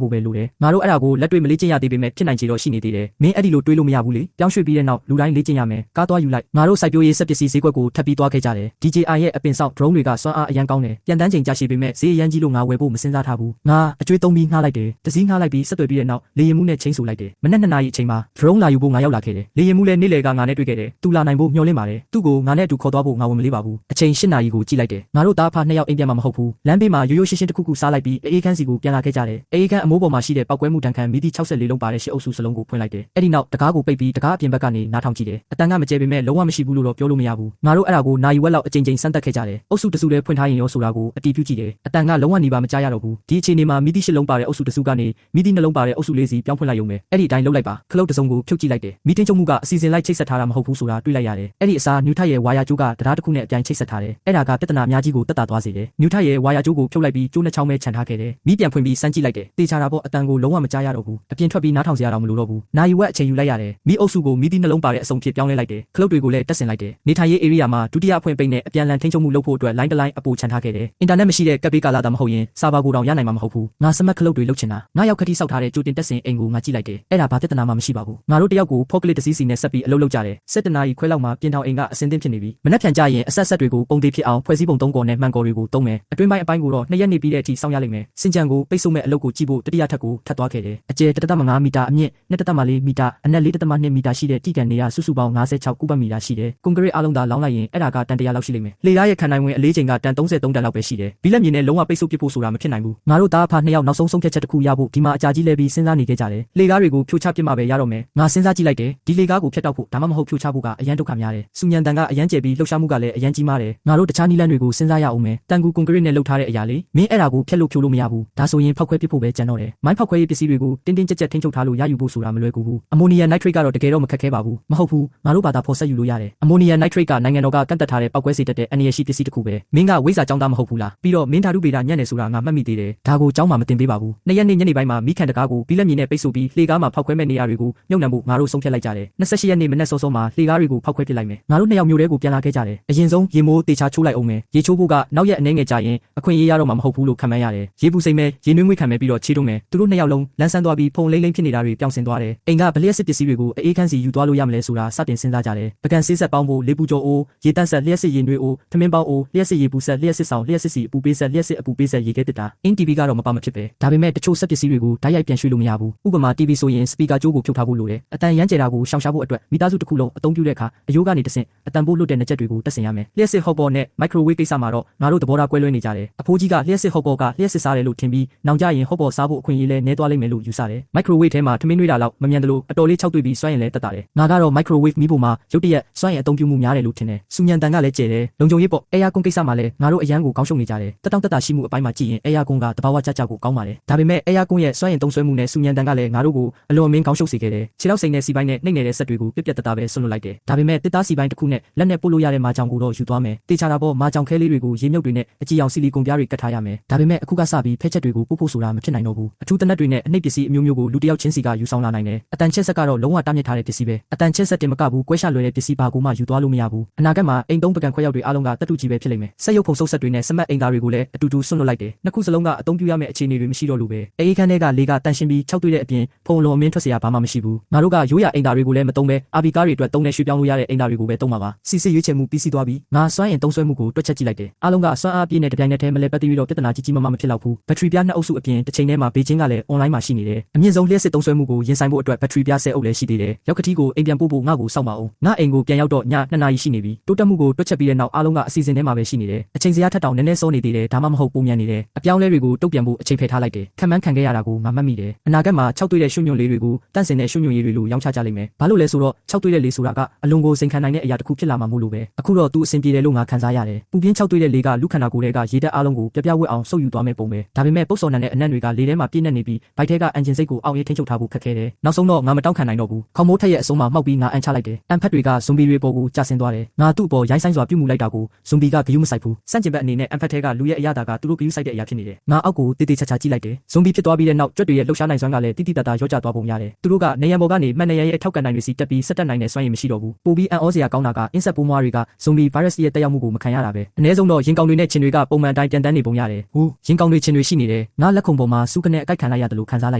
ားဖို့ပဲလိုတယ်ငါတို့အဲ့ဒါကိုလက်တွေ့မလေးကျင့်ရသေးပေမဲ့ဖြစ်နိုင်ခြေတော့ရှိနေသေးတယ်မင်းအဲ့ဒီလိုတွေးလို့မရဘူးလေပြောင်းရွှေ့ပြီးတဲ့နောက်လူတိုင်းလေ့ကျင့်ရမယ်ကားသွားယူလိုက်ငါတို့စိုက်ပျိုးရေးစက်ပစ္စည်းဈေးကွက်ကိုထပ်ပြီးသွားခဲ့ကြတယ် DJI ရဲ့အပင်ဆောက် drone တွေကစွမ်းအားအရန်ကောင်းတယ်ပြန်တန်းချိန်ကြာရှည်ပေမဲ့ဈေးအရန်ကြီးလို့ငါဝယ်ဖို့မစင်စားထားဘူးငါအကျွေးသုံးပြီးငှားလိုက်တယ်တစည်းငှားလိုက်ပြီးဆက်သွယ်ပြီးတဲ့နောက်လေရင်မှုနဲ့ချိန်ဆလိုက်တယ်မနက်2နာရီအချိန်မှာ drone လာယူဖို့ငါရောက်လာခဲ့တယ်လေရင်မှုလည်းနေ့လယ်ကငါနဲ့တွေ့ခဲ့တယ်သူလာနိုင်ဖို့မျှော်လင့်ပါတယ်သူ့ကိုငါနဲ့အတူခေါ်သွားဖို့ငါဝန်မလေးပါဘူးအချိန်8နာရီကိုကြည့်လိုက်တယ်ငါတို့သားဖ2ယောက်အိမ်ပြန်မှာမဟုတ်ဘူးလမ်းဘေးမှာရိုးရိုးရှင်းရှင်းတစ်ခုခုစားလိုက်ပြီးအေးခန်းစီကိုပြန်လာခဲ့ကြတယ်အေးခန်းအမိုးပေါ်မှာရှိတဲ့ပောက်ကွဲမှုတန်ခမ်းမီဒီ64လုံးပါတဲ့ရှစ်အုပ်စုစလုံးကိုဖွင့်လိုက်တယ်အဲ့ဒီနောက်တကားကိုပိတ်ပြီးတကားအပြင်ဘက်ကနေနားထောင်ကြည့်တယ်အတန်ကမကျဲပေမဲ့လုံးဝမရှိဘူးလို့တော့ပြောလို့မရဘူးငါတို့အဲ့ဒါကိုနိုင်ဝက်လောက်အချိန်ချင်းစမ်းသပ်ခဲ့ကြတယ်အုပ်စုတစုလည်းဖွင့်ထားရင်ရောဆိုတာကိုအတီးပြုကြည့်တယ်အတန်ကလုံးဝနေပါမကြားရတော့ဘူးဒီအချိန်နေမှာမီဒီ8လုံးပါတဲ့အုပ်စုတစုကနေမီဒီ2လုံးပါတဲ့အုပ်စုလေးစီပြောင်းဖွင့်လိုက်ရုံပဲအဲ့ဒီအတိုင်းလုပ်လိုက်ပါခလုတ်တစုံကိုဖြုတ်ကြည့်လိုက်တယ်မီတင်းချုပ်မှုကအစီအစဉ်လိုက်ချိတ်ဆက်ထားတာမဟုတ်ဘူးဆိုတာတွေ့လိုက်ရတယ်အဲ့ဒီအစားနျူထရဲ့ဝါယာကျိုးကတရားတစ်ခုနဲ့အပြိုင်ချိတ်ဆက်ထားတယ်အဲ့ဒါကပြဿနာအများကြီးကိုတက်တာသွားစေတယ်နျူထရဲ့ဝါယာကျိုးကိုဖြုတ်လိုက်ပြီးကျိုးနှစ်ချောင်းပဲခြံထားခဲ့တယ်မီးပြန်ဖွင့်ပြီးစမ်းကြည့်လိုက်တယ်တေချာတာပေါ့အတန်ကိုလုံးဝမကြားရတော့ဘူးအပြင်ထွက်ပြီးနားထောင်စရာတော့မလိုတော့ဘူးနိုင်ဝက်အချိန်ယူလိုက်ရတယ်မီးအုပ်စုကိုမီဒီနှလုံးပါတဲ့အစုံဖြစ်ပြောင်းလဲလိုက်တယ်ခလုတ်တွေကိုလည်းတက်ဆင်လိုက်တယ်နေထိုင်ရေး area မှာဒုတိယအဖွင့်ပိတ်နဲ့အပြန်လန်ထိန်းချုပ်မှုလုပ်ဖို့အတွက်လိုင်းတစ်လိုင်းအပိုခြံထားခဲ့တယ်အင်တာနက်မရှိတဲ့ကပ်ပေးကာလာတာမဟုတ်ရင်စာဘာကိုတောင်ရနိုင်မှာမဟုတ်ဘူးငါစမတ်ခလုတ်တွေလုပ်ချင်တာငါရောက်ခတိဆောက်ထားတဲ့ကြိုတင်တက်ဆင်အိမ်ကိုငါကြည့်လိုက်တယ်အဲ့ဒါဘာပြဿနာမှမရှိပါဘူးငါတို့တယောက်ကိုဖော့ကလစ်တစ်စီးစီနဲ့ဆက်ပြီးအလုပ်လုပ်ကြတယ်7 နာရီခွဲလောက်မှပြင်ထောင်အိမ်ကအစင်းသင်းဖြစ်နေပြီမနက်ဖြန်ကြရင်အဆက်ဆက်တွေကိုပုံသေးဖြစ်အောင်ဖွဲ့စည်းပုံ3ကော်နဲ့မှန်ကော်တွေကိုသုံးမယ်အတွင်းပိုင်းအပိုင်းကိုတော့2ရက်နေပြီးတဲ့အထိစောင့်ရလိမ့်မယ်စင်ကြံကိုပိတ်ဆို့မဲ့အလုပ်ကိုကြည့်ဖို့တတိယထပ်ကိုထပ်သွားခဲ့တယ်အကျယ်1.5 မီတာအမြင့်2.4 မီတာအနက်4.2 မီတာရှိတဲ့တိကန်နေရစုစုပေါင်း56ကုပတ်မီတာရှိတယ်ကွန်ကရစ်အလုံးသာလောင်းလိုက်ရင်အဲ့ဒါကတန်100လောက်ရှိလိမ့်မယ်လေကားရဲ့ခံနိုင်ဝင်အလေးချိန်ကတန်33တန်လောက်ပဲရှိတယ်ဘီလက်မြေနဲ့လုံးဝပိတ်ဆို့ပစ်ဖို့ဆိုတာမဖြစ်နိုင်ဘူးငါတို့သားအဖ2ယောက်နောက်ဆုံးဆုံးဖြတ်ချက်တစ်ခုရဖို့ဒီမှာအကြာကြီးလဲပြီးစဉ်းစားနေခဲ့ကြတယ်လေကားတွေကိုဖြိုချပစ်မှပဲရတော့မယ်ငါစဉ်းစားကြည့်လိုက်တယ်ဒီလေကားကိုဖျက်တောက်ဖို့ဒါမှမဟုတ်ဖြိုချဖို့ကအရန်ဒုက္ခများတယ်စူညံတန်ကအရန်ကျယ်ပြီးလှုပ်ရှားမှုကလည်းအရန်ကြီးမားတယ်ငါတို့တခြားနီးလန်းတွေကိုစဉ်းစားရအောင်မယ်တန်ကူကွန်ကရစ်နဲ့လှုပ်ထားတဲ့အရာလေးမင်းအဲ့ဒါကိုဖျက်လို့ဖြိုလို့မရဘူးဒါဆိုရင်ဖောက်ခွဲပစ်ဖို့ပဲကြံတော့တယ်မိုင်းဖောက်ခွဲရေးပစ္စည်းတွေကိုတင်းတင်းကြပ်ကြပ်ထိန်းချုပ်ထားလို့ရယူဖို့ဆိုတာမလွယ်ကူဘူးအမိုနီယာနိုက်ထရိတ်ကတော့တကယ်တော့မခက်ခဲပါဘူးမဟုတ်ဘူးငါတို့ဘာသာဖော်ဆက်ယူလို့ရတယ်အမိုနီယာနိုက်ထရိတ်ကနိုင်ငံတော်ကကန့်သက်ထားတဲ့ပောက်ကွဲစေတတ်တဲ့အန္တရာယ်ရှိပစ္စည်းတစ်ခုပဲမင်းကဝိဇ္ဇာကျောင်းသားမဟုတ်ဘူးလားပြီးတော့မင်းဓာတုဗေဒညံ့နေဆိုတာငါမှတ်မိသေးတယ်ဒါကိုကျောင်းမှာမတင်ပေးပါဘူးနှစ်ရက်နေ့ညနေပိုင်းမှာမိခန်တကားကိုဘီလက်မြေနဲ့ပိတ်ဆို့ပြီးလှေကားမှာဖောက်ခွဲမဲ့နေရာတွေကိုမြုပ်နှံဖို့ငါတို့ဆုံးဖြတ်လိုက်ကြတယ်28ရက်နေ့မနက်စောစောမှာလှေကားတွေကိုဖောက်ခွဲပစ်လိုက်မယ်ငါတို့2ယောက်မျိုးတဲကိုပြန်လာခဲ့ကြတယ်အရင်ဆုံးရေမိုးတေချာချိုးလိုက်အောင်မယ်ရေချိုးဖို့ကနောက်ရက်အနည်းငယ်ကြာရင်အခွင့်အရေးရတော့မှာမဟုတ်ဘူးလို့ခံမှန်းရတယ်ရေပူစိမ့်မဲ့ရေနွေးငွေ့ခံမဲ့ပြီးတော့ခြေတုံးမယ်သူတို့2ယောက်လုံးလမ်းဆန်းသွားပြီးဖုံလိမ့်လိမ့်ဖြစ်နေတာတွေပြောင်းဆင်သွားတယ်အိမ်ကဗလျက်စစ်ပစ္စည်းတွေကိုအေးခန်းစီယူသွားလို့ရမလဲဆိုတာစတင်စဉ်းစားကြတယ်ပကံဆေးဆက်ပေါင်းဖို့လေပူကြောအိုးရေတန့်ဆက်လျက်စစ်ရေနွေးအိုးထမင်းပေါင်းအိုးလျက်စစ်ရေပူဆက်လျက်စစ်ဆောင်လျက်စစ်စီအပူပေးဆက်လျက်စစ်အပူပေးဆက်ရေခဲတစ်တာအင်း TV ကတော့မပါမဖြစ်ပဲဒါပေမဲ့တချို့စက်ပစ္စည်းတွေကိုဓာတ်ရိုက်ပြန်ရွှေ့လို့မရဘူးဥပမာ TV ဆိုရင်စပီကာကြိုးကိုဖြုတ်ထားဖို့လိုတယ်အတန်ရမ်းကျယ်တာကိုရှောင်ရှားဖို့အတွက်မိသားစုတစ်ခုလုံးအသုံးပြုတဲ့အခါအယိုးကနေတဆင့်အတန်ပိုးလွတ်တဲ့နှက်ချက်တွေကိုတက်ဆင်ရမယ်လျက်စစ်ဟော့ဘော်နဲ့ microwave ကိစ္စမှာတော့ငါတို့သဘောထားကွဲလွဲနေကြတယ်အဖိုးကြီးကလျက်စစ်ဟော့ဘော်ကလျက်စစ်စားတယ်လို့ထင်ပြီးနောင်ကြရင်ဟော့ဘော်စားဖို့အခွင့်အရေးလဲနည်းသွားလိမ့်မယ်လို့ယူဆတယ် microwave ထဲမှာထမင်းနွေးတာလောက်မမြန်တယ်လို့အတော်လေးခြောက်တွေ့ပြီးစွမ်းရင်လဲတက်တာတယ်ငါကတော့ microwave မီးပုံမှာရုတ်တရက်စွမ်းရင်အသုံးပြုမှုများတယ်လို့ထင်တယ်စူညံတန်ကလည်းကျယ်တယ်လုံခြုံရေးပေါ့ air con ကိစ္စမှာလဲငါတို့အရန်ကိုကောင်းရှုံနေကြတယ်တက်တောင့်တက်တာရှိမှုအပိုင်းမှာကြည့်ရင် air con ကတဘာဝကြကြကိုကောင်းပါတယ်ဒါပေမဲ့ air con ရဲ့စွမ်းရင်သုံးစွဲမှုနဲ့စူညံတန်ကလည်းငါတို့ကိုအလွန်မင်းကောင်းရှုပ်စေခဲ့တယ်ခြေထောက်စိန်နဲ့စီပိုင်းနဲ့နှိမ့်နေတဲ့စက်တွေကိုပြက်ပြက်တသားပဲဆွန့်လွတ်လိုက်တယ်ဒါပေမဲ့တစ်သားစီပိုင်းတစ်ခုနဲ့လက်နဲ့ပို့လို့ရတဲ့မာကြောင်ကိုတော့ယူသွားမယ်တေချာတာပေါ့မာကြောင်ခဲလေးတွေကိုရေမြုပ်တွေနဲ့အကြည်အောင်ဆီလီကွန်ပြားတွေကတ်ထားရမယ်ဒါပေမဲ့အခုကစပြီးဖက်ချက်တွေကိုပို့ဖို့ဆိုတာမဖြစ်နိုင်တော့ဘူးအထူးတနက်တွေနဲ့အနှိပ်ပစ္စည်းအမျိုးမျိုးကိုလူတစ်ယောက်ချင်းစီကယူဆောင်လာနိုင်တယ်အတန်ချက်ဆက်ကတော့လုံးဝတားမြစ်ထားတဲ့ပစ္စည်းပဲအတန်ချက်ဆက်တင်မကဘူးကွဲရှာလွယ်တဲ့ပစ္စည်းပါကိုမှယူသွားလို့မရဘူးအနာဂတ်မှာအိမ်သုံးပကံခွဲရောက်တွေအားလုံးကတတုကြီးပဲဖြစ်လိမ့်မယ်ဆက်ရုပ်ဖုံဆုပ်ဆက်တွေနဲ့စမတ်အိမ်သားတွေကိုလည်းအတူတူဆွန့်လွတ်လိုက်တယ်နှစ်ခုစလုံးကအသုံးပြုရမယ့်အခြေအနေတွေမရှိတော့လို့ပဲအေးခန်းထဲကလေကတန့်ရှင်းပြီး၆တွေ့တဲ့အပြင်ဖုံလုံးအမင်းထွက်เสียဘာမှမရှိဘူးငါတို့ကရိုးရာအိမ်သားတွေကိုလည်းမသုံးပဲအာဘီကားတွေအတွက်သုံးတဲ့ရွှေ့ပြောင်းလို့ရတဲ့အိမ်သားတွေကိုပဲသုံးမှာပါစီစစ်ရွေးချယ်မှုပြီးစီးသွားပြီးငါစွမ်းရင်သုံးဆွဲမှုကိုတွက်ချက်ကြည့်လိုက်တယ်အားလုံးကစွမ်းအားပြည့်တဲ့တပြိုင်နက်တည်းမလဲပတ်သက်ပြီးတော့ပြဿနာကြီးကြီးမားမားမဖြစ်တော့ဘူးဘက်ထရီပြားနှစ်အုပ်စုအပြင်တစ်ချိန်တည်းမှာဘေဂျင်းကလည်း online မှာရှိနေတယ်အမြင့်ဆုံးလျှက်စစ်သုံးဆွဲမှုကိုရင်ဆိုင်ဖို့အတွက်ဘက်ထရီပြား10အုပ်လည်းရှိသေးတယ်ရောက်ခတိကိုအိမ်ပြန်ပို့ဖို့ငါ့ကိုစောင့်ပါအောင်ငါအိမ်ကိုပြန်ရောက်တော့ည2နာရီရှိနေပြီတိုးတက်မှုကိုတွက်ချက်ပြီးတဲ့နောက်အားလုံးကအစီအစဉ်ထဲမှာပဲရှိနေတယ်အချိန်စရာထက်တောင်နည်းနည်းစောနေသေးတယ်ဒါမှမဟုတ်ပုံမြန်နေတယ်အပြောင်းလဲတွေကိုတုတ်ပြန်ဖို့အချိန်ဖယ်ထားလိုက်တယ်ခံမှန်းခံခဲ့ရတာကိုငါမှတ်မိတယ်အနာဂတ်မှာ6တွေ့တဲ့ရွှွညွန့်လေးတွေကိုတန့်စင်တဲ့ရွှွညွန့်ရည်တွေလိုရောင်းချကြလိမ့်မယ်ဘာလို့လဲဆိုတော့6တွေ့တဲ့လေဆိုတာကအလွန်ကိုစိန်ခံနိုင်တဲ့အရာတစ်ခုဖြစ်လာမှာမို့လို့ပဲအခုတော့သူအဆင်ပြေတယ်လို့ငါခံစားရတယ်ပူပြင်း6တွေ့တဲ့လေက လူခန္ဓာကိုယ်တွေကရေဓာတ်အားလုံးကိုပြပြဝစ်အောင်စုပ်ယူသွားမဲ့ပုံပဲဒါပေမဲ့ပုတ်စော်နံတဲ့အနံ့တွေကလေထဲမှာပြည့်နေနေပြီးဘိုက်ထဲကအန်ဂျင်စိတ်ကိုအောင်ရေးထိန်းချုပ်ထားဖို့ခက်ခဲတယ်နောက်ဆုံးတော့ငါမတောင့်ခံနိုင်တော့ဘူးခေါမိုးထက်ရဲ့အဆုံးမှာမှောက်ပြီးငါအန်ချလိုက်တယ်အန်ဖက်တွေကဇွန်ဘီတွေပေါ်ကိုကျဆင်းသွားတယ်ငါသူ့ပေါ်ရိုင်းဆိုင်စွာပြုတ်မှုလိုက်တာကိုဇွန်ဘီကဂယုမဆိုင်ဘူးစန့်ကျင်ဘက်အနေနဲ့အန်ဖက်ထဲကလူရဲ့အရာတာကသူတို့ဂယုဆိုင်တဲ့အရာဖြစ်နေတယ်ငါအောက်ကိုတေးသေးချာချာကြည့်လိုက်တယ်ဇွန်ဘီဖြစ်သွားပြီးတဲ့နောက်ကြွက်တွေရဲ့လှုပ်ရှားနိုင်စွမ်းကလည်းတိတိတတ်တာရောကျသွားပုံရတယ်သူတို့ကနေရန်ပေါ်ကနေမှန်နေရရဲ့ထောက်ကန်နိုင်တွေစီတက်ပြီးဆက်တက်နိုင်တဲ့စွမ်းရည်မရှိတော့ဘူးပိုပြီးအန်ဩစရာကောင်းတာကအင်းဆက်ပိုးမွားတွေကဇွန်ဘီဗိုင်းရပ်စ်ရဲ့တက်ရောက်မှုကိုမခံရတာပဲအနည်းဆုံးတော့ရင်ကောင်တွေနဲ့ခြင်တွေကပုံမှန်အတိုင်းပြန်တန်းနေပုံရတယ်ဟူရင်ကောင်တွေခြင်တွေရှိနေတယ်ငါလက်ခုံပေါ်မှာစူးကနေအကိုက်ခံလိုက်ရတယ်လို့ခံစားလို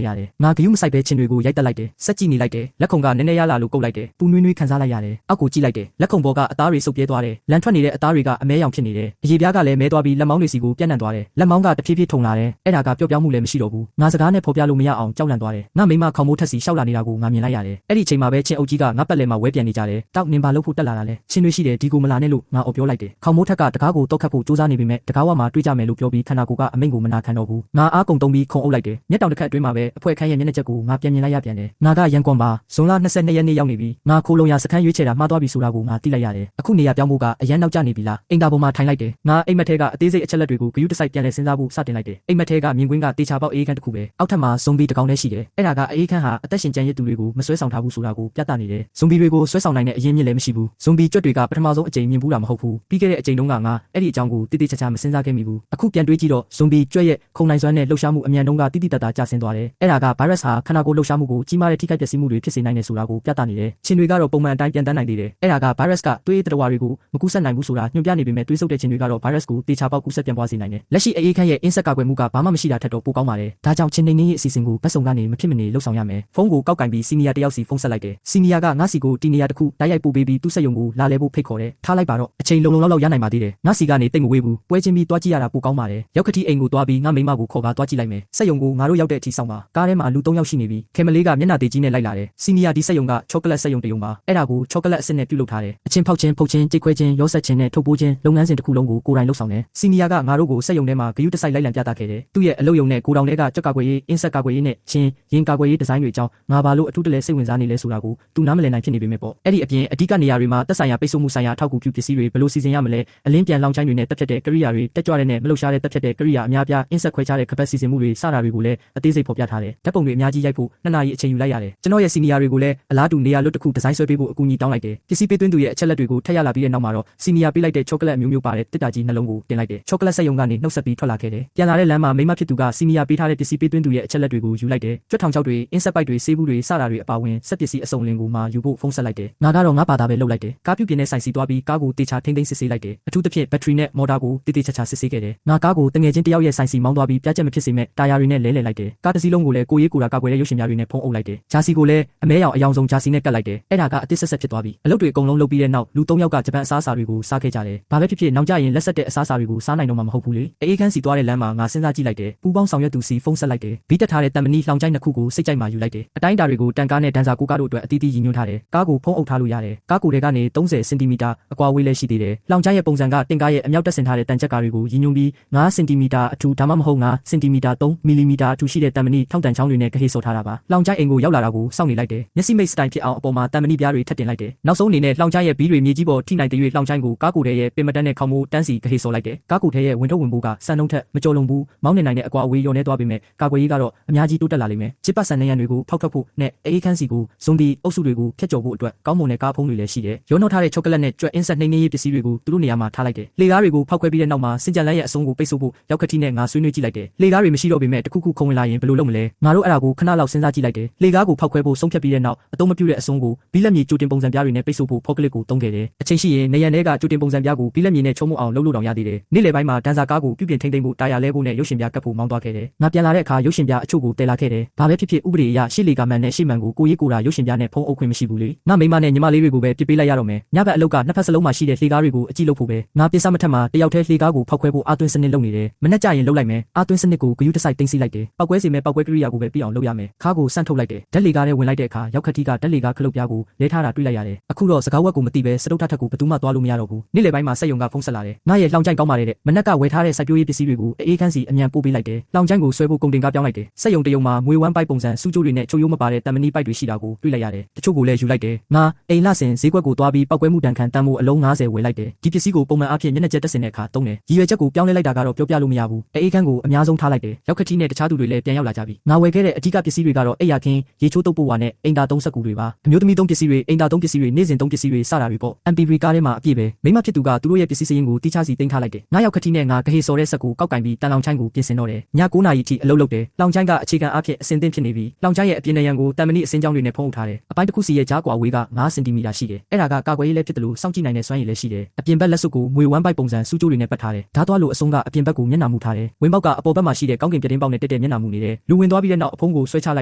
က်ရတယ်ငါဂယုမဆိုင်ပဲခြင်တွေကိုရိုက်တက်လိုက်တယ်စက်ကြည့်နေလိုက်တယ်လက်ခုံကနည်းနည်းရလာလို့ကုတ်လိုက်တယ်ပူနွေးနွေးခံစားလိုက်ရတယ်အောက်ကိုကြည့်လိုက်တယ်လက်ခုံပေါ်ကအသားတွေစုပ်ပြဲသွားတယ်လန်ထွက်နေတဲ့အသားတွေကအမဲရောင်ဖြစ်နေတယ်အရေပြားကလည်းမဲသွားပြီးလက်မောင်းတွေစီကိုပြန့်နှံ့သွားတယ်လက်မောင်းကတဖြည်းဖြည်းထုံလာတယ်အဲ့ဒါကပျော့ပြောင်းမှုလည်းမရှိတော့ဘူးငါစကားနဲ့ဖော်ပြလို့မရအောင်ကြောက်လန့်သွားတယ်ငါမိမခေါမိုးထက်စီရှောက်လာနေတာကိုငါမြင်လိုက်ရတယ်အဲ့ဒီအချိန်မှာပဲချင်းအုပ်ကြီးကငါပတ်လည်မှာဝဲပြန်နေကြတယ်တောက်နင်ပါလို့ဖို့တက်လာတာလဲချင်းတွေရှိတယ်ဒီကိုမလာနဲ့လို့ငါအော်ပြောလိုက်တယ်ခေါမိုးထက်ကတကားကိုတောက်ခတ်ဖို့စူးစမ်းနေပေမဲ့တကားဝမှာတွေးကြမယ်လို့ပြောပြီးခန္ဓာကိုယ်ကအမိန့်ကိုမနာခံတော့ဘူးငါအားကုန်တုံးပြီးခုံအုပ်လိုက်တယ်မျက်တောင်တစ်ခတ်အတွင်းမှာပဲအဖွဲခန်းရဲ့မျက်နှာချက်ကိုငါပြန်မြင်လိုက်ရပြန်တယ်ငါကရန်ကွန်ပါဇွန်လ22ရက်နေ့ရောက်နေပြီငါခိုးလုံရစခန်းရွေးချယ်တာမှားသွားပြီဆိုတာကိုငါသိလိုက်ရတယ်အခုနေရာပြောင်းဖို့ကအရန်နောက်ကျနေပြီလားအိမ်သာပေါ်မှာထိုင်လိုက်တယ်ငါအိမ်မက်ထဲကအသေးစိတ်အချက်လက်တွေကိုဂယုတစိုက်ပြန်လဲစဉ်းစားဖို့စတင်လိုက်တယ်အိမ်မက်ထဲကမြင်ကွင်းကတေချာပေါက်အေးခန်းတစ်ခုပဲအောက်ထပ်မှာဇွန်ဘီတစ်ကောင်လည်းရှိတယ်အဲ့ဒါကအေးခန်းဟာအသက်ရှင်ကျန်ရစ်သူတွေကိုမဆွဲဆောင်ထားဘူးဆိုတာကိုပြသနေတယ်ဇွန်ဘီတွေကိုဆွဲဆောင်နိုင်တဲ့အရင်းမြစ်လည်းမရှိဘူးဇွန်ဘီကြွက်တွေကပထမဆုံးအကြိမ်မြင်ဘူးတာမဟုတ်ဘူးပြီးခဲ့တဲ့အကြိမ်တုန်းကငါအဲ့ဒီအကြောင်းကိုတိတိကျကျမစဉ်းစားခဲ့မိဘူးအခုပြန်တွေးကြည့်တော့ဇွန်ဘီကြွက်ရဲ့ခုံနိုင်စွမ်းနဲ့လှုပ်ရှားမှုအမြန်တုန်းကတိတိတတ်တာကျဆင်းသွားတယ်အဲ့ဒါကဗိုင်းရပ်စ်ဟာခန္ဓာကိုယ်လှုပ်ရှားမှုကိုကြီးမားတဲ့ထိခိုက်ပျက်စီးမှုတွေဖြစ်စေနိုင်တယ်ဆိုတာကိုပြသနေတယ်ချင်းတွေကတော့ပုံမှန်အတိုင်းပြန်တန်းနိုင်သေးတယ်အဲ့ဒါကဗိုင်းရပ်စ်ကသွေးတရဝါတွေကိုမကူးစက်နိုင်ဘူးဆိုတာညွှန်ပြနေပေမဲ့သွေးဆုပ်တဲ့ချင်းတွေကတော့ဗိုင်းရပ်စ်ကိုတေချာပေါက်ကူးစက်ပြန်ပွားစေနိုင်တယ်လက်ရှိအေးခန်းရဲ့အင်းဆက်ကာကွယ်မှုကဘာမှမရှိတာထက်တော့ပိုကောင်းပါတယ်ဒါကြောင့်ချင်းနေနေရဲ့အစီအစဉ်ကိုဘက်ဆောင်ကနေမဖြစ်မနေလှုပ်ဆောင်ရမယ်ဖုန်းကိုကောက်ကင်ပြီးစီနီယာတယောက်စီဖုန်းဆက်လိုက်တယ်စီနီယာကငါစီကိုတီနေယာတစ်ခုတိုက်ရိုက်ပို့ပေးပြီးသူ့စက်ရုံကိုလာလဲဖို့ဖိတ်ခေါ်တယ်ထားလိုက်ပါတော့အချိန်လုံလောက်ရနိုင်ပါသေးတယ်ငါစီကနေတိတ်မဝေးဘူးပွဲချင်းပြီးတွားကြည့်ရတာပိုကောင်းပါတယ်ရောက်ခတိအိမ်ကိုတွားပြီးငါမိမကိုခေါ်ကာတွားကြည့်လိုက်မယ်စက်ရုံကိုငါတို့ရောက်တဲ့အထိဆောင်ပါကားထဲမှာလူ3ယောက်ရှိနေပြီခေမလေးကမျက်နှာသေးကြီးနဲ့လိုက်လာတယ်စီနီယာဒီစက်ရုံကချောကလက်စက်ရုံတရုံပါအဲ့ဒါကိုချောကလက်အစစ်နဲ့ပြုလုပ်ထားတယ်အချင်းဖောက်ချင်းဖုတ်ချင်းကြိတ်ခွဲချင်းရောဆက်ချင်းနဲ့ထုတ်ပိုးချင်းလုပ်ငန်းစဉ်တစ်ခုလုံးကိုကိုယ်တိုင်လုပ်ဆောင်တယ်စီနီယာကငါတို့ကိုစက်ရုံထဲမှာဂယုတစိုက်လိုက်လံပြသခဲ့တယ်သူ့ရဲ့အလုပ်ရုံနဲ့ကိုတောင်ထဲကကြက်ကာကွယ်ရေးအင်းဆက်ကာကွယ်ရေးနဲ့ချင်းရင်ကာကွယ်ရေးဒီဇိုင်းတွေအကြောင်းငါဘာလို့အထူးတလဲစိတ်ဝင်စားနေလဲဆိုတာကိုသူနားမလည်နိုင်ဖြစ်နေပေမဲ့ပေါ့အဲ့ဒီအပြင်အဓိကနေရာတွေမှာတက်ဆိုင်ရာပိတ်ဆို့မှုဆိုင်ရာအထောက်အကူပြုပစ္စည်းတွေဘယ်လိုစီစဉ်ရမလဲအလင်းပြန်လောင်ချိုင်းတွေနဲ့တက်ဖြတ်တဲ့ကိရိယာတွေတက်ကြွတဲ့နဲ့မလှုပ်ရှားတဲ့တက်ဖြတ်တဲ့ကိရိယာအများပြားအင်းဆက်ခွဲခြားတဲ့ capacity စီစဉ်မှုတွေစတာတွေကိုလည်းအသေးစိတ်ဖော်ပြထားတယ်ဓာတ်ပုံတွေအများကြီးရိုက်ဖို့2နာရီအချိန်ယူလိုက်ရတယ်ကျွန်တော်ရဲ့စီနီယာတွေကိုလည်းအလားတူနေရာလွတ်တစ်ခုဒီဇိုင်းဆွဲပေးဖို့အကူအညီတောင်းလိုက်တယ်ပစ္စည်းပေးသွင်းသူရဲ့အချက်လက်တွေကိုထပ်ရလာပြီးတဲ့နောက်မှာတော့စီနီယာပေးလိုက်တဲ့ချောကလက်မျိုးပါတဲ့တစ်တာကြီးနှလုံးကိုတင်လိုက်တယ်ချောကလက်စက်ရုံကနေနှုတ်ဆက်ပြီးထွက်လာခဲ့တယ်ပြန်လာတဲ့လမ်းမှာမိမဖြစ်သူကစီနီယာပေးထားတဲ့ပစ္စည်းပေးသွင်းသူရဲ့အချက်လက်တွေကိုယူလိုက်တယ်ကြွက်ထောင်ချောက်တွေအင်းဆက်ပိုက်တွေဆေးဘူးတွေစတာတွေအပါဝင်စက်ပစ္စည်းအစုံလင်ကိုမှယူဖို့ဖုန်းဆက်လိုက်တယ်ငါကတော့ငါဘာသာပဲလုပ်လိုက်တယ်ကားပြုတ်ပြင်းတဲ့ဆိုင်စီသွားပြီးကားကိုတေချာထိမ့်သိမ်းစစ်ဆေးလိုက်တယ်အထူးသဖြင့်ဘက်ထရီနဲ့မော်တာကိုတေးသေးချာချာစစ်ဆေးခဲ့တယ်ငါကားကိုတငယ်ချင်းတယောက်ရဲ့ဆိုင်စီမောင်းသွားပြီးပြားချက်မဖြစ်စေမဲ့တာယာတွေနဲ့လဲလှယ်လိုက်တယ်ကားတစ်စီးလုံးကိုလည်းကိုရေးကိုတာကာကွယ်တဲ့ရုပ်ရှင်များတွေနဲ့ဖုံးအုပ်လိုက်တယ်ဂျာစီကိုလည်းအမဲရောင်အယောင်ဆုံးဂျာစီနဲ့ကတ်လိုက်တယ်အဲ့ဒါကအတစ်ဆက်ဆက်ဖြစ်သွားပြီအလုပ်တွေအကုန်လုံးလုပ်ပြီးတဲ့နောက်လူ3ယောက်ကဂျပန်အစားအစာတွေကိုစားခဲ့ကြတယ်ဘာပဲဖြစ်ဖြစ်နောက်ကျရင်လက်ဆက်တဲ့အစားအစာတွေကိုစားနိုင်တော့မှာမဟုတ်ဘူးလေအေးခန်းစီသွားတဲ့လမ်းမှာငါစဉ်းစားကြည့်လိုက်တယ်ပူပေါင်းဆောင်ရွက်သူစီဖုန်းဆက်လိုက်တယ်ဘီတက်ထားတဲ့တံမဏိလောင်ချိုင်းနှစ်ခုကိုစိတ်ကြိုက်မှယူလိုက်တယ်အတိုင်းတာတွေကိုတန်ကားနဲ့ဒန်စာကိုကားတို့အတွက်အသီးသီးရည်ညွှန်းထားတယ်ကားကိုဖုံးအုပ်ထားလို့ရတယ်ကားကိုယ်ထဲကနေ30စင်တီမီတာအကွာဝေးလဲရှိသေးတယ်လောင်ချိုင်းရဲ့ပုံစံကတင်ကားရဲ့အမြောက်တက်ဆင်ထားတဲ့တန်ချက်ကားတွေကိုရည်ညွှန်းပြီး9စင်တီမီတာအထူဒါမှမဟုတ်9စင်တီမီတာ3မီလီမီတာအထူရှိတဲ့တံမဏိထောက်တန်ချောင်းတွေနဲ့ကဟေဆော်ထားတာပါလောင်ချိုင်းအိမ်ကိုရောက်လာတာကိုစောင့်နေလိုက်တယ်မျက်စိမိတ်စတိုင်ဖြစ်အောင်အပေါ်မှာတံမဏိပြားတွေထပ်တင်လိုက်တယ်နောက်ဆုံးအနေနဲ့လောင်ချိုင်းရဲ့ဘီးတွေမြေကြီးပေါ်ထိနိုင်တဲ့၍လောင်ချိုင်းကိုကားကိုယ်ထဲရဲ့ပင်မတန်းနဲ့ခေါင်းမိုးတန်းစီကဟေဆော်လိုက်တယ်ကားကိုယ်ထဲရဲ့ဝင်ထုတ်ဝင်ပိုးကစံနှုန်းထက်မကျော်လွန်ဘူးမောင်းနေနိုင်တဲ့အကွာအဝေးလျော်နေသွားပေမဲ့ကာကွယ်ရေးကတော့အများကြီးတိုးတက်လာလိမ့်မယ်ချစ်ပတ်ဆန်နေရန်တွေကိုဖောက်ထွက်ဖို့နဲ့အေးခန်းစီကိုဇွန်ဘီအုပ်စုတွေကိုဖျက်ကျော်ဖို့အတွက်ကောင်းမွန်တဲ့ကားဖုံးတွေလည်းရှိတယ်ရောနှောထားတဲ့ချောကလက်နဲ့ကြွက်အင်းဆက်နှိမ့်နှင်းရေးပစ္စည်းတွေကိုသူတို့နေရာမှာထားလိုက်တယ်လေကားတွေကိုဖောက်ခွဲပြီးတဲ့နောက်မှာစင်ကြံလန်းရဲ့အစုံကိုပိတ်ဆို့ဖို့ရောက်ခတိနဲ့ငါဆွေးနွေးကြည့်လိုက်တယ်လေကားတွေမရှိတော့ပေမဲ့တခုခုခုံဝင်လာရင်ဘယ်လိုလုပ်မလဲငါတို့အဲ့ဒါကိုခဏလောက်စဉ်းစားကြည့်လိုက်တယ်လေကားကိုဖောက်ခွဲဖို့ဆုံးဖြတ်ပြီးတဲ့နောက်အသုံးမပြုတဲ့အစုံကိုဘီလက်မြေကြိုတင်ပုံစံပြားတွေနဲ့ပိတ်ဆို့ဖို့ဖောက်ကလစ်ကိုတုံးခဲ့တယ်အချိန်ရှိရင်နေရန်တွေကကြိုတင်ပုံစံပြားကိုဘီလက်မြေနဲ့ချုံမှုအောင်လုပ်လို့တောင်ရသေးတယ်နေ့လယ်ပိုင်းမှာဒန်စာကားကိုပြုပြင်ထိန်းသိမ်းဖို့တာယာလဲဖို့နဲ့ရုပ်ရှင်ပြားကပ်ဖို့မောင်းသွားခဲ့တယ်ငါပြန်လာတဲ့အခါရုပ်ရှင်ပြားအချို့ကိုတည်လာခဲ့တယ်ဘာပဲဖြစ်ဖြစ်ဥပဒေအရရှေ့လေကာမန်နဲ့ရှေ့မှန်ကိုကိုရေးကိုတာရုပ်ရှင်ပြားနဲ့ဖုံးအုပ်ခွင့်မရှိဘူးလေငါမိမနဲ့ညီမလေးတွေကိုပဲပြစ်ပေးလိုက်ရတော့မယ်ညဘက်အလုပ်ကနှစ်ဖက်စလုံးမှာရှိတဲ့လှေကားတွေကိုအကြည့်လုပ်ဖို့ပဲငါပြစ်စမထက်မှာတယောက်တည်းလှေကားကိုဖောက်ခွဲဖို့အာသွင်းစနစ်လုပ်နေတယ်မနေ့ကျရင်လုပ်လိုက်မယ်အာသွင်းစနစ်ကိုဂယုတစိုက်တင်စီလိုက်တယ်ပောက်ကွဲစီမဲ့ပောက်ကွဲကိရိယာကိုပဲပြအောင်လုပ်ရမယ်ခါကိုစန့်ထုတ်လိုက်တယ်ဓာတ်လေကားထဲဝင်လိုက်တဲ့အခါရောက်ခတိကဓာတ်လေကားခလုတ်ပြားကိုလဲထားတာတွေ့လိုက်ရတယ်အခုတော့စကားဝက်ကိုမသိပဲစတုထထက်ကိုဘယ်သူမှသွားလို့မရတော့ဘူးနေ့လယ်ပိုင်းမှာစက်ရုံကဖုန်းဆက်လာတယ်ငါရဲ့လောင်ချိုင်းကောင်းပါတယ်တဲ့မနက်ကဝယ်ထားတဲ့စိုက်ပျိုးရေးပစ္စည်းတွေကိုအေးခန်းစီအမြန်ပို့ပေးလိုက်တယ်လောင်ချိုင်းကိုဆွဲဖို့ကုန်တင်ကားပြောင်းလိုက်တယ်စက်ရုံတရုံမှာငွေဝမ်းပိုက်ပုံစံစူးကျိုးတွေနဲ့ချိုးရိုးမပါတဲ့တံမဏိပိုက်တွေရှိတာကိုတွေ့လိုက်ရတယ်တချို့ကိုလည်းယူလိုက်တယ်ငါအိမ်လဆင်ဈေးကွက်ကိုသွားပြီးပောက်ကွဲမှုတန်ခံတန်မိုးအလုံး90ဝယ်လိုက်တယ်ဒီပစ္စည်းကိုပုံမှန်အားဖြင့်မျက်နှာကျက်တက် ဆင်တဲ့အခါသုံးတယ်ရည်ရွယ်ချက်ကိုပြောင်းလဲလိုက်တာကတော့ပြောပြလို့မရဘူးအေးခန်းကိုအများဆုံးထားလိုက်တယ်ရောက်ခတိနဲ့တခြားသူတွေလည်းပြန်ရောက်လာကြပြီငါဝယ်ခဲ့တဲ့အဓိကပစ္စည်းတွေကတော့အိယာခင်းရေချိုးတုပ်ပိုးဝါနဲ့အိမ်သာသုံးစက်ကူတွေပါအမျိုးသမီးသုံးပစ္စည်းတွေအိမ်သာသုံးပစ္စည်းတွေနေ့စဉ်သုံးပစ္စည်းတွေစတာတွေပေါ့ MP3 ကားထဲမှာအပြည့်ပဲမိမဖြစ်သူကသူတို့ရဲ့ပစ္စည်းစရင်းကိုတိကျစီတင်ထားလိုက်တယ်ငါရောက်ခတိနဲ့ငါဂဟေစော်တဲ့စက်ကိုကောက်ကင်ပြီးတန်လောင်ချိုင်းကိုပြင်ဆင်တော့တယ်ည9 နာရီထိအလုပ်လုပ်တယ်လောင်ချိုင်းကအခြေခံအဖြစ်အစင်သင့်ဖြစ်နေပြီလောင်ချိုင်းရဲ့အပြင်နံရံကိုတန်မဏိအစင်းကြောင်းတွေနဲ့ဖုံးအုပ်ထားတယ်အပိုင်းတစ်ခုစီရဲ့ကြားကွာဝေးက9 စင်တီမီတာရှိတယ်အဲ့ဒါကကာကွယ်ရေးလည်းဖြစ်တယ်လို့စောင့်ကြည့်နိုင်တဲ့စွမ်းရည်လည်းရှိတယ်အပြင်ဘက်လက်စွပ်ကိုငွေ1 ပိုက်ပုံစံစူးကြိုးတွေနဲ့ပတ်ထားတယ်ဓာတ်သွားလို့အဆုံးကအပြင်ဘက်ကိုမျက်နှာမူထားတယ်ဝင်းပေါက်ကအပေါ်ဘက်မှာရှိတဲ့ကောင်းကင်ပြတင်းပေါက်နဲ့တက်တဲ့မျက်နှာမူနေတယ်လူဝင်သွားပြီးတဲ့နောက်အဖုံးကိုဆွဲချလိ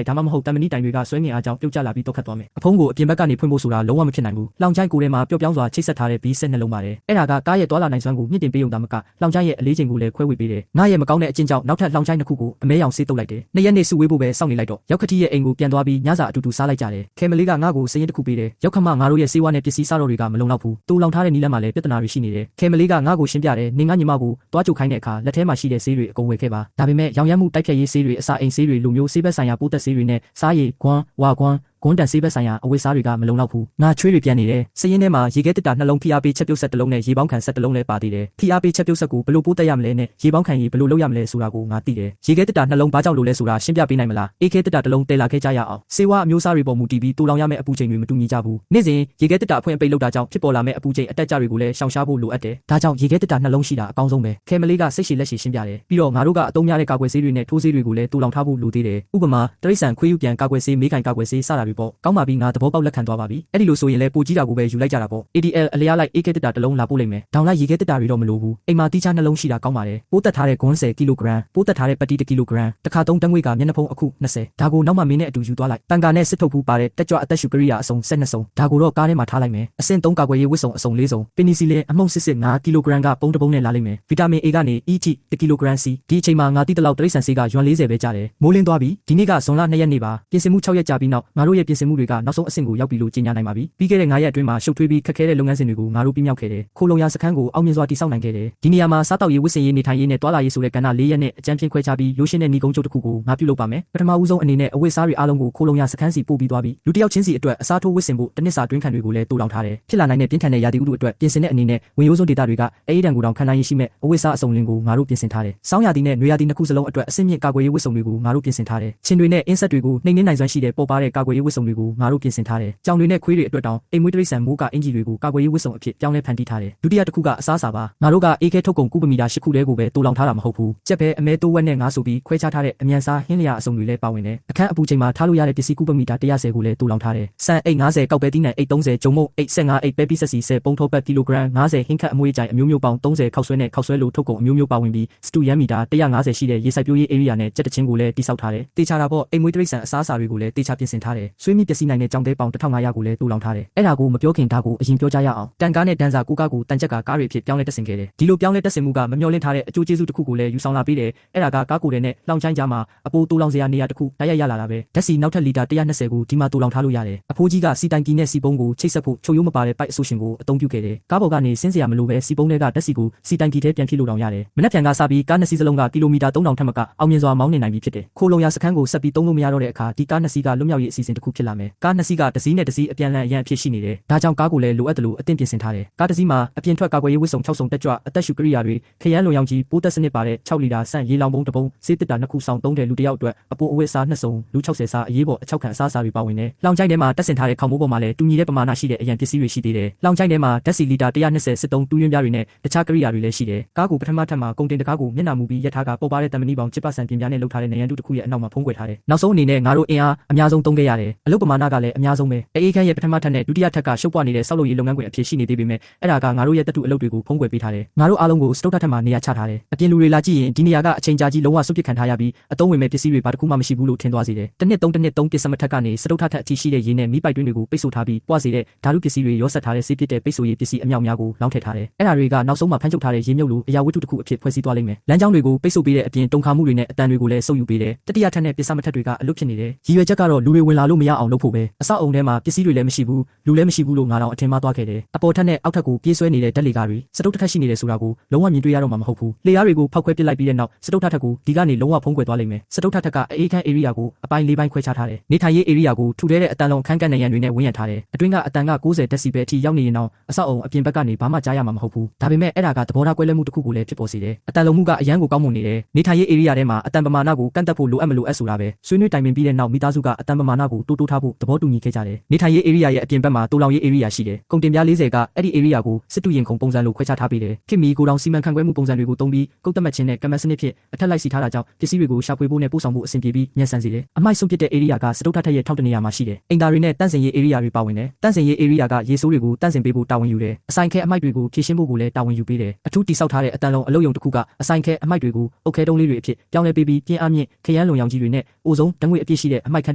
ုက်ဒါမှမဟုတ်တန်မဏိတိုင်တွေကဆွဲငင်အားကြောင့်ပြုတ်ကျလာပြီးတော့ခတ်သွားမယ်အဖုံးကိုအပြင်ဘက်ကနေဖွင့်ဖို့ဆိုတာလုံးဝမဖြစ်နိုင်ဘူးလောင်ချိုင်းကိုယ်ထဲမှာပျော့ပြောင်းစွာချိတ်ဆက်ထားတဲ့ဘီးဆက်နှလုံးပါတယ်အဲ့ဒါကကားရဲ့သွားလာနိုင်စွမ်းကိုမြင့်တင်ပေးုံသာမကလောင်ချိုင်းရဲ့အလေးချိန်ကိုလည်းခွဲဝေပေးတယ်ငါရဲ့မကောင်းတဲ့အကျင့်ကြောင့်နောက်ထပ်လောင်ချိုင်းတစ်ခုကိုအမဲရောင်ဆေးတုပ်လိုက်တယ်နှစ်ရက်နေစုဝေးဖို့ပဲစောင့်နေလိုက်တော့ရောက်ခတိရဲ့အိမ်ကိုပြန်သွားပြီးညစာအတူတူစားလိုက်ကြတယ်ခဲမလေးကငါ့ကိုစရင်တစ်ခုပေးတယ်ရောက်ခမငါတို့ရဲ့စေဝါနဲ့ပစ္စည်းစားတော်တွေကမလုံလောက်ဘူးတူလောင်ထားတဲ့နီးလမ်းမှာလည်းပြဿနာတွေရှိနေတယ်ခဲမလေးကငါ့ကိုရှင်းပြတယ်နေငါညီမကိုတွားချုပ်ခိုင်းတဲ့အခါလက်ထဲမှာရှိတဲ့ဆေးတွေအကုန်ဝယ်ခဲ့ပါဒါပေမဲ့ရောင်ရမ်းမှုတိုက်ဖြတ်ရေးဆေးတွေအစာအိမ်ဆေးတွေလိုမျိုးဆေးဘက်ဆိုင်ရာပိုးသက်ဆေးတွေနဲ့စားရည်ခွန်းဝါခွန်းဂွန်းတန်ဆေးဘက်ဆိုင်ရာအဝတ်စားတွေကမလုံလောက်ဘူးငါချွေးတွေပြန်နေတယ်စရင်ထဲမှာရေခဲတစ်တာနှလုံးဖိအားပေးချက်ပြုတ်ဆက်တစ်လုံးနဲ့ရေပေါင်းခံဆက်တစ်လုံးလည်းပါသေးတယ်ဖိအားပေးချက်ပြုတ်ဆက်ကိုဘယ်လိုပိုးတက်ရမလဲနဲ့ရေပေါင်းခံရေဘယ်လိုလုပ်ရမလဲဆိုတာကိုငါသိတယ်ရေခဲတစ်တာနှလုံးဘာကြောင့်လို့လဲဆိုတာရှင်းပြပေးနိုင်မလားအေးခဲတစ်တာတစ်လုံးတည်လာခဲ့ကြရအောင်ဆေးဝါးအမျိုးအစားတွေပေါ်မူတည်ပြီးတူလောင်ရမယ့်အပူချိန်တွေမတူညီကြဘူးနေ့စဉ်ရေခဲတစ်တာအဖွင့်အပိတ်လုပ်တာကြောင့်ဖြစ်ပေါ်လာမယ့်အပူချိန်အတက်ကြတွေကိုလည်းရှောင်ရှားဖို့လိုအပ်တယ်ဒါကြောင့်ရေခဲတစ်တာနှလုံးရှိတာအကောင်းဆုံးပဲခဲမလေးကစိတ်ရှည်လက်ရှည်ရှင်းပြတယ်ပြီးတော့ငါတို့ကအသုံးများတဲ့ကာကွယ်ဆေးတွေနဲ့ထိုးဆေးတွေကိုလည်းတူလောင်ထားဖို့လိုသေးတယ်ဥပမာတရိတ်ဆန်ခွေးယူပြန်ကာကွယ်ဆေးမေးခိုင်ကာကွယ်ဆေးစတာတွေပေါ့ကောင်းပါပြီငါသဘောပေါက်လက်ခံသွားပါပြီအဲ့ဒီလိုဆိုရင်လည်းပိုကြီးတာကိုပဲယူလိုက်ကြတာပေါ့ ADL အလျားလိုက်အေးခဲတစ်တာတစ်လုံးလာပို့လိုက်မယ်ဒေါင်လိုက်ရေခဲတစ်တာတွေတော့မလိုဘူးအိမ်မှာတီးခြားနှလုံးရှိတာကောင်းပါတယ်ပိုးတက်ထားတဲ့ဂွန်း10 ကီလိုဂရမ်ပိုးတက်ထားတဲ့ပတိ1 ကီလိုဂရမ်တစ်ခါသုံးတန်းငွေကမျက်နှာဖုံးအခု20ဒါကိုနောက်မှမင်းနဲ့အတူယူသွားလိုက်ပန်ကာနဲ့စစ်ထုတ်ဘူးပါတဲ့တက်ကြွအသက်ရှူကရိယာအစုံ12စုံဒါကိုတော့ကားထဲမှာထားလိုက်မယ်အဆင့်3ကာကွယ်ရေးဝတ်စုံအစုံ4စုံပင်နီစီလင်အမှုန့်စစ်စစ်5 ကီလိုဂရမ်ကပုံတစ်ပုံနဲ့လာလိုက်မယ်ဗီတာမင် A ကနေ E ထိ1 ကီလိုဂရမ်စီဒီအချိန်မှာငါတိတလောက်တရိတ်ဆန်ဆေးကယွမ်40ပဲကျတယ်မိုးလင်းသွားပြီဒီနေ့ကဇွန်လ2ရက်နေ့ပါပြင်ဆင်မှု6ရက်ကြာပြီးနောက်ငါတို့ရဲ့ပြင်ဆင်မှုတွေကနောက်ဆုံးအဆင့်ကိုရောက်ပြီလို့ကြေညာနိုင်ပါပြီပြီးခဲ့တဲ့9ရက်အတွင်းမှာရှုပ်ထွေးပြီးခက်ခဲတဲ့လုပ်ငန်းစဉ်တွေကိုငါတို့ပြမြောက်ခဲ့တယ်ခိုလုံရစခန်းကိုအောင်မြင်စွာတည်ဆောက်နိုင်ခဲ့တယ်ဒီနေရာမှာစားတောက်ရေးဝတ်ဆင်ရေးနေထိုင်ရေးနဲ့တွာလာရေးဆိုတဲ့ကဏ္ဍ4ရက်နဲ့အကြမ်းဖျင်းခွဲခြားပြီးရိုးရှင်းတဲ့ညီကုန်းချုပ်တစ်ခုကိုငါပြုလုပ်ပါမယ်ပထမဦးဆုံးအနေနဲ့အဝတ်စားတွေအားလုံးကိုခိုလုံရစခန်းစီပို့ပြီးသွားပြီးလူတစ်ယောက်ချင်းစီအတွက်အစားထိုးဝတ်ဆင်ဖို့တစ်နှစ်စာတွင်းခံတွေကိုလည်းတူလောင်ထားတယ်ဖြစ်လာနိုင်တဲ့ပြင်းထန်တဲ့ရာသီဥတုအတွက်ပြင်ဆင်တဲ့အနေနဲ့ဝင်ရိုးစွန်းဒေတာတွေကအေးဒဏ်ကိုတောင်ခံနိုင်ရရှိမဲ့အဝတ်စားအစုံလင်ကိုငါတို့ပြင်ဆင်ထားတယ်စောင်းရာသီနဲ့နွေရာသီနှစ်ခုစလုံးအတွက်အဆင့်မြင့်ကာကွယ်ရေးဝတ်စုံတွေကိုငါတို့ပြင်ဆင်ထားတယ်ချင်းတွေနဲ့အင်းဆက်တွေကိုနှိမ်နှင်းနိုင်စွမ်းရှိတဲ့ပေါ်ပါတဲ့ကာကွယ်ရေးဝတ်စုံတွေကိုငါတို့ပြင်ဆင်ထားတယ်ကြောင်တွေနဲ့ခွေးတွေအတွက်တောင်အိမ်မွေးတိရစ္ဆာန်မိုးကအင်ဂျီတွေကိုကာကွယ်ရေးဝတ်စုံအဖြစ်ပြောင်းလဲဖန်တီးထားတယ်ဒုတိယတစ်ခုကအစားအစာပါငါတို့ကအေးခဲထုတ်ကုန်ကုပမီတာ10ခုတည်းကိုပဲတူလောင်ထားတာမဟုတ်ဘူးကြက်ပဲအမဲတိုးဝက်နဲ့ငါးဆိုပြီးခွဲခြားထားတဲ့အမြန်စားဟင်းလျာအစုံတွေလည်းပါဝင်တယ်အခန်းအပူချိန်မှာထားလို့ရတဲ့ပစ္စည်းကုပမီတာ110ကိုလည်းတူလောင်ထားတယ်ဆန်အိတ်50ကောက်ပဲတီးနိုင်အိတ်30ဂျုံမုတ်အိတ်15အိတ်ပဲပိဆက်စီ10ပုံးထောပတ်ကီလိုဂရမ်50ဟင်းခတ်အမွေးကြိုင်အမျိုးမျိုးပေါင်း30ခောက်ဆွဲနဲ့ခောက်ဆွဲလိုထုတ်ကုန်အမျိုးမျိုးပါဝင်ပြီးစတူယမ်မီတာ150ရှိတဲ့ရေစိုက်ပျိုးရေး area နဲ့ကြက်တချင်းကိုလည်းတိစောက်ထားတယ်တေချာတာပေါ့အိမ်မွေးတိရစ္ဆာန်အစားအစာတွေကိုလည်းတေချာပြင်ဆင်ထားတယ်ဆွေးမြင့်ပစ္စည်းနိုင်တဲ့ကြောင်တဲပေါင်1500ကိုလည်းတူလောင်ထားတယ်အဲ့ဒါကိုမပြောခင်ဒါကိုအရင်ပြောကြရအောင်တန်ကားနဲ့တန်စာကိုကားကိုတန်ချက်ကကားတွေဖြစ်ပြောင်းလဲတက်ဆင်ခဲ့တယ်ဒီလိုပြောင်းလဲတက်ဆင်မှုကမမျှော်လင့်ထားတဲ့အကျိုးကျေးဇူးတစ်ခုကိုလည်းယူဆောင်လာပေးတယ်အဲ့ဒါကကားကိုယ်တဲ့နဲ့လောင်ချိုင်းကြားမှာအပိုးတူလောင်စရာနေရာတစ်ခုတိုက်ရိုက်ရလာတာပဲဓာတ်ဆီနောက်ထပ်လီတာ120ကိုဒီမှာတူလောင်ထားလို့ရတယ်အဖိုးကြီးကစီတိုင်ကီနဲ့စီပုံးကိုချိတ်ဆက်ဖို့ချုပ်ရိုးမပါတဲ့ပိုက်အဆိုရှင်ကိုအသုံးပြုခဲ့တယ်ကားပေါ်ကနေဆင်းစရာမလိုပဲစီပုံးတွေကဓာတ်ဆီကိုစီတိုင်ကီထဲပြန်ဖြည့်လို့တောင်ရတယ်မနက်ဖြန်ကစပြီးကားနှစ်စီးစလုံးကကီလိုမီတာ3000ထက်မကအောင်မြင်စွာမောင်းနေနိုင်ပြီဖြစ်တယ်ခိုလုံရစခန်းကိုဆက်ပြီးသုံးလို့မရတော့တဲ့အခါဒီကားနှစ်စီးကလွတ်မြောက်ရေးအစီအစဉ်တစ်ခုဖြစ်လာမယ်ကားနှစ်စီးကတစ်စီးနဲ့တစ်စီးအပြန်လန်အရန်အဖြစ်ရှိနေတယ်ဒါကြောင့်ကားကိုလည်းလိုအပ်တယ်လို့အသင့်ပြင်ဆင်ထားတယ်ကားတစ်စီးမှာအပြင်ထွက်ကာကွယ်ရေးဝတ်စုံ6စုံတက်ကြွအသက်ရှူကရိယာတွေခရမ်းလွန်ရောင်ကြီးပိုးသက်စနစ်ပါတဲ့6လီတာဆန့်ရေလောင်ပုံးတစ်ပုံးဆေးတစ်တာ2ခုဆောင်သုံးတယ်လူတစ်ယောက်အတွက်အပိုးအဝတ်စား2စုံလူ60စားအရေးပေါ်အချောက်ခံအစားအစာတွေပါဝင်တယ်လောင်ချိုင်းထဲမှာတက်ဆင်ထားတဲ့ခေါင်းမိုးပေါ်မှာလည်းတူညီတဲ့ပမာဏရှိတဲ့အရန်ပစ္စည်းတွေရှိသေးတယ်လောင်ချိုင်းထဲမှာဓာတ်ဆီလီတာ120စစ်တုံးတူးရင်းပြားတွေနဲ့တခြားကရိယာတွေလည်းရှိတယ်ကားကိုပထမထပ်မှာကုန်တင်တကားကိုမျက်နှာမူပြီးရထားကပေါ်ပါတဲ့တမဏိပေါင်းချစ်ပတ်ဆန်ပြင်ပြားနဲ့လှုပ်ထားတဲ့နေရန်တုတစ်ခုရဲ့အနောက်မှာဖုံးကွယ်ထားတယ်နောက်ဆုံးအနေနဲ့ငါတို့အင်အားအများဆုံးသုံးခဲ့ရတယ်အလုပ်ပမာဏကလည်းအများဆုံးပဲအေးခန်းရဲ့ပထမထပ်နဲ့ဒုတိယထပ်ကရှုပ်ပွားနေတဲ့ဆောက်လုပ်ရေးလုပ်ငန်းခွင်အဖြစ်ရှိနေသေးပေမဲ့အဲ့ဒါကငါတို့ရဲ့တပ်တုအလုပ်တွေကိုဖုံးကွယ်ပေးထားတယ်ငါတို့အားလုံးကိုစတုတ်ထပ်မှာနေရာချထားတယ်အပြင်လူတွေလာကြည့်ရင်ဒီနေရာကအချိန်ကြာကြီးလုံးဝဆွတ်ပစ်ခံထားရပြီးအသုံးဝင်မဲ့ပစ္စည်းတွေဘာတစ်ခုမှမရှိဘူးလို့ထင်သွားစေတယ်တစ်နှစ်သုံးပစ္စမထက်ကနေစတုတ်ထပ်အထိရှိတဲ့ရေနဲ့မိပိုက်တွင်းတွေကိုပိတ်ဆို့ထားပြီးပွားစေတဲ့ဓာတုပစ္စည်းတွေရောဆက်ထားတဲ့ဆေးပစ်တဲ့ပိတ်ဆို့ရေးပစ္စည်းအမြောက်များကိုလောင်းထည့်ထားတယ်အဲ့ဒါတွေကနောက်ဆုံးမှာဖမ်းချုပ်ထားတဲ့ရေမြုပ်လိုအရာဝတ္ထုတစ်ခုအဖြစ်ဖွဲ့စည်းသွားလိမ့်မယ်လမ်းကြောင်းတွေကိုပိတ်ဆို့ပေးတဲ့အပြင်တုံခါမှုတွေနဲ့အတန်တွေကိုလည်းစုပ်ယူပေးတယ်တတိယထပ်နဲ့ပစ္စမထက်တွေကအလွတ်ဖြစ်နေတယ်ရည်ရွယ်ချက်ကတော့လူတွေဝင်လာလို့မ မရအောင်လုပ်ဖို့ပဲအဆောက်အုံထဲမှာပစ္စည်းတွေလည်းမရှိဘူးလူလည်းမရှိဘူးလို့ငါတော့အထင်မှားသွားခဲ့တယ်အပေါ်ထက်နဲ့အောက်ထပ်ကိုပြေးဆွဲနေတဲ့ဓာတ်လေကားတွေစတုတ်ထက်ရှိနေတယ်ဆိုတာကိုလုံးဝမြင်တွေ့ရတော့မှာမဟုတ်ဘူးလေယားတွေကိုဖောက်ခွဲပစ်လိုက်ပြီးတဲ့နောက်စတုတ်ထက်ကိုဒီကနေလုံးဝဖုံးကွယ်သွားလိမ့်မယ်စတုတ်ထက်ကအေးခန်း area ကိုအပိုင်း၄ပိုင်းခွဲခြားထားတယ်နေထိုင်ရေး area ကိုထူထဲတဲ့အတန်လုံးအခန်းကန့်နေရန်တွေနဲ့ဝန်းရံထားတယ်အတွင်းကအတန်က90 decibel အထိရောက်နေရင်တော့အဆောက်အုံအပြင်ဘက်ကနေဘာမှကြားရမှာမဟုတ်ဘူးဒါပေမဲ့အဲ့ဒါကသဘောထားကွဲလွဲမှုတစ်ခုကိုလည်းဖြစ်ပေါ်စေတယ်အတန်လုံးမှုကအရန်ကိုကောင်းမွန်နေတယ်နေထိုင်ရေး area ထဲမှာအတန်ပမာဏကိုကန့်သက်ဖို့လိုအပ်မလိုအပ်ဆိုတာပဲဆွေးနွေးတိုင်ပင်ပြီးတဲ့နောက်မိသားစုကအတန်ပမာဏကိုတိုးထားဖို့သဘောတူညီခဲ့ကြတယ်နေထိုင်ရေး area ရဲ့အပြင်ဘက်မှာတူလောင်ရေး area ရှိတယ်ကုန်တင်ပြား40ကအဲ့ဒီ area ကိုစစ်တူရင်ခုံပုံစံလိုခွဲခြားထားပေးတယ်ခင်မီကိုတောင်စီမံခန့်ခွဲမှုပုံစံတွေကိုသုံးပြီးကုတ်တက်မှတ်ခြင်းနဲ့ကမ္ဘာစနစ်ဖြင့်အထက်လိုက်စီထားတာကြောင့်ပစ္စည်းတွေကိုရှာဖွေဖို့နဲ့ပို့ဆောင်ဖို့အဆင်ပြေပြီးမြန်ဆန်စေတယ်အမိုက်ဆုံးပစ်တဲ့ area ကစတုတ်ထက်ရဲ့ထောက်တနေရာမှာရှိတယ်အင်တာတွေနဲ့တန့်စင်ရေး area တွေပါဝင်တယ်တန့်စင်ရေး area ကရေဆိုးတွေကိုတန့်စင်ပေးဖို့တာဝန်ယူတယ်အဆိုင်ခဲအမိုက်တွေကိုဖြည့်ရှင်းဖို့ကိုလည်းတာဝန်ယူပေးတယ်အထူးတိစောက်ထားတဲ့အတန်လုံးအလုပ်ရုံတစ်ခုကအဆိုင်ခဲအမိုက်တွေကိုအုတ်ခဲတုံးလေးတွေအဖြစ်ပြောင်းလဲပေးပြီးပြင်းအားမြင့်ခရမ်းလုံရောင်ကြီးတွေနဲ့အိုဆုံးတငွေအပြည့်ရှိတဲ့အမိုက်ခန်း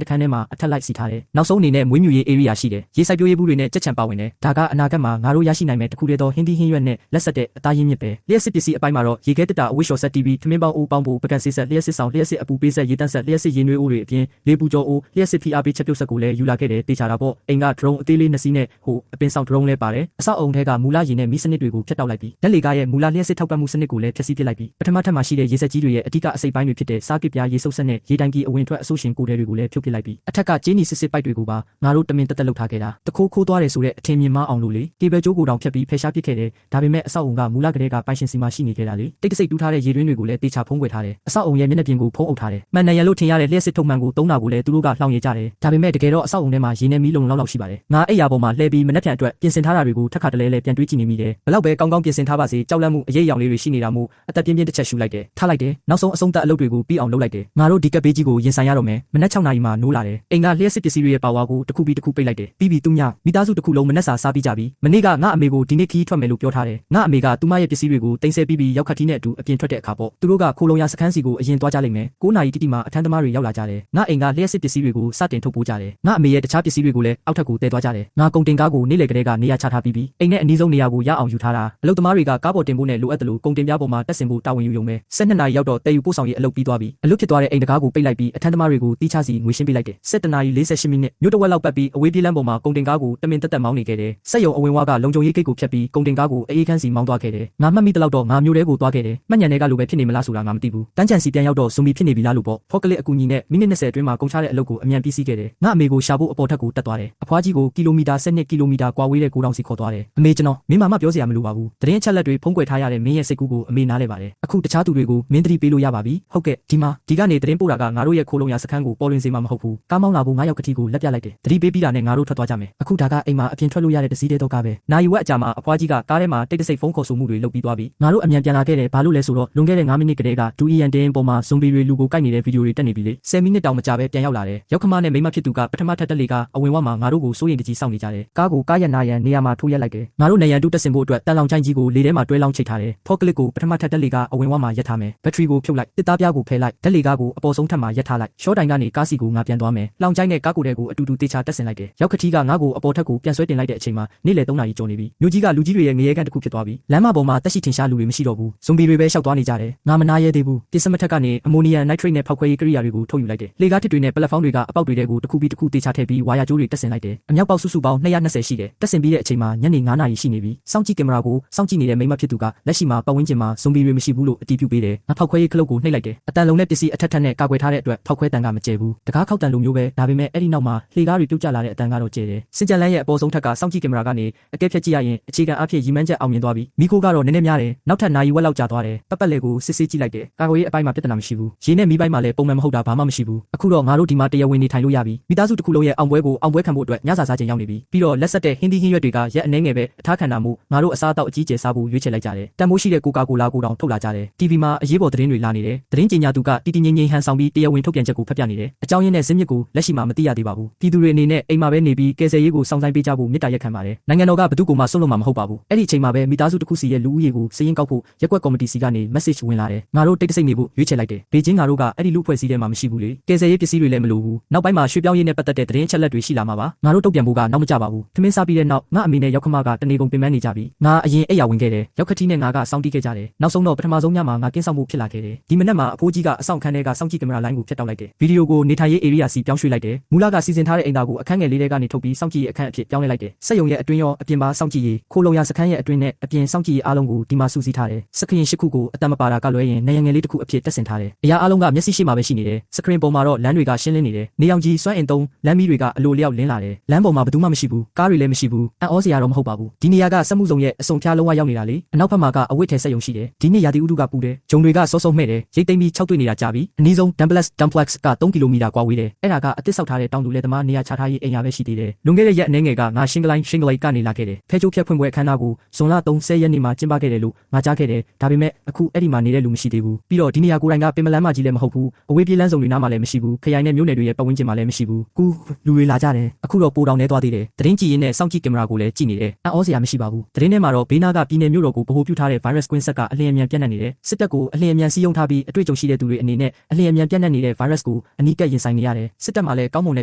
တစ်ခန်းထဲမှာအထက်လိုက်စီထားတယ်နောက်ဆုံးအနေနဲ့မွေးမြူရေး area ရှိတယ်ရေစိုက်ပျိုးရေးဘူးတွေနဲ့ကြက်ချံပါဝင်တယ်ဒါကအနာဂတ်မှာငါတို့ရရှိနိုင်မဲ့တစ်ခုတည်းသောဟင်းသီးဟင်းရွက်နဲ့လက်ဆက်တဲ့အသားရင်းမြစ်ပဲလျှက်စစ်ပစ္စည်းအပိုင်းမှာတော့ရေခဲတက်တာအဝိရှော်ဆက် TV ထမင်းပေါင်းအိုးပေါင်းဖို့ပကံဆေးဆက်လျှက်စစ်ဆောင်လျှက်စစ်အပူပေးဆက်ရေတန့်ဆက်လျှက်စစ်ရေနွေးအိုးတွေအပြင်လေပူကြောအိုးလျှက်စစ်ဖိအားပေးချက်ပြုတ်ဆက်ကိုလည်းယူလာခဲ့တယ်တေချာတာပေါ့အိမ်က drone အသေးလေး2စီးနဲ့ဟိုအပင်ဆောင် drone လည်းပါတယ်အဆောက်အုံထဲကမူလရေနဲ့မီးစနစ်တွေကိုဖျက်တောက်လိုက်ပြီးဓာတ်လေကားရဲ့မူလလျှက်စစ်ထောက်ပံ့မှုစနစ်ကိုလည်းဖျက်ဆီးပစ်လိုက်ပြီးပထမထပ်မှာရှိတဲ့ရေစက်ကြီးတွေရဲ့အဓိကအစိပ်ပိုင်းတွေဖြစ်တဲ့စားပစ်ပြားရေစုပ်ဆက်နဲ့ရေတိုင်ကြီးအဝင်ထွက်အဆိုးရှင်ကိုယ်တွေကိုလည်းဖြုတ်ပစ်လိုက်ပြီးအထက်ကကျင်းနီစစ်စစ်ပိုက်တွေကိုပါငါတို့တမင်တက်လုပ်ထားခဲ့တာတခိုးခိုးသွားတယ်ဆိုတဲ့အထင်မြင်မှအောင်လို့လေကေဘယ်ကျိုးကိုတောင်ဖြတ်ပြီးဖယ်ရှားပစ်ခဲ့တယ်ဒါပေမဲ့အဆောက်အုံကမူလကတည်းကပိုင်ရှင်စီမှာရှိနေခဲ့တာလေတိတ်တဆိတ်တူးထားတဲ့ရေတွင်းတွေကိုလည်းတေချာဖုံးကွယ်ထားတယ်အဆောက်အုံရဲ့မျက်နှာပြင်ကိုဖုံးအုပ်ထားတယ်မှန်တယ်ရလို့ထင်ရတဲ့လျှက်စစ်ထုံမှန်ကိုသုံးတာကိုလည်းသူတို့ကလှောင်ရကြတယ်ဒါပေမဲ့တကယ်တော့အဆောက်အုံထဲမှာရေနဲ့မီးလုံလောက်ရှိပါတယ်ငါအဲ့ရပေါ်မှာလှည့်ပြီးမနှက်ဖြန်အတွက်ပြင်ဆင်ထားတာတွေကိုထပ်ခါတလဲလဲပြန်တွေးကြည့်နေမိတယ်ဘလောက်ပဲကောင်းကောင်းပြင်ဆင်ထားပါစေကြောက်လန့်မှုအရေးရောင်လေးတွေရှိနေတာမို့အသက်ပြင်းပြင်းတစ်ချက်ရှူလိုက်တယ်ထားလိုက်တယ်နောက်ဆုံးအဆုံးသတ်အလုပ်တွေကိုပြီးအောင်လုပ်လိုက်တယ်ငါတို့ဒီကပ်ဘေးကြီးကိုရင်ဆိုင်ရတော့မယ်မနက်6နာရီမှနိုးလာတယ်အိမ်ကလျှက်စစ်ပစ္စည်းတွေရဲ့ပါဝါကိုတစ်ခုပြီးတစ်ခုပိတ်လိုက်တယ်ပြီးသူညမိသားစုတစ်ခုလုံးမနက်စာစားပြီးကြပြီမနေ့ကငါအမေကိုဒီနေ့ခီးထွက်မယ်လို့ပြောထားတယ်ငါအမေကသူမရဲ့ပစ္စည်းတွေကိုတင်ဆက်ပြီးရောက်ခတ်တီးနဲ့အတူအပြင်ထွက်တဲ့အခါပေါ့သူတို့ကခိုးလုံရစခန်းစီကိုအရင်သွားကြလိမ့်မယ်9နာရီတိတိမှအထမ်းသမားတွေရောက်လာကြတယ်ငါအိမ်ကလျှက်စစ်ပစ္စည်းတွေကိုစတင်ထုတ်ပိုးကြတယ်ငါအမေရဲ့တခြားပစ္စည်းတွေကိုလည်းအောက်ထပ်ကိုတည်သွားကြတယ်ငါကုန်တင်ကားကိုနေ့လယ်ကလေးကနေရာချထားပြီးအိမ်နဲ့အနီးဆုံးနေရာကိုရအောင်ယူထားတာအလုပ်သမားတွေကကားပေါ်တင်ဖို့နဲ့လိုအပ်တယ်လို့ကုန်တင်ပြားပေါ်မှာတက်ဆင်ဖို့တာဝန်ယူရုံပဲ12နာရီရောက်တော့တည်ယူပို့ဆောင်ရေးအလုပ်ပြီးသွားပြီအလုပ်ဖြစ်သွားတဲ့အိမ်တကားကိုပိတ်လိုက်ပြီးအထမ်းသမားတွေကိုတီးခြားစီငွေရှင်းပေးလိုက်တယ်7နာရီ48မိနစ်မြို့တစ်ဝက်လောက်ပတ်ပြီးအဝေးပြေးလမ်းပေါ်မှာကုန်တင်ကားကိုတမင်တက်မောင်းနေခဲ့တယ်စက်ရုံအဝင်ဝါကလုံခြုံရေးဂိတ်ကိုဖြတ်ပြီးကုန်တင်ကားကိုအေးခန်းစီမောင်းသွားခဲ့တယ်ငါမှတ်မိတဲ့လောက်တော့ငါမြို့ထဲကိုသွားခဲ့တယ်မှတ်ညံတွေကလိုပဲဖြစ်နေမလားဆိုတာငါမသိဘူးတန်းချန်စီပြန်ရောက်တော့ဇွန်ဘီဖြစ်နေပြီလားလို့ပေါ့ဖော့ကလစ်အကူညီနဲ့မိနစ်20အတွင်းမှာကုန်ချတဲ့အလုပ်ကိုအမြန်ပြီးစီးခဲ့တယ်ငါအမေကိုရှာဖို့အပေါ်ထက်ကိုတက်သွားတယ်အဖွားကြီးကိုကီလိုမီတာ12ကီလိုမီတာကွာဝေးတဲ့ကိုတောင်စီခေါ်သွားတယ်အမေကျွန်တော်မင်းမပြောစရာမလိုပါဘူးတရင်အချက်လက်တွေဖုံးကွယ်ထားရတဲ့မင်းရဲ့စိတ်ကူးကိုအမေနားလဲပါတယ်အခုတခြားသူတွေကိုမင်းသတိပေးလို့ရပါပြီဟုတ်ကဲ့ဒီကနေတရင်ပို့တာကငါတို့ရဲ့ခိုးလုံရစခန်းကိုပေါ်လွင်စေမှာမဟုတ်ဘူးကားမောင်းလာဖို့9ယောက်ကတိကိုလက်ပြလိုက်တယ်သတိပေးပြီးတာနဲ့ငါတို့ထွက်သွားကြမယ်အခုဒါကအိမ်မှာအပြင်ထွက်လို့ရတဲ့တစည်းတဲ့တော့ကပဲနိုင်ဝက်အကြာမှာအဖွားကြီးကကားထဲမှာတိတ်တဆိတ်ဖုန်းခေါ်ဆိုမှုတွေလုပ်ပြီးသွားပြီငါတို့အမြန်ပြန်လာခဲ့တယ်ဘာလို့လဲဆိုတော့လွန်ခဲ့တဲ့9မိနစ်ကတည်းကဒူအီယန်တင်းပေါ်မှာဇွန်ဘီတွေလူကိုကိုက်နေတဲ့ဗီဒီယိုတွေတက်နေပြီလေ10မိနစ်တောင်မကြာပဲပြန်ရောက်လာတယ်ရောက်ခမနဲ့မိမဖြစ်သူကပထမထပ်တက်လေကအဝင်ဝမှာငါတို့ကိုစိုးရိမ်တကြီးစောင့်နေကြတယ်ကားကိုကားရနာရန်နေရာမှာထိုးရက်လိုက်တယ်ငါတို့နေရန်တူတက်ဆင်ဖို့အတွက်တန်လောင်ချိုင်းကြီးကိုလေထဲမှာတွဲလောင်းချိတ်ထားတယ်ဖော့ကလစ်ကိုပထမထပ်တက်လေကအဝင်ဝမှာရက်ထားမယ်ဘက်ထရီကိုဖြုတ်လိုက်တစ်သားပြားကိုဖယ်လိုက်ဓာတ်လေကားကိုအပေါ်ဆုံးထပ်မှာရက်ထားလိုက်ရှော့တိုင်ကနေကားစီကိုငါပြန်သွားမယ်လောင်ချိုင်းနဲ့ကားကိုတဲကိုအတူတူတေချာတက်ဆင်လိုက်တယ်ရောက်ခတီကငါ့ကိုအပေါ်ထက်ကိုပြန်ဆွဲတင်လိုက်တဲ့အချိန်မှာနေ့လယ်3နာရီကျော်နေပြီမြို့ကြီးကလူကြီးတွေရဲ့ငရဲကန်တစ်ခုဖြစ်သွားပြီလမ်းမပေါ်မှာတက်ရှိထင်ရှားလူတွေမရှိတော့ဘူးဇွန်ဘီတွေပဲရှောက်သွားနေကြတယ်ငါမနာရဲသေးဘူးပစ္စမထက်ကနေအမိုနီယမ်နိုက်ထရိတ်နဲ့ဖောက်ခွဲရေးကိရိယာတွေကိုထုတ်ယူလိုက်တယ်လေကားထစ်တွေနဲ့ပလက်ဖောင်းတွေကအပေါက်တွေတဲကိုတစ်ခုပြီးတစ်ခုတေချာထည့်ပြီးဝါယာကြိုးတွေတက်ဆင်လိုက်တယ်အမြောက်ပေါက်စုစုပေါင်း220ရှိတယ်တက်ဆင်ပြီးတဲ့အချိန်မှာညနေ9နာရီရှိနေပြီစောင့်ကြည့်ကင်မရာကိုစောင့်ကြည့်နေတဲ့မိမဖြစ်သူကလက်ရှိမှာပတ်ဝန်းကျင်မှာဇွန်ဘီတွေမရှိဘူးလို့အတည်ပြုပေးတယ်ငါဖောက်ခွဲရေးခလုတ်ကိုနှိပ်လိုက်တယ်အတန်လုံးနဲ့ပစ္စည်းအထက်ထက်နဲ့ကာကွယ်ထားတဲ့အတွက်ဖောက်ခွဲတန်ကမကျဲဘူးတကားခောက်တန်လိုမျိုးပဲဒါပေမဲ့အဲ့ဒီနောက်မှာလှေကားတွေပြုတ်ကျလာတဲ့အတန်ကတော့ကျဲတယ်စင်ကြံလန်းရဲ့အပေါ်ဆုံးထက်ကစောင့်ကြည့်ကင်မရာကနေအကဲဖြတ်ကြည့်ရရင်အခြေခံအဖြစ်ရီမန်းချက်အောင်မြင်သွားပြီမိခိုးကတော့နည်းနည်းများတယ်နောက်ထပ်နာရီဝက်လောက်ကြာသွားတယ်ပတ်ပတ်လေကိုစစ်ဆေးကြည့်လိုက်တယ်ကာကွယ်ရေးအပိုင်းမှာပြဿနာမရှိဘူးရေနဲ့မီးပိုင်းမှာလည်းပုံမှန်မဟုတ်တာဘာမှမရှိဘူးအခုတော့ငါတို့ဒီမှာတရားဝင်နေထိုင်လို့ရပြီမိသားစုတစ်ခုလုံးရဲ့အောင်ပွဲကိုအောင်ပွဲခံဖို့အတွက်ညစာစားချိန်ရောက်နေပြီပြီးတော့လက်ဆက်တဲ့ဟင်းသီးဟင်းရွက်တွေကရက်အနှဲငယ်ပဲအထားခံတာမို့ငါတို့အစားအသောက်အကြီးကျယ်စားဖို့ရွေးချယ်လိုက်ကြတယ်တန်မိုးရှိတဲ့ကိုကာကိုလာကိုတောင်ထုတ်လာကြတယ် TV မှာအရေးပေါ်သတင်းတွေလာနေတယ်သတင်းကြေညာသူကတီတီငိမ့်ငိမ့်ဟန်ဆောင်ပြီးတရားဝင်ထုတ်ပြန်ချက်ကိုဖတ်ပြနေတယ်အကြောင်းရင်းနဲ့ဇင်းမြစ်ကိုလက်ရှိမှာမသိရသေးပါဘူးပြည်သူတွေအနေနဲ့အိမ်မှာပဲနေပြီးကယ်ဆယ်ရေးကိုစောင့်ဆိုင်ပေးကြဖို့မြစ်တာရက်ခံပါတယ်နိုင်ငံတော်ကဘယ်သူမှဆုံးလို့မှာမဟုတ်ပါဘူးအဲ့ဒီအချိန်မှာပဲမိသားစုတစ်ခုစီရဲ့လူဦးရေကိုစည်ရင်းကောက်ဖို့ရက်ကွက်ကော်မတီစီကနေ message ဝင်လာတယ်ငါတို့တိတ်တဆိတ်နေဖို့ရွေးချယ်လိုက်တယ်ဘေကျင်းငါတို့ကအဲ့ဒီလူဖွဲ့စည်းထဲမှာမရှိဘူးလေကယ်ဆယ်ရေးပစ္စည်းတွေလည်းမလိုဘူးနောက်ပိုင်းမှာရွှေပြောင်းရေးနဲ့ပတ်သက်တဲ့သတင်းအချက်လက်တွေရှိလာမှာပါငါတို့တုတ်ပြန်ဖို့ကနောက်မကြပါဘူးထမင်းစားပြီးတဲ့နောက်ငါအမေနဲ့ရောက်ခမကတနေကုန်ပင်ပန်းနေကြပြီငါအရင်အိပ်ယာဝင်ခဲ့တယ်ရောက်ခတိနဲ့ငါကစောင့်တီးခဲ့ကြတယ်နောက်ဆုံးတော့ပထမဆုံးညမှာငါကင်းဆောင်မှုဖြစ်လာခဲ့တယ်ဒီမနက်မှာအဖိုးကြီးကအဆောင်ခန်းထဲကစောင့်ကြည့်ကင်မရာလိုင်းကိုဖျက်တောက်လိုက်တယ်ဗီဒီယိုကိုနေထိုင်ရေး area စီပြောင်းရွှေ့လိုက်တယ် မူလကစီစဉ်ထားတဲ့အိမ်သားကိုအခန်းငယ်လေးတွေကနေထုတ်ပြီးစောင့်ကြည့်ရေးအခန်းအဖြစ်ပြောင်းလဲလိုက်တယ်စက်ရုံရဲ့အတွင်းရောအပြင်ပါစောင့်ကြည့်ရေးခိုလုံရစခန်းရဲ့အတွင်းနဲ့အပြင်စောင့်ကြည့်ရေးအားလုံးကိုဒီမှာစုစည်းထားတယ်စခရင်၈ခုကိုအတန်မပါတာကလွဲရင်နေရငယ်လေးတစ်ခုအဖြစ်တက်ဆင်ထားတယ်အရာအားလုံးကမျက်စိရှိမှပဲရှိနေတယ်စခရင်ပေါ်မှာတော့လမ်းတွေကရှင်းလင်းနေတယ်နေရောင်ကြီးစွမ်းအင်သုံးလမ်းမီးတွေကအလိုလျောက်လင်းလာတယ်လမ်းပေါ်မှာဘယ်သူမှမရှိဘူးကားတွေလည်းမရှိဘူးအံ့ဩစရာတော့မဟုတ်ပါဘူးဒီနေရာကစက်မှုစုံရဲ့အစုံဖြားလုံးဝရောက်နေတာလေအနောက်ဘက်မှာကအဝတ်ထဲစက်ရုံရှိတယ်ဒီနေ့ရာသီဥတုကပူတယ်ဂျုံတွေကစောစောမှဲ့တယ်ရိတ်သိမ်းပြီး၆တွေ့နေတာကြာပြီအနည်းဆုံး Dumplex က3ကီလိုမီတာကွာဝေးတယ်အဲ့ဒါကအသစ်ဆောက်ထားတဲ့တောင်သူလယ်သမားနေရာချထားရေးအိမ်ယာပဲရှိသေးတယ်လွန်ခဲ့တဲ့ရက်အနည်းငယ်ကငါရှင်းကလိုင်းကနေလာခဲ့တယ်ဖဲချိုးဖြတ်ဖွင့်ပွဲအခမ်းအနားကိုဇွန်လ30ရက်နေ့မှာကျင်းပခဲ့တယ်လို့ငါကြားခဲ့တယ်ဒါပေမဲ့အခုအဲ့ဒီမှာနေတဲ့လူမရှိသေးဘူးပြီးတော့ဒီနေရာကိုယ်တိုင်ကပင်မလန်းမကြီးလည်းမဟုတ်ဘူးအဝေးပြေးလမ်းစုံတွေနားမှာလည်းမရှိဘူးခရိုင်နဲ့မြို့နယ်တွေရဲ့ပတ်ဝန်းကျင်မှာလည်းမရှိဘူးကူလူတွေလာကြတယ်အခုတော့ပိုတောင်နေသွားသေးတယ်သတင်းကြည့်ရင်းနဲ့စောင့်ကြည့်ကင်မရာကိုလည်းကြည့်နေတယ်အံ့ဩစရာမရှိပါဘူးသတင်းထဲမှာတော့ဘေးနားကပြည်နယ်မြို့တော်ကိုဗဟိုပြုထားတဲ့ virus ကွင်းဆက်ကအလျင်အမြန်ပြန့်နှံ့နေတယ်စစ်တပ်ကိုအလျင်အမြန်စီးရုံးထားပြီးအတွေ့အကြုံရှိတဲ့သူတွေအနေနဲ့အလျင်အမြန်ပြန့်နှံ့နေတဲ့ virus ကိုအနီးကပ်ရင်ဆိုင်နေရတယ်စစ်တပ်မှာလည်းကောင်းမွန်တ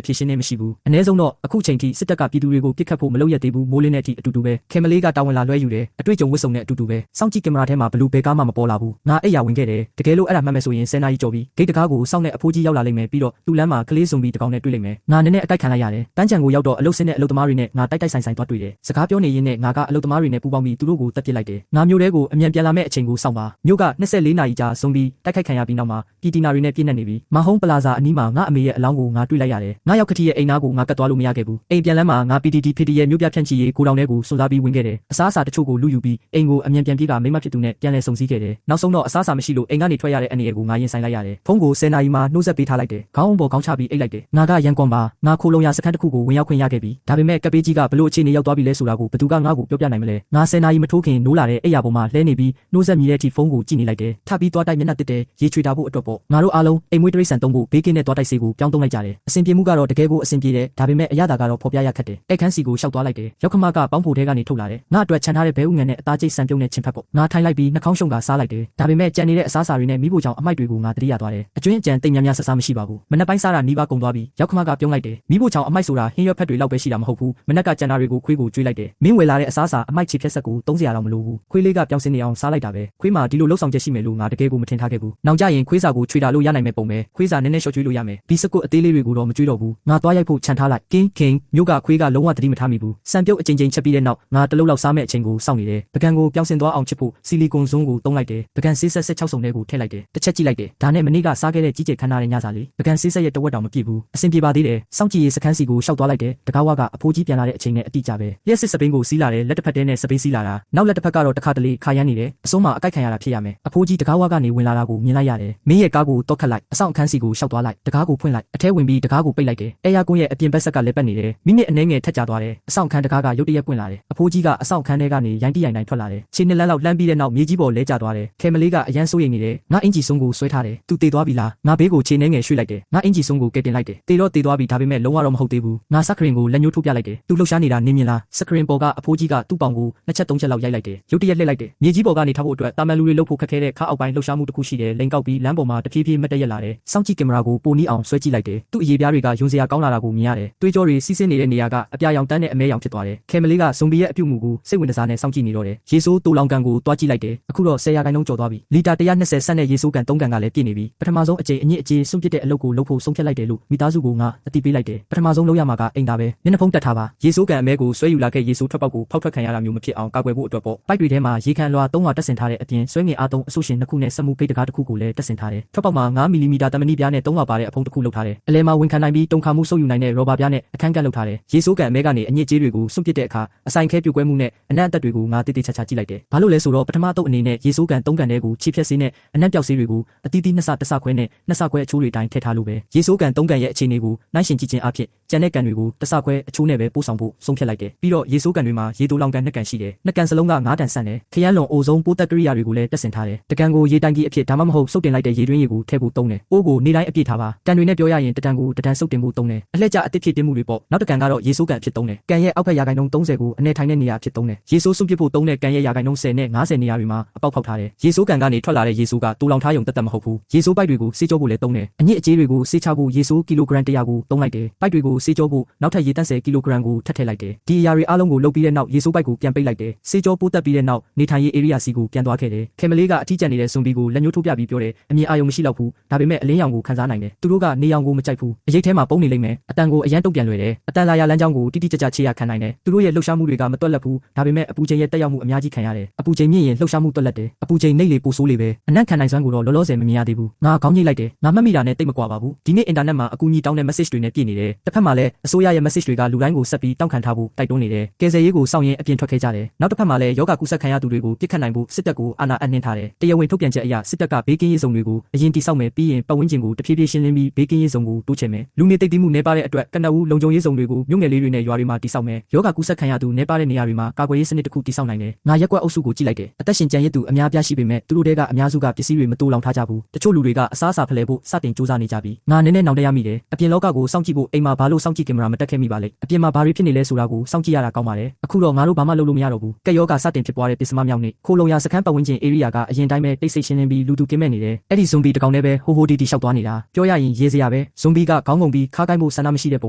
ဲ့ဖြည့်ရှင်းနေမရှိဘူးအနည်းဆုံးတော့အခုချိန်ထိစစ်တပ်ကပြည်သူတွေကိုပြစ်ခတ်ဖို့မလုပ်ရသေးဘူးမိုးလင်းတဲ့အထိအတူတူပဲခင်မလေးကတာဝန်လာလွှဲယူတယ်အတွေ့အကြုံဝတ်စုံနဲ့အတူတူပဲစောင့်ကြည့်ကင်မရာထဲမှာဘလူးဘဲကားမှမပေါ်လာဘူးငါအိပ်ယာဝင်ခဲ့တယ်တကယ်လို့အဲ့ဒါမှတ်မယ်ဆိုရင်10နာရီကျော်ပြီးဂိတ်တကားကိုစောင့်တဲ့အဖိုးကြီးရောက်လာလိမ့်မယ်ပြီးတော့သူ့လမ်းမှာကလေးစုံပြီးတကောင်နဲ့တွေ့လိမ့်မယ်ငါနည်းနည်းအတိုက်ခံလိုက်ရတယ်တန်းချံကိုရောက်တော့အလုတ်စင်းတဲ့အလုတ်သမားတွေနဲ့ငါတိုက်ဆိုင်သွားတွေ့တယ်စကားပြောနေရင်းနဲ့ငါကအလုတ်သမားတွေနဲ့ပူးပေါင်းပြီးသူတို့ကိုတပ်ပစ်လိုက်တယ်ငါမျိုးတဲကိုအမြန်ပြန်လာမဲ့အချိန်ကိုစောင့်ပါမျိုးက24နာရီကြာဆုံးပြီးတိုက်ခိုက်ခံရပြီးနောက်မှာပြည်တီနာတွေနဲ့ပြည့်နေနေပြီမဟုံးပလာဇာအနီးမှာငါအမေရဲ့အလောင်းကိုငါတွေ့လိုက်ရတယ်ငါရောက်ခတိရဲ့အိမ်သားကိုငါကတ်သွားလို့မရခဲ့ဘူးအိမ်ပြန်လမ်းမှာငါ PTT ရဲ့မြို့ပြဖြန့်ချီရေးကိုတောင်ထဲကိုစွန့်စားပြီးဝင်ခဲ့တယ်အစားအစာတချို့ကိုလူယူပြီးအိမ်ကိုအမြန်ပြန်ပြေးကမိမဖြစ်သူနဲ့ပြန်လည်ဆုံစည်းခဲ့တယ်နောက်ဆုံးတော့အစားအစာမရှိလို့အိမ်ကနေထွက်ရတဲ့အနေအကိုငါရင်ဆိုင်လိုက်ရတယ်ဖုန်းကို10နာရီမှနှိုးဆက်ပေးထားလိုက်တယ်ခေါင်းပေါ်ခေါင်းချပြီးအိတ်လိုက်တယ်ငါကရန်ကုန်ပါငါခိုလုံရစခန်းတစ်ခုကိုဝင်ရောက်ခွင့်ရခဲ့ပြီဒါပေမဲ့ကပေးကြီးကဘလို့အခြေအနေရောက်သွားပြီလဲဆိုတာကိုဘသူကငါ့ကိုပြောပြနိုင်မလဲငါ10နာရီမထိုးခင်နိုးလာတဲ့အိယာပေါ်မှာလှဲနေပြီးနှိုးဆက်မြည်တဲ့အထိဖုန်းကိုကြည့်နေလိုက်တယ်ထပ်ပြီးသွားတိုက်မျက်နှာတစ်တဲရေချွေတာဖို့အတွက်ပေါ့ငါတို့အားလုံးအိမ်မွေးတရိတ်ဆန်သုံးဖို့ဘေးကင်းတဲ့သွားတိုက်စေးကိုပြောင်းသုံးလိုက်ကြတယ်အဆင်ပြေမှုကတော့တကယ်ကိုအဆင်ပြေတယ်ဒါပေမဲ့အရသာကတော့ဖော်ပြရခက်တယ်အဲ့ခန်းစီကိုရှောက်သွားလိုက်တယ်ရောက်ခမကပေါင်းဖို့ထဲကနေထုတ်လာတယ်ငါအတွက်ခြံထားတဲ့ဘဲဥငံနဲ့အသားကျိတ်ဆန်ပြုံးနဲ့ချင်းဖက်ပေါ့ငါထိုင်လိုက်ပြီးနှာခေါင်းရှုံကစားလိုက်တယ်ဒါပေမဲ့ကြံနေတဲ့အစားအစာတွေနဲ့မိဖို့ကြောင့်အမိုက်တွေကိုငါတတိယသွားတယ်အကျွင်းအကြံတိမ်များများဆဆမရှိပါဘူးမနက်ပိုင်းစားတာနီးပါးကုန်သွားပြီးရောက်ခမကပြုံးလိုက်တယ်မိဖို့ကြောင့်အမိုက်ဆိုတာဟင်းရွက်ဖက်တွေလောက်ပဲရှိတာမဟုတ်ဘူးမနက်ကကြံတာတွေကိုခွေးကိုကျွေးလိုက်တယ်မင်းဝယ်လာတဲ့အစားအစာအမိုက်ချီဖြက်ဆက်ကို300လောက်မလိုဘူးခွေးလေးကပြောင်းစင်းနေအောင်စားလိုက်တာပဲခွေးမှာဒီလိုလှုပ်ဆောင်ချက်ရှိမယ်လို့ငါတကယ်ကိုမထင်ထားခဲ့ဘူးနောင်ကြရင်ခွေးစာကိုချွေတာလို့ရနိုင်မယ်ပုံပဲခွေးစာနည်းနည်းရှော့ကျွေးလို့ရမယ်ဘီစကွတ်အသေးလေးတွေကိုတော့မကျွေးတော့ဘူးငါသွားရိုက်ဖို့ခြံထားလိုက်ခင်မြို့ကခွေးကလုံးဝသတိမထားမိဘူးစံပြုတ်အချိန်ချက်ပြီးတဲ့နောက်ငါတလုံးလောက်စားမဲ့အချိန်ကိုစောင့်နေတယ်ပကံကိုပြောင်းစင်သွားအောင်ချစ်ဖို့ဆီလီကွန်ဇွန်းကိုတုံးလိုက်တယ်ပကံဆေးဆက်16စုံထဲကိုထည့်လိုက်တယ်တစ်ချက်ကြည့်လိုက်တယ်ဒါနဲ့မနေ့ကစားခဲ့တဲ့ကြီးကျယ်ခမ်းနားတဲ့ညစာလေးပကံဆေးဆက်ရဲ့တဝက်တောင်မပြည့်ဘူးအဆင်ပြေပါသေးတယ်စောင့်ကြည့်ရေးစခန်းစီကိုရှောက်သွားလိုက်တယ်တကားဝကအဖိုးကြီးပြန်လာတဲ့အချိန်နဲ့အတိအကျပဲလျှက်စစ်စပိန်ကိုစီးလာတယ်လက်တစ်ဖက်တည်းနဲ့စပိန်စီးလာတာနောက်လက်တစ်ဖက်ကတော့တခါတလေခါရမ်းနေတယ်အစိုးမှာအကိုက်ခံရတာဖြစ်ရမယ်အဖိုးကြီးတကားဝကနေဝင်လာတာကိုမြင်လိုက်ရတယ်မင်းရဲ့ကားကိုတော့ခတ်လိုက်အဆောင်အခန်းစီကိုရှောက်သွားလိုက်တကားကိုဖွင့်လိုက်အထဲဝင်ပြီးတကားကိုပိတ်လိုက်တယ်အဲယာကွန်းရဲ့အပြင်ဘက်ဆက်ကလည်းပတ်နေတယ်မိနစ်အနည်းငယ်ထက်ကြသွားတယ်အဆောင်အခန်းတကားကရုတ်တရက်ပွင့်လာတယ်အဖိုးကြီးကအဆောင်အခန်းထဲကနေရိုင်းတိရိုင်တိုင်းထွက်လာတယ်ခြေနှစ်လမ်းလောက်လှမ်းပြီးတဲ့နောက်မြေကြီးပေါ်လဲကျသွားတယ်ခဲမလေးကအရန်စိုးရိမ်နေတယ်ငါအင်ဂျီဆုံးကိုဆွဲထားတယ်သူတေသွားပြီလားငါဘေးကိုခြေနှဲငယ်ရွှေ့လိုက်တယ်ငါအင်ဂျီဆုံးကိုကဲတင်လိုက်တယ်တေတော့တေသွားပြီဒါပေမဲ့လုံးဝတော့မဟုတ်သေးဘူးငါစခရင်ကိုလက်ညှိုးထိုးပြလိုက်တယ်သူလှုပ်ရှားနေတာနင်းမြင်လားစခရင်ပေါ်ကအဖိုးကြီးကသူ့ပေါင်ကို2ချက်3ချက်လောက်ရိုက်လိုက်တယ်ရုတ်တရက်လှည့်လိုက်တယ်မြေကြီးပေါ်ကနေထားဖို့အတွက်တာမန်လူတွေလှုပ်ဖို့ခက်ခဲတဲ့ခါအောက်ပိုင်းလှုပ်ရှားမှုတစ်ခုရှိတယ်လိန်ကောက်ပြီးလမ်းပေါ်မှာတဖြည်းဖြည်းမတ်တက်ရက်လာတယ်စောင့်ကြည့်ကင်မရာကိုပိုနီးအောင်ဆွဲကြည့်လိုက်တယ်သူ့အရေးပြားတွေကယွန်စရာကောင်းလာတာကိုမြင်ရတယ်တွေးကြောတွေစီးဆင်းနေတဲ့နေရာကအပြာရောင်တန်းနဲ့အမဲရောင်ဖြစ်သွားတယ်ခဲမလေးကဇွန်ဘီရဲ့အပြုတ်မှုကိုစိတ်ဝင်စားနဲ့စောင့်ကြည့်နေတော့တယ်ရေဆိုးတူလောင်ကန်ကိုတွားကြည့်လိုက်တယ်အခုတော့10ရာခိုင်နှုန်းကျော်သွားပြီလီတာ120ဆန့်နဲ့ရေဆိုးကန်3ကန်ကလည်းပြည့်နေပြီပထမဆုံးအကြိမ်အညစ်အကြေးစွန့်ပစ်တဲ့အလုပ်ကိုလုပ်ဖို့ဆုံးဖြတ်လိုက်တယ်လို့မိသားစုကငါအတိပေးလိုက်တယ်ပထမဆုံးလုပ်ရမှာကအိမ်သားပဲမျက်နှာဖုံးတက်ထားပါရေဆိုးကန်အမဲကိုဆွဲယူလာခဲ့ရေဆိုးထွက်ပေါက်ကိုဖောက်ထွက်ခံရတာမျိုးမဖြစ်အောင်ကာကွယ်ဖို့အတွက်ပေါ့ပိုက်တွေထဲမှာရေခံလွှာ3လွှာတက်ဆင်ထားတဲ့အပြင်ဆွဲငင်အားသုံးအဆုရှင်2ခုနဲ့စက်မှုဂိတ်တကားတစ်ခုကိုလည်းတက်ဆင်ထားတယ်ထွက်ပေါက်မှာ9မီလီမီတာတမဏိပြားနဲ့3လွှာပါတဲ့အဖုံးတစ်ခုလုပ်ထားတယ်အလဲမှာဝင်ခံနိုင်ပြီးတုံခါမှုဆုပ်ယူနိုင်တဲ့ရော်ဘာပြားနဲ့အခန်းကန့်လုပ်ထားတယ်ရေဆိုးကန်အမဲကနေအညစ်အကြေးတွေကိုစွန့်ပစ်တဲ့အခါအဆိုင်ခဲပြုတ်ကွဲမှုနဲ့အနံ့အသက်တွေကိုငါတိတိကျကျကြည့်လိုက်တယ်ဘာလို့လဲဆိုတော့ပထမတုပ်အနေနဲ့ရေဆိုးကန်3ကန်တဲ့ကိုချိဖြက်ဆေးနဲ့အနံ့ပြောက်ဆေးတွေကိုအတီးတီးနှစ်ဆတစ်ဆခွဲနဲ့နှစ်ဆခွဲအချိုးတွေတိုင်းထည့်ထားလို့ပဲရေဆိုးကန်3ကန်ရဲ့အခြေအနေကိုနှိုင်းယှဉ်ကြည့်ခြင်းအဖြစ်ကျန်တဲ့ကန်တွေကိုတစ်ဆခွဲအချိုးနဲ့ပဲပို့ဆောင်ဖို့ဆုံးဖြတ်လိုက်တယ်ပြီးတော့ရေဆိုးကန်တွေမှာရေတိုးလောင်ကန်2ကန်ရှိတယ်2ကန်စလုံးက9တန်ဆန်တယ်ခရမ်းလွန်အိုဇုံပိုးသက်ကိရိယာတွေကိုလည်းတက်ဆင်ထားတယ်တကန်ကိုရေတိုင်ကြီးအဖြစ်ဒါမှမဟုတ်စုပ်တင်လိုက်တဲ့ရေတွင်းရေကိုထည့်ဖို့သုံးတယ်အိုးကိုနေတိုင်းအပြည့်ထားပါတန်တွေနဲ့ပြောရရင်တန်ကိုတန်စုပ်တင်ဖို့သုံးတယ်အလှည့်ကျအသစ်ဖြစ်တင်မှုတွေပေါ့နောက်တကန်ကတော့ရေဆိုးကန်ဖြစ်သုံးတယ်ကန်ရဲ့အောက်ဘက်ရာခိုင်နှုန်း30ကိုအနေထိုင်တဲ့နေရာဖြစ်သုံးတယ်ရေဆိုးစွန့်ပစ်ဖို့သုံးတဲ့ကန်ရဲ့ရာခိုင်နှုန်း10နဲ့50နေရာတွေမှာအပေါက်ဖောက်ထားတယ်ရေဆိုးကန်ကနေထွက်လာတဲ့ရေဆိုးကတူလောင်ထားရုံတက်မဟုတ်ဘူးရေဆိုးပိုက်တွေကိုဆေးကြောဖို့လည်းသုံးတယ်အညစ်အကြေးတွေကိုဆေးချဖို့ရေဆိုးကီလိုဂရမ်100ကိုသုံးလိုက်တယ်ပိုက်တွေကိုဆေးကြောဖို့နောက်ထပ်ရေတန့်10ကီလိုဂရမ်ကိုထပ်ထည့်လိုက်တယ်ဒီအရာတွေအားလုံးကိုလုပ်ပြီးတဲ့နောက်ရေဆိုးပိုက်ကိုပြန်ပိတ်လိုက်တယ်ဆေးကြောပိုးတက်ပြီးတဲ့နောက်နေထိုင်ရေး area စီကိုပြန်သွားခဲ့တယ်ခဲမလေးကအထီးကျန်နေတဲ့ဇွန်ဘီကိုလက်ညှိုးထိုးပြပြီးပြောတယ်အမြင်အာရုံမရှိတော့ဘူးဒါပေမဲ့အလင်းရောင်ကိုခံစားနိုင်တယ်သူတို့ကနေရောင်ကိုမကြိုက်ဘူးအရေးထဲ ထဲမှာပုံနေလိမ့်မယ်အတန်ကိုအရန်တုတ်ပြန်လွယ်တယ်အတန်လာရလမ်းကြောင်းကိုတိတိကျကျခြေရခံနိုင်တယ်သူတို့ရဲ့လှုပ်ရှားမှုတွေကမတွက်လက်ဘူးဒါပေမဲ့အပူချိန်ရဲ့တက်ရောက်မှုအများကြီးခံရတယ်အပူချိန်မြင့်ရင်လှုပ်ရှားမှုတွက်လက်တယ်အပူချိန်နှိပ်လေပိုဆိုးလေပဲအနက်ခံနိုင်စွမ်းကိုတော့လောလောဆယ်မမြင်ရသေးဘူးငါခေါင်းညိတ်လိုက်တယ်ငါမှတ်မိတာနဲ့တိတ်မကွာပါဘူးဒီနေ့အင်တာနက်မှာအကူအညီတောင်းတဲ့ message တွေနဲ့ပြည့်နေတယ်တစ်ဖက်မှာလည်းအစိုးရရဲ့ message တွေကလူတိုင်းကိုဆက်ပြီးတောင်းခံထားဖို့တိုက်တွန်းနေတယ်ကယ်ဆယ်ရေးကိုစောင့်ရင်အပြင်ထွက်ခဲ့ကြတယ်နောက်တစ်ဖက်မှာလည်းယောဂကူးစက်ခံရသူတွေကိုပြစ်ခတ်နိုင်ဖို့စစ်တပ်ကိုအာဏာအပ်နှင်းထားတယ်တရားဝင်ထုတ်ပြန်ချက်အရစစ်တပ်ကဘေးကင်းရေးစုံတွေကိုအရင်တိစောက်မယ်ပြီးရင်ပတ်ဝန်းကျင်ကိုတဖြည်းဖြည်းရှင်းလင်းပြီးဘေးကင်းရေးစုံကိုတိုးချဲ့မယ်လူနေတိတ်တိမှုနေပါတဲ့အတွက်ကနအူးလုံခြုံရေးစုံတွေကိုမြို့ငယ်လေးတွေနဲ့ရွာတွေမှာတိစောက်မယ်ယောဂကူးစက်ခံရသူနေပါတဲ့နေရာတွေမှာကာကွယ်ရေးစနစ်တစ်ခုတိစောက်နိုင်တယ်ငါရက်ကွက်အုပ်စုကိုကြည့်လိုက်တယ်အသက်ရှင်ကျန်ရစ်သူအများပြားရှိပေမဲ့သူတို့တွေကအများစုကပစ္စည်းတွေမတိုးလောင်ထားကြဘူးတချို့လူတွေကအစားအစာဖလှယ်ဖို့စတင်စူးစမ်းနေကြပြီငါနည်းနည်းနောင်တရမိတယ်အပြင်လောကကိုစောင့်ကြည့်ဖို့အိမ်မှာဘာလို့စောင့်ကြည့်ကင်မရာမတက်ခဲ့မိပါလဲအပြင်မှာဘာတွေဖြစ်နေလဲဆိုတာကိုစောင့်ကြည့်ရတာကောင်းပါတယ်အခုတော့ငါတို့ဘာမှလုပ်လို့မရတော့ဘူးကက်ယောဂစတင်ဖြစ်ပွားတဲ့ပစ္စမမြောက်နေ့ခိုလုံရစခန်းပတ်ဝန်းကျင် area ကအရင်တိုင်းပဲတိတ်ဆိတ်ရှင်းလင်းပြီးလူသူကင်းမဲ့နေတယ်အဲ့ဒီဇွန်ဘီတကောင်နဲ့ပဲဟိုဟိုတီတီရှောက်သွားနေတာပြောရရင်ရေးစရာပဲဇွန်ဘီကခေါင်းငုံပြီးခါကိုင်းမှုဆန္ဒမရှိတဲ့ပု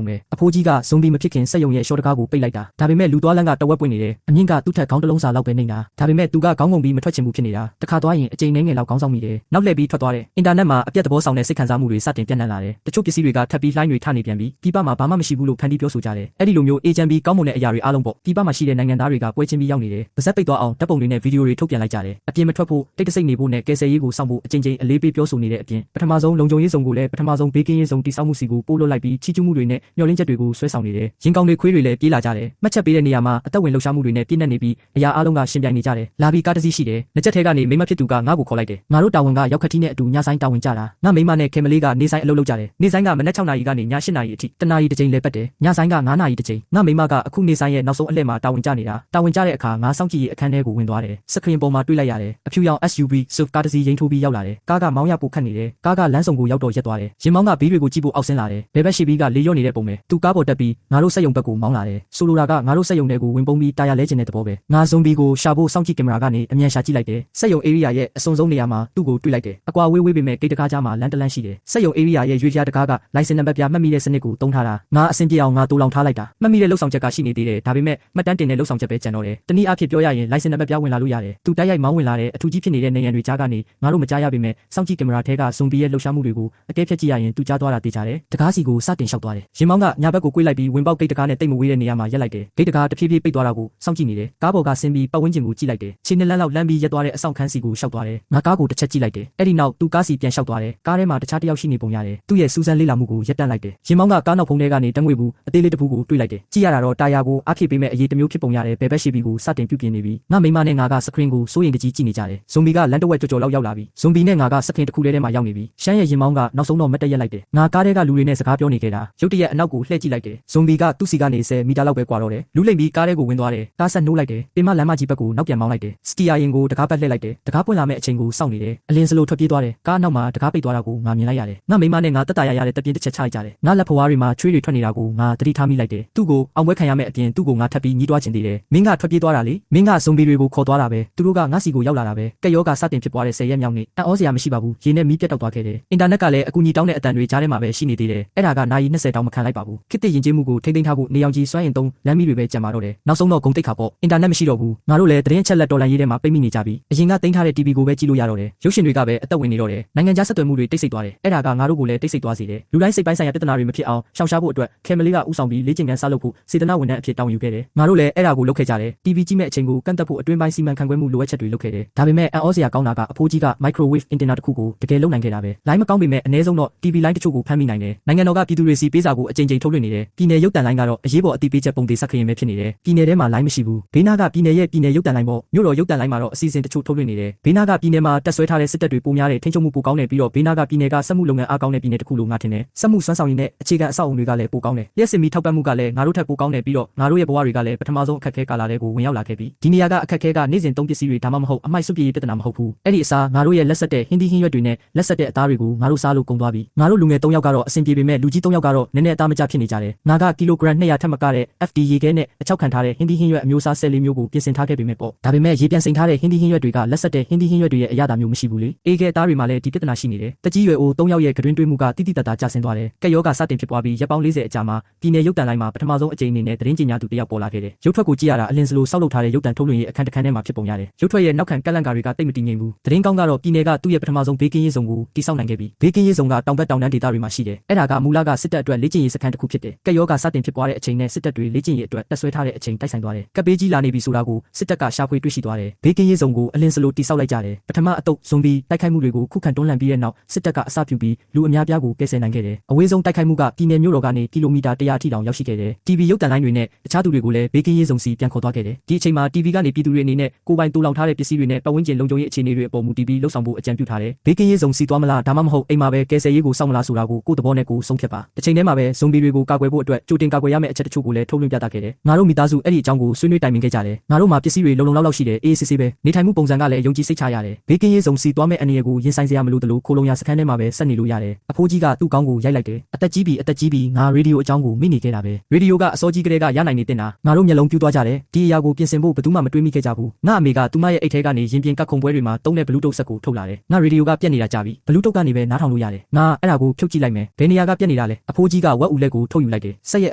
ံပဲအဖိုးကြီးကဇွန်ဘီမဖြစ်ခင်စက်ယုံရဲ့ရှော့တကားကိုပိတ်လိုက်တာဒါပေမဲ့လူသွားလန်းကတဝက်ပွင့်နေတယ်အမြင့်ကသူ့ထက်ခေါင်းတစ်လုံးစာလောက်ပဲနေတာဒါပေမဲ့သူကခေါင်းငုံပြီးမထွက်ချင်ဘူးဖြစ်နေတာတခါသွားရင်အချိန်နှဲငယ်လောက်ခေါင်းဆောင်မိတယ်နောက်လှည့်ပြီးထွက်သွားတယ်အင်တာနက်မှာအပြတ်သဘောဆောင်တဲ့စိတ်ခံစားမှုတွေစတင်ပြန့်နှံ့လာတယ်တချို့ပစ္စည်းတွေကထပ်ပြီးလှိုင်းတွေထနေပြန်ပြီးပြည်ပမှာဘာမှမရှိဘူးလို့ဖန်တီးပြောဆိုကြတယ်အဲ့ဒီလိုမျိုးအေဂျင့်ဘီကောင်းမွန်တဲ့အရာတွေအားလုံးပေါ့ပြည်ပမှာရှိတဲ့နိုင်ငံသားတွေကပွဲချင်းပြီးရောက်နေတယ်ပါဇက်ပိတ်သွားအောင်ဓာတ်ပုံတွေနဲ့ဗီဒီယိုတွေထုတ်ပြန်လိုက်ကြတယ်အပြင်မထွက်ဖို့တိတ်တဆိတ်နေဖို့နဲ့ကယ်ဆယ်ရေးကိုစောင့်ဖို့အကြိမ်ကြိမ်အလေးပေးပြောဆိုနေတဲ့အပြင်ပထမဆုံးလုံခြုံရေးစုံကိုလည်းပထမဆုံးဘေးကင်းရေးစုံတိစောက်မှုစီကိုပို့လွှတ်လိုက်ပြီးချီးကျူးမှုတွေနဲ့မျှော်လင့်ချက်တွေကိုဆွဲဆောင်နေတယ်ရင်ကောင်းတွေခွေးတွေလည်းပြေးလာကြတယ်မှတ်ချက်ပေးတဲ့နေရာမှာအသက်ဝင်လှုပ်ရှားမှုတွေနဲ့ပြည့်နှက်နေပြီးအရာအားလုံးကရှင်ပြိုင်နေကြတယ်လာပြီးကားတစ်စီးရှိတယ်နှစ်ချက်ထဲကနေမိမဖြစ်သူကငါ့ကိုခေါ်လိုက်တယ်ငါတို့တာဝန်ကရောက်ခတ်တီးနဲ့အတူညဆိုင်တာဝန်ကြတာငါမိမနဲ့ခင်မလေးကနေဆိုင်အလုပ်လုပ်ကြတယ်နေဆိုင်ကမနက်6နာရီကနေည8နာရီအထိတနာရီတစ်ချိန်လဲပတ်တယ်ညဆိုင်က9နာရီတစ်ချိန်ငါမိမကအခုနေဆိုင်ရဲ့နောက်ဆုံးအလှည့်မှာတာဝန်ကြနေတာတာဝန်ကြတဲ့အခါငါစောင့်ကြည့်ရေးအခန်းထဲကိုဝင်သွားတယ်စခရင်ပေါ်မှာတွေ့လိုက်ရတယ်အဖြူရောင် SUV SUV ကားတစ်စီးရင်ထိုးပြီးရောက်လာတယ်ကားကမောင်းရပိုခတ်နေတယ်ကားကလမ်းစုံကိုရောက်တော့ရက်သွားတယ်ရင်မောင်းကဘေးတွေကိုကြည့်ဖို့အောက်ဆင်းလာတယ်ဘယ်ဘက်ရှိပြီးကလေးရော့နေတဲ့ပုံပဲသူကားပေါ်တက်ပြီးငါတို့စက်ယုံဘက်ကိုမောင်းလာတယ်ဆိုလိုတာကငါတို့စက်ယုံတွေကိုဝင်ပုံပြီးတာယာလဲကျင်တဲ့သဘောပဲငါဇွန်ဘီကိုရှာဖို့စောင့်ကြည့်ကင်မရာကနေအမြန်ရှာကြည့်လိုက်တယ်စက်ယုံ area ရဲ့အစုံဆုံးနေရာမှာသူ့ကိုတွေ့လိုက်တယ်အကွာဝေးဝေးပေမဲ့ဂိတ်တကားကြားမှာလမ်းတလန်းရှိတယ်စက်ယုံ area ရဲ့ရွေးပြားတကားကလိုင်စင်နံပါတ်ပြမှတ်မိတဲ့စနစ်ကိုတုံးထားတာငါအဆင်ပြေအောင်ငါတိုးလောင်ထားလိုက်တာမှတ်မိတဲ့လှုပ်ဆောင်ချက်ကရှိနေသေးတယ်ဒါပေမဲ့မှတ်တမ်းတင်တဲ့လှုပ်ဆောင်ချက်ပဲကျန်တော့တယ်တနည်းအားဖြင့်ပြောရရင်လိုင်စင်နံပါတ်ပြဝင်လာလို့ရတယ်သူတိုက်ရိုက်မောင်းဝင်လာတဲ့အထူးကြီးဖြစ်နေတဲ့နေရန်တွေကြားကနေငါတို့မကြားရပေမဲ့စောင့်ကြည့်ကင်မရာထဲကဇွန်ဘီရဲ့လှုပ်ရှားမှုတွေကိုအကဲဖြတ်ကြည့်ရရင်သူကြားသွားတာသိကြတယ်တကားစီကိုစတင်လျှောက်သွားတယ်ရင်မောင်းကညာဘက်ကိုကွေ့လိုက်ပြီးဝင်ပေါက်ဂိတ်တကားနဲ့တိတ်မဝေးတဲ့နေရာမှာရက်လိုက်တယ်ဂိတ်တကားတဖြည်းဖြည်းပိတ်သွားတာကိုစောင့်ကြည့်နေတယ်ကားပေါ်ကဆင်းပြီးပတ်ဝန်းကျင်ကိုကြည့်လိုက်တယ်ခြေနှစ်လမ်းလောက်လမ်းပြီးရက်သွားတဲ့အဆောင်ခန်းစီကိုလျှောက်သွားတယ်ငါကားကိုတစ်ချက်ကြည့်လိုက်တယ်အဲ့ဒီနောက်သူကားစီပြန်လျှောက်သွားတယ်ကားထဲမှာတခြားတစ်ယောက်ရှိနေပုံရတယ်သူ့ရဲ့စူးစမ်းလေးလာမှုကိုရပ်တန့်လိုက်တယ်ရင်မောင်းကကားနောက်ဖုံးထဲကနေတန်းငွေဘူးအသေးလေးတစ်ခုကိုတွေ့လိုက်တယ်ကြည့်ရတာတော့တာယာကိုအားဖြည့်ပေးမဲ့အရေးတစ်မျိုးဖြစ်ပုံရတယ်ဘယ်ဘက်ရှိပြီးကိုစတင်ပြုပြင်နေပြီငါမိမနဲ့ငါကစခရင်ကိုစိုးရင်ကြည့်နေကြတယ်ဇွန်ဘီကလမ်းတစ်ဝက်ကြော်လောက်ရောက်လာပြီဇွန်ဘီနဲ့ငါကစခရင်တစ်ခုထဲမှာရောက်နေပြီရှမ်းရဲ့ရင်မောင်းကနောက်ဆုံးတော့မတ်တက်ရက်လိုက်တယ်ငါကားထဲကလူတွေနဲ့စကားပြောနေခဲ့တာရုတ်တရက်အနောက်ကိုလှည့်ကြည့်လိုက်တယ်ဇွန်ဘီကသူ့စီကနေ10မီတာလောက်ပဲကွာတော့တယ်လူလိမ့်ပြီးကားထဲကိုဝင်သွားတယ်ကားဆက်နှိုးလိုက်တယ်ပင်မလမ်းမကြီးဘက်ကိုနောက်ပြန်မောင်းလိုက်တယ်စတီယာရင်ကိုတကားပတ်လှည့်လိုက်တယ်တကားပွင့်လာမဲ့အချိန်ကိုစောင့်နေတယ်အလင်းစလိုထွက်ပြေးသွားတယ်ကားနောက်မှာတကားပိတ်သွားတာကိုငါမြင်လိုက်ရတယ်ငါမိမနဲ့ငါတက်တာရတဲ့တပြင်းတစ်ချက်ချလိုက်ကြတယ်ငါလက်ဖွားတွေမှာချွေးတွေထွက်နေတာကိုငါသတိထားမိလိုက်တယ်သူ့ကိုအောင်ပွဲခံရမဲ့အပြင်သူ့ကိုငါထပ်ပြီးညှိတွားချင်သေးတယ်မင်းကထွက်ပြေးသွားတာလေမင်းကဇွန်ဘီတွေကိုခေါ်သွားတာပဲသူတို့ကငါစီကိုရောက်လာတာပဲကက်ယောဂစတင်ဖြစ်ပွားတဲ့10ရက်မြောက်နေ့အံ့ဩစရာမရှိပါဘူးရေနဲ့မီးပြတ်တောက်သွားခဲ့တယ်အင်တာနက်ကလည်းအကူအညီတောင်းတဲ့အတန်တွေကြားထဲမှာပဲရှိနေသေးတယ်အဲ့ဒါကနိုင်20တောင်မခံလိုက်ပါဘူးခစ်တဲ့ရင်ကျေးမှုကိုထိမ့်သိမ်းထားဖို့နေအောင်ကြီးစွမ်းရင်သုံးလမ်းမီးတွေပဲကြံပါတော့တယ်နောက်ဆုံးတော့ဂုံတိတ်ခါပေါ့အင်တာနက်မရှိတော့ဘူးငါတို့လည်းသတင်းအချက်လက်တော်လိုင်းရေးထဲမှာပိတ်မိနေကြပြီအရင်ကတင်ထားတဲ့ TV ကိုပဲကြည့်လို့ရတော့တယ်ရုပ်ရှင်တွေကပဲအသက်ဝင်နေတော့တယ်နိုင်ငံခြားဆက်သွယ်မှုတွေတိတ်ဆိတ်သွားတယ်အဲ့ဒါကငါတို့ကိုလည်းတိတ်ဆိတ်သွားစေတယ်လူတိုင်းစိတ်ပိုင်းဆိုင်ရာပြဿနာတွေမဖြစ်အောင်ရှောင်ရှားဖို့အတွက်ခဲမလေးကဥဆောင်ပြီးလေ့ကျင့်ခန်းစလုပ်ဖို့စေတနာဝန်ထမ်းအဖြစ်တောင်းယူခဲ့တယ်ငါတို့လည်းအဲ့ဒါကိုလုပ်ခဲ့ကြတယ် TV ကြည့်မဲ့အချိန်ကိုကန့်သက်ဖို့အတွင်းပိုင်းစီမံခန့်ခွဲမှုလိုအပ်ချက်တွေလုပ်ခဲ့တယ်ဒါပေမဲ့အံ့ဩစရာကောင်းတာကအဖိုးကြီးက microwave antenna တစ်ခုကိုတကယ်လုံနိုင်ခဲ့တာပဲလိုင်းမကောင်းပေမဲ့အနည်းဆုံးတော့ TV လိုင်းတချို့ကိုဖမ်းမိနိုင်တယ်နိုင်ငံတော်ကပြည်သူတွေစီပေးစာကိုအကြိမ်ကြိမ်ထုတ်လွှင့်နေတယ်ပြည်နယ်ရုပ်သံလိုင်းကတော့အရေးပေါ်အသိပေးချက်ပုံသေးစက်ခရင်ပဲဖြစ်နေတယ်ပြည်နယ်ထဲမှာလိုင်းမရှိဘူးဘေးနားကပြည်နယ်ရဲ့ပြည်နယ်ရုပ်သံလိုင်းပေါ့မြို့တော်ရုပ်သံလိုင်းမှာတော့အစီအစဉ်တချို့ထုတ်လွှင့်နေတယ်ဘေးနားကပြည်နယ်မှာတက်ဆွဲထားတဲ့စစ်တပ်တွေပုံများတဲ့ထိန်းချုပ်မှုပိုကောင်းတယ်ပြီးတော့ဘေးနားကပြည်နယ်ကစက်မှုလုပ်ငန်းအားကောင်းတဲ့ပြည်နယ်တစ်ခုလို့ငါထင်တယ်စက်မှုစွမ်းဆောင်ရည်နဲ့အခြေခံအဆောက်အအုံတွေကလည်းပိုကောင်းတယ်လျှက်စစ်မီထောက်ပံ့မှုကလည်းငါတို့ထက်ပိုကောင်းတယ်ပြီးတော့ငါတို့ရဲ့ဘဝတွေကလည်းပထမဆုံးအခက်အခဲကာလတွေကိုဝင်ရောက်လာခဲ့ပြီးဒီနေရာကအခက်အခဲကနေ့စဉ်သုံးပစ္စည်းတွေဒါမှမဟုတ်အမိုက်စွပ်ပြည့်ပြဿနာမဟုတ်ဘူးအဲ့ဒီအစားငါတို့ရဲ့လက်ဆက်တဲ့ဟင်းသီးဟင်းရွက်တွေနဲ့လက်ဆက်တဲ့အသားတွေကိုငါတို့စားလို့ကုန်သွားပြီငါတို့လူငယ်3ယောက်ကတော့အဆင်ပြေပေမဲ့လူကြီး3ယောက်ကတော့နည်းနည်းအသားမကျဖြစ်နေကြတယ်ငါကကီလိုဂရမ်200ထက်မကတဲ့ FD ရေခဲနဲ့အချောက်ခံထားတဲ့ဟင်းသီးဟင်းရွက်အမျိုးအစား14မျိုးကိုပြင်ဆင်ထားခဲ့ပေမဲ့ပေါ့ဒါပေမဲ့ရေပြန်စိန်ထားတဲ့ဟင်းသီးဟင်းရွက်တွေကလက်ဆက်တဲ့ဟင်းသီးဟင်းရွက်တွေရဲ့အရသာမျိုးမရှိဘူးလေအေးခဲအသားတွေမှာလည်းဒီပြဿနာရှိနေတယ်တကြီးရွယ်အို3ယောက်ရဲ့ကတွင်တွေးမှုကတိတိတတ်တာကျဆင်းသွားတယ်ကက်ယောဂစတင်ဖြစ်ပွားပြီးရက်ပေါင်း40အကြာမှာပြည်နယ်ရုပ်သံလိုင်းမှာပထမဆုံးအကြိမ်အနေနဲ့သတင်းကြေညာသူတယောက်ပေါ်လာခဲ့တယ်ရုပ်ထွက်ကိုကြည့်ရတာအလင်းစလိုစောက်လုပ်ထားတဲ့ရုပ်သံထုတ်လွှင့်ရေးအခန်းတစ်ခန်းထဲမှာဖြစ်ပုံရတယ်ရုပ်ထွက်ရဲ့နောက်ခံကက်လန့်ကာတွေကတိတ်မတည်ငြိမ်ဘူးသတင်းကောင်းကတော့ပြည်နယ်ကသူ့ရဲ့ပထမဆုံးဘေးကင်းရေးစုံကိုတိစောက်နိုင်ခဲ့ပြီးဘေးကင်းရေးစုံကတောင်ဘက်တောင်တန်းဒေသတွေမှာရှိတယ်အဲ့ဒါ ဒါကမူလကစစ်တပ်အတွက်လေ့ကျင့်ရေးစခန်းတစ်ခုဖြစ်တယ်ကက်ရောဂါစတင်ဖြစ်ပွားတဲ့အချိန်နဲ့စစ်တပ်တွေလေ့ကျင့်ရေးအတွက်တက်ဆွဲထားတဲ့အချိန်တိုက်ဆိုင်သွားတယ်ကပ်ပေးကြီးလာနေပြီဆိုတာကိုစစ်တပ်ကရှာဖွေတွေ့ရှိသွားတယ်ဘေးကင်းရေးဆောင်ကိုအလင်းစလိုတိဆောက်လိုက်ကြတယ်ပထမအတုပ်ဇွန်ဘီတိုက်ခိုက်မှုတွေကိုခုခံတွန်းလှန်ပြီးတဲ့နောက်စစ်တပ်ကအစပြုပြီးလူအများပြားကိုကယ်ဆယ်နိုင်ခဲ့တယ်အဝေးဆုံးတိုက်ခိုက်မှုကပြည်နယ်မြို့တော်ကနေကီလိုမီတာ100အထိတောင်ရောက်ရှိခဲ့တယ် TV ရုပ်သံလိုင်းတွေနဲ့တခြားသူတွေကိုလည်းဘေးကင်းရေးဆောင်စီပြန်ခေါ်သွားခဲ့တယ်ဒီအချိန်မှာ TV ကနေပြည်သူတွေအနေနဲ့ကိုယ်ပိုင်တူလောင်ထားတဲ့ပစ္စည်းတွေနဲ့ပတ်ဝန်းကျင်လုံခြုံရေးအခြေအနေတွေအပေါ်မူတည်ပြီးလှုပ်ဆောင်ဖို့အကြံပြုထားတယ်ဘေးကင်းရေးဆောင်စီသွားမလားဒါမှမဟုတ်အိမ်မှာပဲကယ်ဆယ်ရေးကိုစောင့်မလားဆိုတာကိုကိုယ့်သဘောနဲ့ကိုယ်ဆုံးဖြတ်ပါတစ်ချိန်တည်းမှာပဲဇွန်ဘီတွေကိုကာကွယ်ဖို့အတွက်ကြိုတင်ကာကွယ်ရမယ့်အချက်တချို့ကိုလည်းထုတ်လွှင့်ပြသခဲ့တယ်ငါတို့မိသားစုအဲ့ဒီအကြောင်းကိုဆွေးနွေးတိုင်ပင်ခဲ့ကြတယ်ငါတို့မှာပစ္စည်းတွေလုံလုံလောက်ရှိတယ်အေးစစ်စစ်ပဲနေထိုင်မှုပုံစံကလည်းယုံကြည်စိတ်ချရတယ်ဘေးကင်းရေးဆောင်စီသွားမယ့်အနေအကိုရင်ဆိုင်စရာမလိုတလို့ခိုလုံရစခန်းထဲမှာပဲဆက်နေလို့ရတယ်အဖိုးကြီးကသူ့ကောင်းကိုရိုက်လိုက်တယ်အသက်ကြီးပြီငါရေဒီယိုအကြောင်းကိုမိနေခဲ့တာပဲရေဒီယိုကအစောကြီးကလေးကရနိုင်နေတင်တာငါတို့မျက်လုံးပြူးသွားကြတယ်ဒီအရာကိုပြင်ဆင်ဖို့ဘယ်သူမှမတွေးမိခဲ့ကြဘူးငါအမေကသူမရဲ့အိတ်ထဲကနေရင်ပြင်ကတ်ခုံပွဲတွေမှာတုံးတဲ့ဘလူးတုတ်ဆက်ကိုထုတ်လာတယ်ငါရေဒီယိုကပြက်နေတာကြပြီဘလူးတုတ်ကနေပဲနားထောင်လို့ရတယ်ငါအဲ့ဒါကိုဖြုတ်ကြည့်လိုက်မယ်ဘယ်နေရာကပြက်နေတာလဲအဖိုးကြီးကဝက်ဦးလက်ကိုထုတ်ယူလိုက်တယ်ဆက်ရ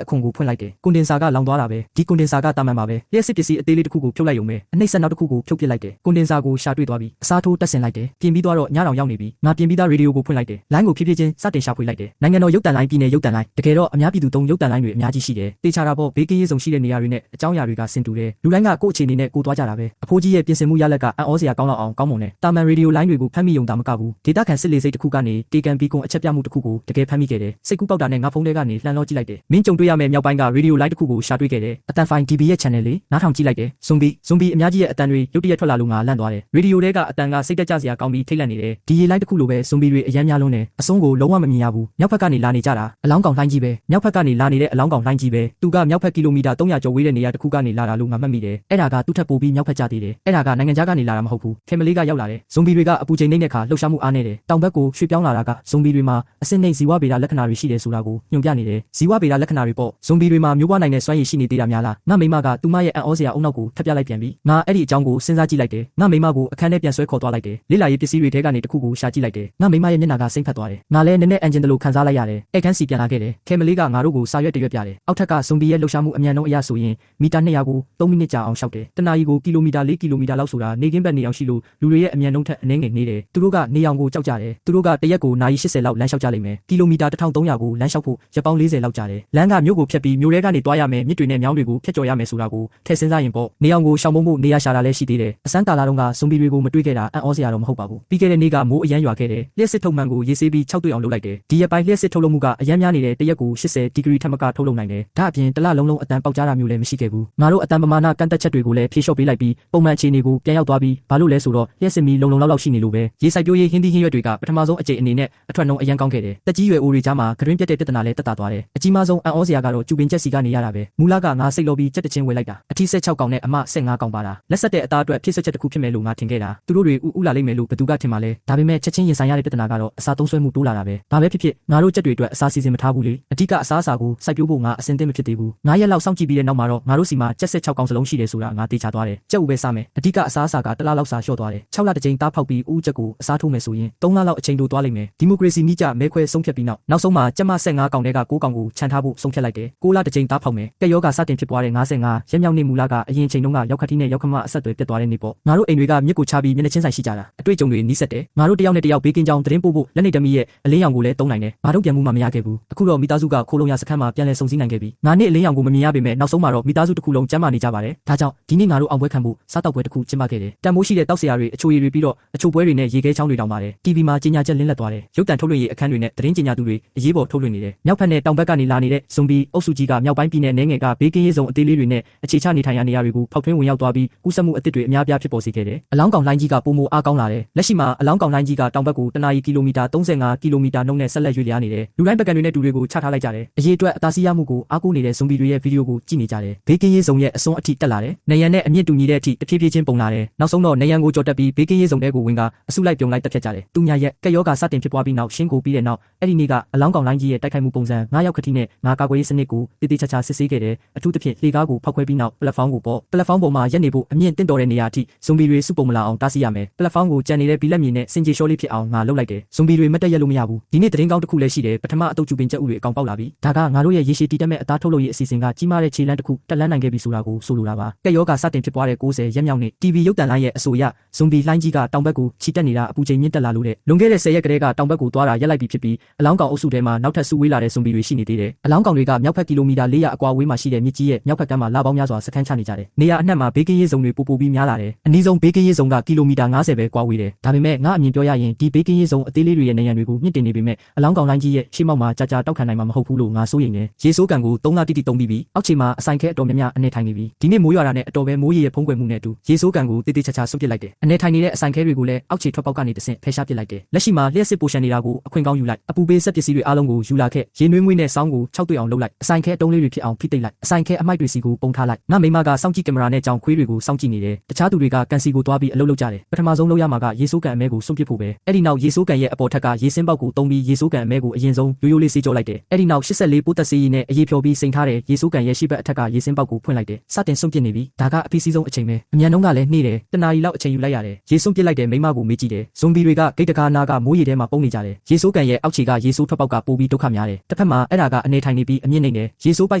ဲ့အခွန်ကိုဖွင့်လိုက်တယ်ကွန်ဒင်ဆာကလောင်သွားတာပဲဒီကွန်ဒင်ဆာကတာမန်ပါပဲလျှက်စစ်ပစ္စည်းအသေးလေးတစ်ခုကိုဖြုတ်လိုက်ရုံပဲအနှိမ့်ဆက်နောက်တစ်ခုကိုဖြုတ်ပစ်လိုက်တယ်ကွန်ဒင်ဆာကိုရှာတွေ့သွားပြီအစားထိုးတက်ဆင်လိုက်တယ်ပြင်ပြီးတော့ညတောင်ရောက်နေပြီငါပြင်ပြီးသားရေဒီယိုကိုဖွင့်လိုက်တယ်လိုင်းကိုဖြည်းဖြည်းချင်းစတင်ရှာဖွေလိုက်တယ်နိုင်ငံတော်ရုပ်သံလိုင်းပြည်နယ်ရုပ်သံလိုင်းတကယ်တော့အများပြည်သူသုံးရုပ်သံလိုင်းတွေအများကြီးရှိတယ်တေချာတာပေါ့ဘေးကင်းရေးဆောင်ရှိတဲ့နေရာတွေနဲ့အကြောင်းအရာတွေကဆင်တူတယ်လူတိုင်းကကိုယ့်အခြေအနေနဲ့ကိုယ်သွားကြတာပဲအဖိုးကြီးရဲ့ပြင်ဆင်မှုရလက်ကအံ့ဩစရာကောင်းလောက်အောင်ကောင်းမွန်တယ်တာမန်ရေဒီယိုလိုင်းတွေကိုဖမ်းမိုံတာမကဘူးဒေတာခံစစ်လေစိတ်တစ်ခုကနေတေကန်ဘီကွန်အချက်ပြမှုတစ်ခုကိုတကယ်ဖမ်းမိခဲ့တယ်စိတ်ကူးပေါက်တာနဲ့ငါဖုန်းထဲကနေလှန်လောကြည့်လိုက်တယ်မင်းကြုံတွေ့ရမယ့်မြောက်ပိုင်းကရေဒီယိုလိုင်းတစ်ခုကိုရှာတွေ့ခဲ့တယ်အတန်ဖိုင် DB ရဲ့ channel လေးနားထောင်ကြည့်လိုက်တယ်ဇွန်ဘီအများကြီးရဲ့အတန်တွေရုတ်တရက်ထွက်လာလို့ငါလန့်သွားတယ်ရေဒီယိုထဲကအတန်ကစိတ်တက်ကြစရာကောင်းပြီးထိတ်လန့်နေတယ်ဒီရေလိုင်းတစ်ခုလိုပဲဇွန်ဘီတွေအများများလုံးတယ်အဆုံးကိုလုံးဝမမြင်ရဘူးမြောက်ဘက်ကနေလာနေကြတာအလောင်းကောင်လှိုင်းကြီးပဲမြောက်ဘက်ကနေလာနေတဲ့အလောင်းကောင်လှိုင်းကြီးပဲသူကမြောက်ဘက်ကီလိုမီတာ300ကျော်ဝေးတဲ့နေရာတစ်ခုကနေလာတာလို့ငါမှတ်မိတယ်အဲ့ဒါကသူ့ထက်ပိုပြီးမြောက်ဘက်ကျသေးတယ်အဲ့ဒါကနိုင်ငံခြားကနေလာတာမဟုတ်ဘူးခင်မလေးကရောက်လာတယ်ဇွန်ဘီတွေကအပူချိန်နေတဲ့ခါလှုပ်ရှားမှုအားနေတယ်တောင်ဘက်ကိုရွှေ့ပြောင်းလာတာကဇွန်ဘီတွေမှာအစင်းနှိမ့်ဇီဝဗေဒလက္ခဏာတွေရှိတယ်ဆိုတာကိုညွှန်ပြနေတယ်ဇီဝဗေဒလက္ခဏာတွေပေါ့ဇွန်ဘီတွေမှာမျိုးပွားနိုင်တဲ့စွမ်းရည်ရှိနေသေးတာများလားငါမိမကသူမရဲ့အံ့ဩစရာအုံနောက်ကိုထပ်ပြလိုက်ပြန်ပြီငါအဲ့ဒီအကြောင်းကိုစဉ်းစားကြည့်လိုက်တယ်ငါမိမကိုအခန်းထဲပြန်ဆွဲခေါ်သွားလိုက်တယ်လိလာရေးပစ္စည်းတွေထဲကနေတစ်ခုကိုရှာကြည့်လိုက်တယ်ငါမိမရဲ့မျက်နှာကစိမ့်ဖက်သွားတယ်ငါလည်းနည်းနည်းအန်ဂျင်တလို့ခံစားလိုက်ရတယ်အဲ့ခန်းစီပြန်လာခဲ့တယ်ခဲမလေးကငါတို့ကိုစာရွက်တရွက်ပြတယ်အောက်ထက်ကဇွန်ဘီရဲ့လှုပ်ရှားမှုအမြန်နှုန်းအရဆိုရင်မီတာ200ကို3မိနစ်ကြာအောင်ရှောက်တယ်တနာရီကိုကီလိုမီတာ4ကီလိုမီတာလောက်ဆိုတာနေကင်းဘက်နေအောင်ရှိလို့လူတွေရဲ့အမြန်နှုန်းထက်အနည်းငယ်နေတယ်သူတို့ကနေအောင်ကိုကြောက်ကြတယ်သူတို့ကတရက်ကိုနာရီ80လောက်လမ်းလျှောက်ကြလိမ့်မယ်ကီလိုမီတာ1300ကိုလမ်းလျှောက်ဖို့ရက်ပေါင်း40လောက်ကြာတယ်လမ်းကမြို့ကိုဖြတ်ပြီးမြို့ထဲကနေတွားရမယ်မြစ်တွေနဲ့မြောင်းတွေကိုဖြတ်ကျော်ရမယ်ဆိုတာကိုထည့်စဉ်းစားရင်ပေါ့နေအောင်ကိုရှောင်ပုံဖို့နေရာရှာတာလည်းရှိသေးတယ်အစမ်းကာလာတုန်းကဇွန်ဘီတွေကိုမတွေ့ခဲ့တာအံ့ဩစရာတော့မဟုတ်ပါဘူးပြီးခဲ့တဲ့နေ့ကမိုးအရမ်းရွာခဲ့တယ်လျှက်စစ်ထုတ်မှန်ကိုရေးဆေးပြီး6တွေ့အောင်လုပ်လိုက်တယ်ဒီရက်ပိုင်းလျှက်စစ်ထုတ်လုပ်မှုကအရမ်းများနေတဲ့တရက်ကို80ဒီဂရီထက်မကထုတ်လုပ်နိုင်တယ်ဒါအပြင်တစ်လလုံးအတန်ပေါက်ကြားတာမျိုးလည်းမရှိခဲ့ဘူးငါတို့အတန်ပမာဏကန့်သက်ချက်တွေကိုလည်းဖြေလျှော့ပေးလိုက်ပြီးပုံမှန်အခြေအနေကိုပြန်ရောက်သွားပြီးဘာလို့လဲဆိုတော့လျှက်စစ်မီလုံလောက်ရှိနေလို့ပဲရေစိုက်ပျိုးရေးဟင်းသီးဟင်းရွက်တွေကပထမဆုံးအကြိမ်အနေနဲ့အထွက်နှုန်းအရန်ကောင်းခဲ့တယ်တက်ကြီးရွယ်အိုတွေကြားမှာဂရင်းပြတ်တဲ့ပြဿနာလည်းတက်တာသွားတယ်အကြီးမားဆုံးအံ့ဩစရာကတော့ကျူပင်ချက်စီကနေရတာပဲမူလကငါစိတ်လောပြီးချက်တချင်းဝယ်လိုက်တာအထီး16ကောင်နဲ့အမ15ကောင်ပါတာလက်ဆက်တဲ့အသားအတွက်ဖြစ်ဆွချက်တစ်ခုဖြစ်မယ်လို့ငါထင်ခဲ့တာသူတို့တွေဥလာလိမ့်မယ်လို့ဘသူကထင်မှလဲဒါပေမဲ့ချက်ချင်းရင်ဆိုင်ရတဲ့ပြဿနာကတော့အစာသုံးဆွဲမှုတိုးလာတာပဲဘာပဲဖြစ်ဖြစ်ငါတို့ချက်တွေအတွက်အစာစီစဉ်မထားဘူးလေအဓိကအစားအစာကိုစိုက်ပျိုးဖို့ငါအစင်သင့်မဖြစ်သေးဘူး9ရက်လောက်စောင့်ကြည့်ပြီးတဲ့နောက်မှာတော့ငါတို့စီမှာချက်16ကောင်စလုံးရှိတယ်ဆိုတာငါသိချသွားတယ်ကြက်ဥပဲစားမယ်အဓိကအစားအစာက1လလောက်စာလျှော့သွားတယ်6လတစ်ကြိမ်သားဖောက်ပြီးဥချက်ကိုအစားထိုးမယ်ဆိုရင်3လလောက်အချိန်တိုးသွားလိမ့်မယ်ဒီမိုကရေစီနည်းကျမဲခွဲဆုံးဖြတ်ပြီးနောက်ဆုံးမှာကျမ15ကောင်တဲက6ကောင်ကိုခြံထားဖို့ဆုံးဖြတ်လိုက်တယ်6လတစ်ကြိမ်သားဖောက်မယ်ကက်ယောဂါစတင်ဖြစ်ပွားတဲ့55ရက်မြောက်နေ့မူလကအရင်ချိန်တုန်းကရောက်ခတိနဲ့ရောက်ခမအဆက်အသွယ်ပြတ်သွားတဲ့နေ့ပေါ့ငါတို့အိမ်တွေကမြစ်ကိုချပြီးမျက်နှာချင်းဆိုင်ရှိကြတာအတွေ့အကြုံတွေနီးစပ်တယ်ငါတို့တယောက်နဲ့တယောက်ဘေးကင်းကြောင်းသတင်းပို့ဖို့လက်နေတမီရဲ့အလင်းရောင်ကိုလည်းတုံးနိုင်တယ်ဘာတို့ပြန်မှုမှမရခဲ့ဘူးအခုတော့မိသားစုကခိုးလုံရစခန်းမှာပြန်လည်စုံစည်းနိုင်ခဲ့ပြီငါနဲ့အလင်းရောင်ကိုမမြင်ရပေမဲ့နောက်ဆုံးမှာတော့မိသားစုတစ်ခုလုံးကျန်းမာနေကြပါတယ်ဒါကြောင့်ဒီနေ့ငါတို့အောင်ပွဲခံဖို့စားတောက်ပွဲတစ်ခုကျင်းပခဲ့တယ်တန်မိုးရှိတဲ့တောက်စရာတွေအချိုရည်တွေပြီးတော့အချိုပွဲတွေနဲ့ရေခဲချောင်းတွေတောင်ပါတယ် TV မှာကြီးညာချက်လင်းလက်သွားတယ်ရုပ်တံထုတ်လွှင့်ရေးအခန်းတွေနဲ့သတင်းကြီးညာသူတွေအရေးပေါ်ထုတ်လွှင့်နေတယ်မြောက်ဘက်နဲ့တောင်ဘက်ကနေလာနေတဲ့ဇွန်ဘီအုပ်စုကြီးကမြောက်ပိုင်းပြည်နယ်နယ်ငယ်ကဘေးကင်းရေးဆောင်အသေးလေးတွေနဲ့အခြေချနေထိုင်ရာနေရာတွေကိုဖောက်ထွင်းဝင်ရောက်သွားပြီးကူးစက်မှုအသစ်တွေအများပြားဖြစ်ပေါ်စေခဲ့တယ်အလောင်းကောင်လိုင်းကြီးကပုံမအားကောင်းလာတယ်လက်ရှိမှာအလောင်းကောင်လိုင်းကြီးကတောင်ဘက်ကိုတနာရီကီလိုမီတာ35ကီလိုမီတာနှုန်းနဲ့ဆက်လက်ရွေ့လျားနေတယ်လူတိုင်းပကံတွေနဲ့တူတွေကိုချထားလိုက်ကြတယ်အရေးအတွက်အသာစီးရမှုကိုအားကိုးနေတဲ့ဇွန်ဘီတွေရဲ့ဗီဒီယိုကိုကြည့်နေကြတယ်ဘေးကင်းရေးဆောင်ရဲ့အစွန်းအထိတက်လာတယ်နေရန်နဲ့အမြင့်တူညီတဲ့အထိတဖြည်းဖြည်းချင်းပုံလာတယ်နောက်ဆုံးတော့နေရန်ကိုကြော်တက်ပြီးဘေးကင်းရေးဆောင်တဲ့ကိုဝင်ကအစုလိုက်ပြုံလိုက်တက်ဖြတ်ကြတယ်သူညာရက်ကက်ယောဂါစတင်ဖြစ်ပွားပြီးနောက်ရှင်းကိုပြီးတဲ့နောက်အဲ့ဒီနေ့ကအလောင်းကောင်လိုင်းကြီးရဲ့တိုက်ခိုက်မှုပုံစံ9ရောက်ခတိနဲ့ငါကာကွယ်ရေးစနစ်ကိုတည်တည်ချာချာစစ်ဆေးခဲ့တယ်အထူးသဖြင့်လေကားကိုဖောက်ခွဲပြီးနောက်ပလက်ဖောင်းကိုပေါ့ပလက်ဖောင်းပေါ်မှာရက်နေဖို့အမြင့်တင့်တော်တဲ့နေရာအထိဇွန်ဘီတွေစုပုံမလာအောင်တားဆီးရမယ်ပလက်ဖောင်းကိုကြံနေတဲ့ဘီလက်မြေနဲ့စင်ကြေရှောလေးဖြစ်အောင်ငါလုပ်လိုက်တယ်ဇွန်ဘီတွေမတက်ရက်လို့မရဘူးဒီနေ့သတင်းကောင်းတစ်ခုလည်းရှိတယ်ပထမအတုပ်ကျူပင်ချက်ဥတွေအကောင်ပေါက်လာပြီဒါကငါတို့ရဲ့ရေရှည်တည်တတ်မဲ့အသားထုတ်လုပ်ရေးအစီအစဉ်ကကြီးမားတဲ့ခြေလှမ်းတစ်ခုတက်လန်းနိုင်ခဲ့ပြီဆိုတာကိုဆိုလိုတာပါကက်ယောဂါစတင်ဖြစ်ပွားတဲ့90ရက်မြောက်နေ့ TV ရုပ်သံလိုင်းရဲ့အဆိုအရဇွန်ဘီလှိုင်းကြီးကတောင်ဘက်ကိုချီတက်နေတာအပူချိန်မြင့်တက်လာလို့တဲ့လွန်ခဲ့တဲ့10ရက်ကတည်းကတောင်ဘက်ကိုသွားတာရက်လိုက်ပြီဖြစ်ပြီးအလောင်းကောင်အုပ် စုထဲမှာနောက်ထပ်စုဝေးလာတဲ့ဇွန်ဘီတွေရှိနေသေးတယ်အလောင်းကောင်တွေကမြောက်ဘက်ကီလိုမီတာ400အကွာဝေးမှာရှိတဲ့မြစ်ကြီးရဲ့မြောက်ဘက်ကမ်းမှာလပေါင်းများစွာစခန်းချနေကြတယ်နေရာအနှံ့မှာဘေးကင်းရေးဇုံတွေပိုပြီးများလာတယ်အနည်းဆုံးဘေးကင်းရေးဇုံကကီလိုမီတာ90ပဲကွာဝေးတယ်ဒါပေမဲ့ငါအမြင်ပြောရရင်ဒီဘေးကင်းရေးဇုံအသေးလေးတွေရဲ့နေရန်တွေကိုမြင့်တင်နေပေမဲ့အလောင်းကောင်လိုင်းကြီးရဲ့ရှေ့မောက်မှာကြာတောက်ခံနိုင်မှာမဟုတ်ဘူးလို့ငါစိုးရိမ်တယ်ရေဆိုးကန်ကို3လတိတိတုံးပြီးပြီအောက်ခြေမှာအဆိုင်ခဲအတော်များများအနေထိုင်နေပြီဒီနေ့မိုးရွာတာနဲ့အတော်ပဲမိုးရေရဲ့ဖုံးကွယ်မှုနဲ့အတူရေဆိုးကန်ကိုတိတိချာချာဆွတ်ပစ်လိုက်တယ်အနေထိုင်နေတဲ့အဆိုင်ခဲတွေကိုလည်းအောက်ခြေထွက်ပေါက်ကနေတဆင့်ဖယ်ရှားပစ်လိုက်တယ်လက်ရှိမှာလျှက်စစ်ပိုရှန်နေတာကိုအခွင့်ကောင်းယူလိုက်အပူပေးစက်ပစ္စည်းတွေအားလုံးကိုယူလာခဲ့ရေနွေးမွေးနဲ့စောင်းကို6တွေ့အောင်လုပ်လိုက်အဆိုင်ခဲအတုံးလေးတွေဖြစ်အောင်ဖိတိတ်လိုက်အဆိုင်ခဲအမိုက်တွေစီကိုပုံထားလိုက်ငါမိမကစောင့်ကြည့်ကင်မရာနဲ့ကြောင်ခွေးတွေကိုစောင့်ကြည့်နေတယ်တခြားသူတွေကကန်စီကိုတွားပြီးအလုပ်လုပ်ကြတယ်ပထမဆုံးလုပ်ရမှာကရေဆိုးကန်အမဲကိုစွန့်ပစ်ဖို့ပဲအဲ့ဒီနောက်ရေဆိုးကန်ရဲ့အပေါ်ထက်ကရေစင်းပေါက်ကိုတုံးပြီးရေဆိုးကန်အမဲကိုအရင်ဆုံးရိုးရိုးလေးစေးကြောလိုက်တယ်အဲ့ဒီနောက်84ပိုးသက်စေးရည်နဲ့အရေးဖြောပြီးစိန်ထားတဲ့ရေဆိုးကန်ရဲ့ရှေ့ဘက်အထက်ကရေစင်းပေါက်ကိုဖွင့်လိုက်တယ်စတင်စွန့်ပစ်နေပြီဒါကအဖိစီးဆုံးအချိန်ပဲအမြန်နှုန်းကလည်းနှေးတယ်တနာရီလောက်အချိန်ယူလိုက်ရတယ်ရေစွန့်ပစ်လိုက်တဲ့မိမကိုမေးကြည့်တယ်ဇွန်ဘီတွေကဂိတ်တကားနာကမိုးရေထဲမှာပုံနေကြတယ်ရေဆိုးကန်ရဲ့အောက်ခြေကရေဆိုးထွက်ပေါက်ကပိုပြီးဒုက္ခများတယ်တစ်ဖက်မှာအဲ့ဒါကအနေထိုင်နေပြီးအမြင့်နေတယ်ရေဆိုးပိုက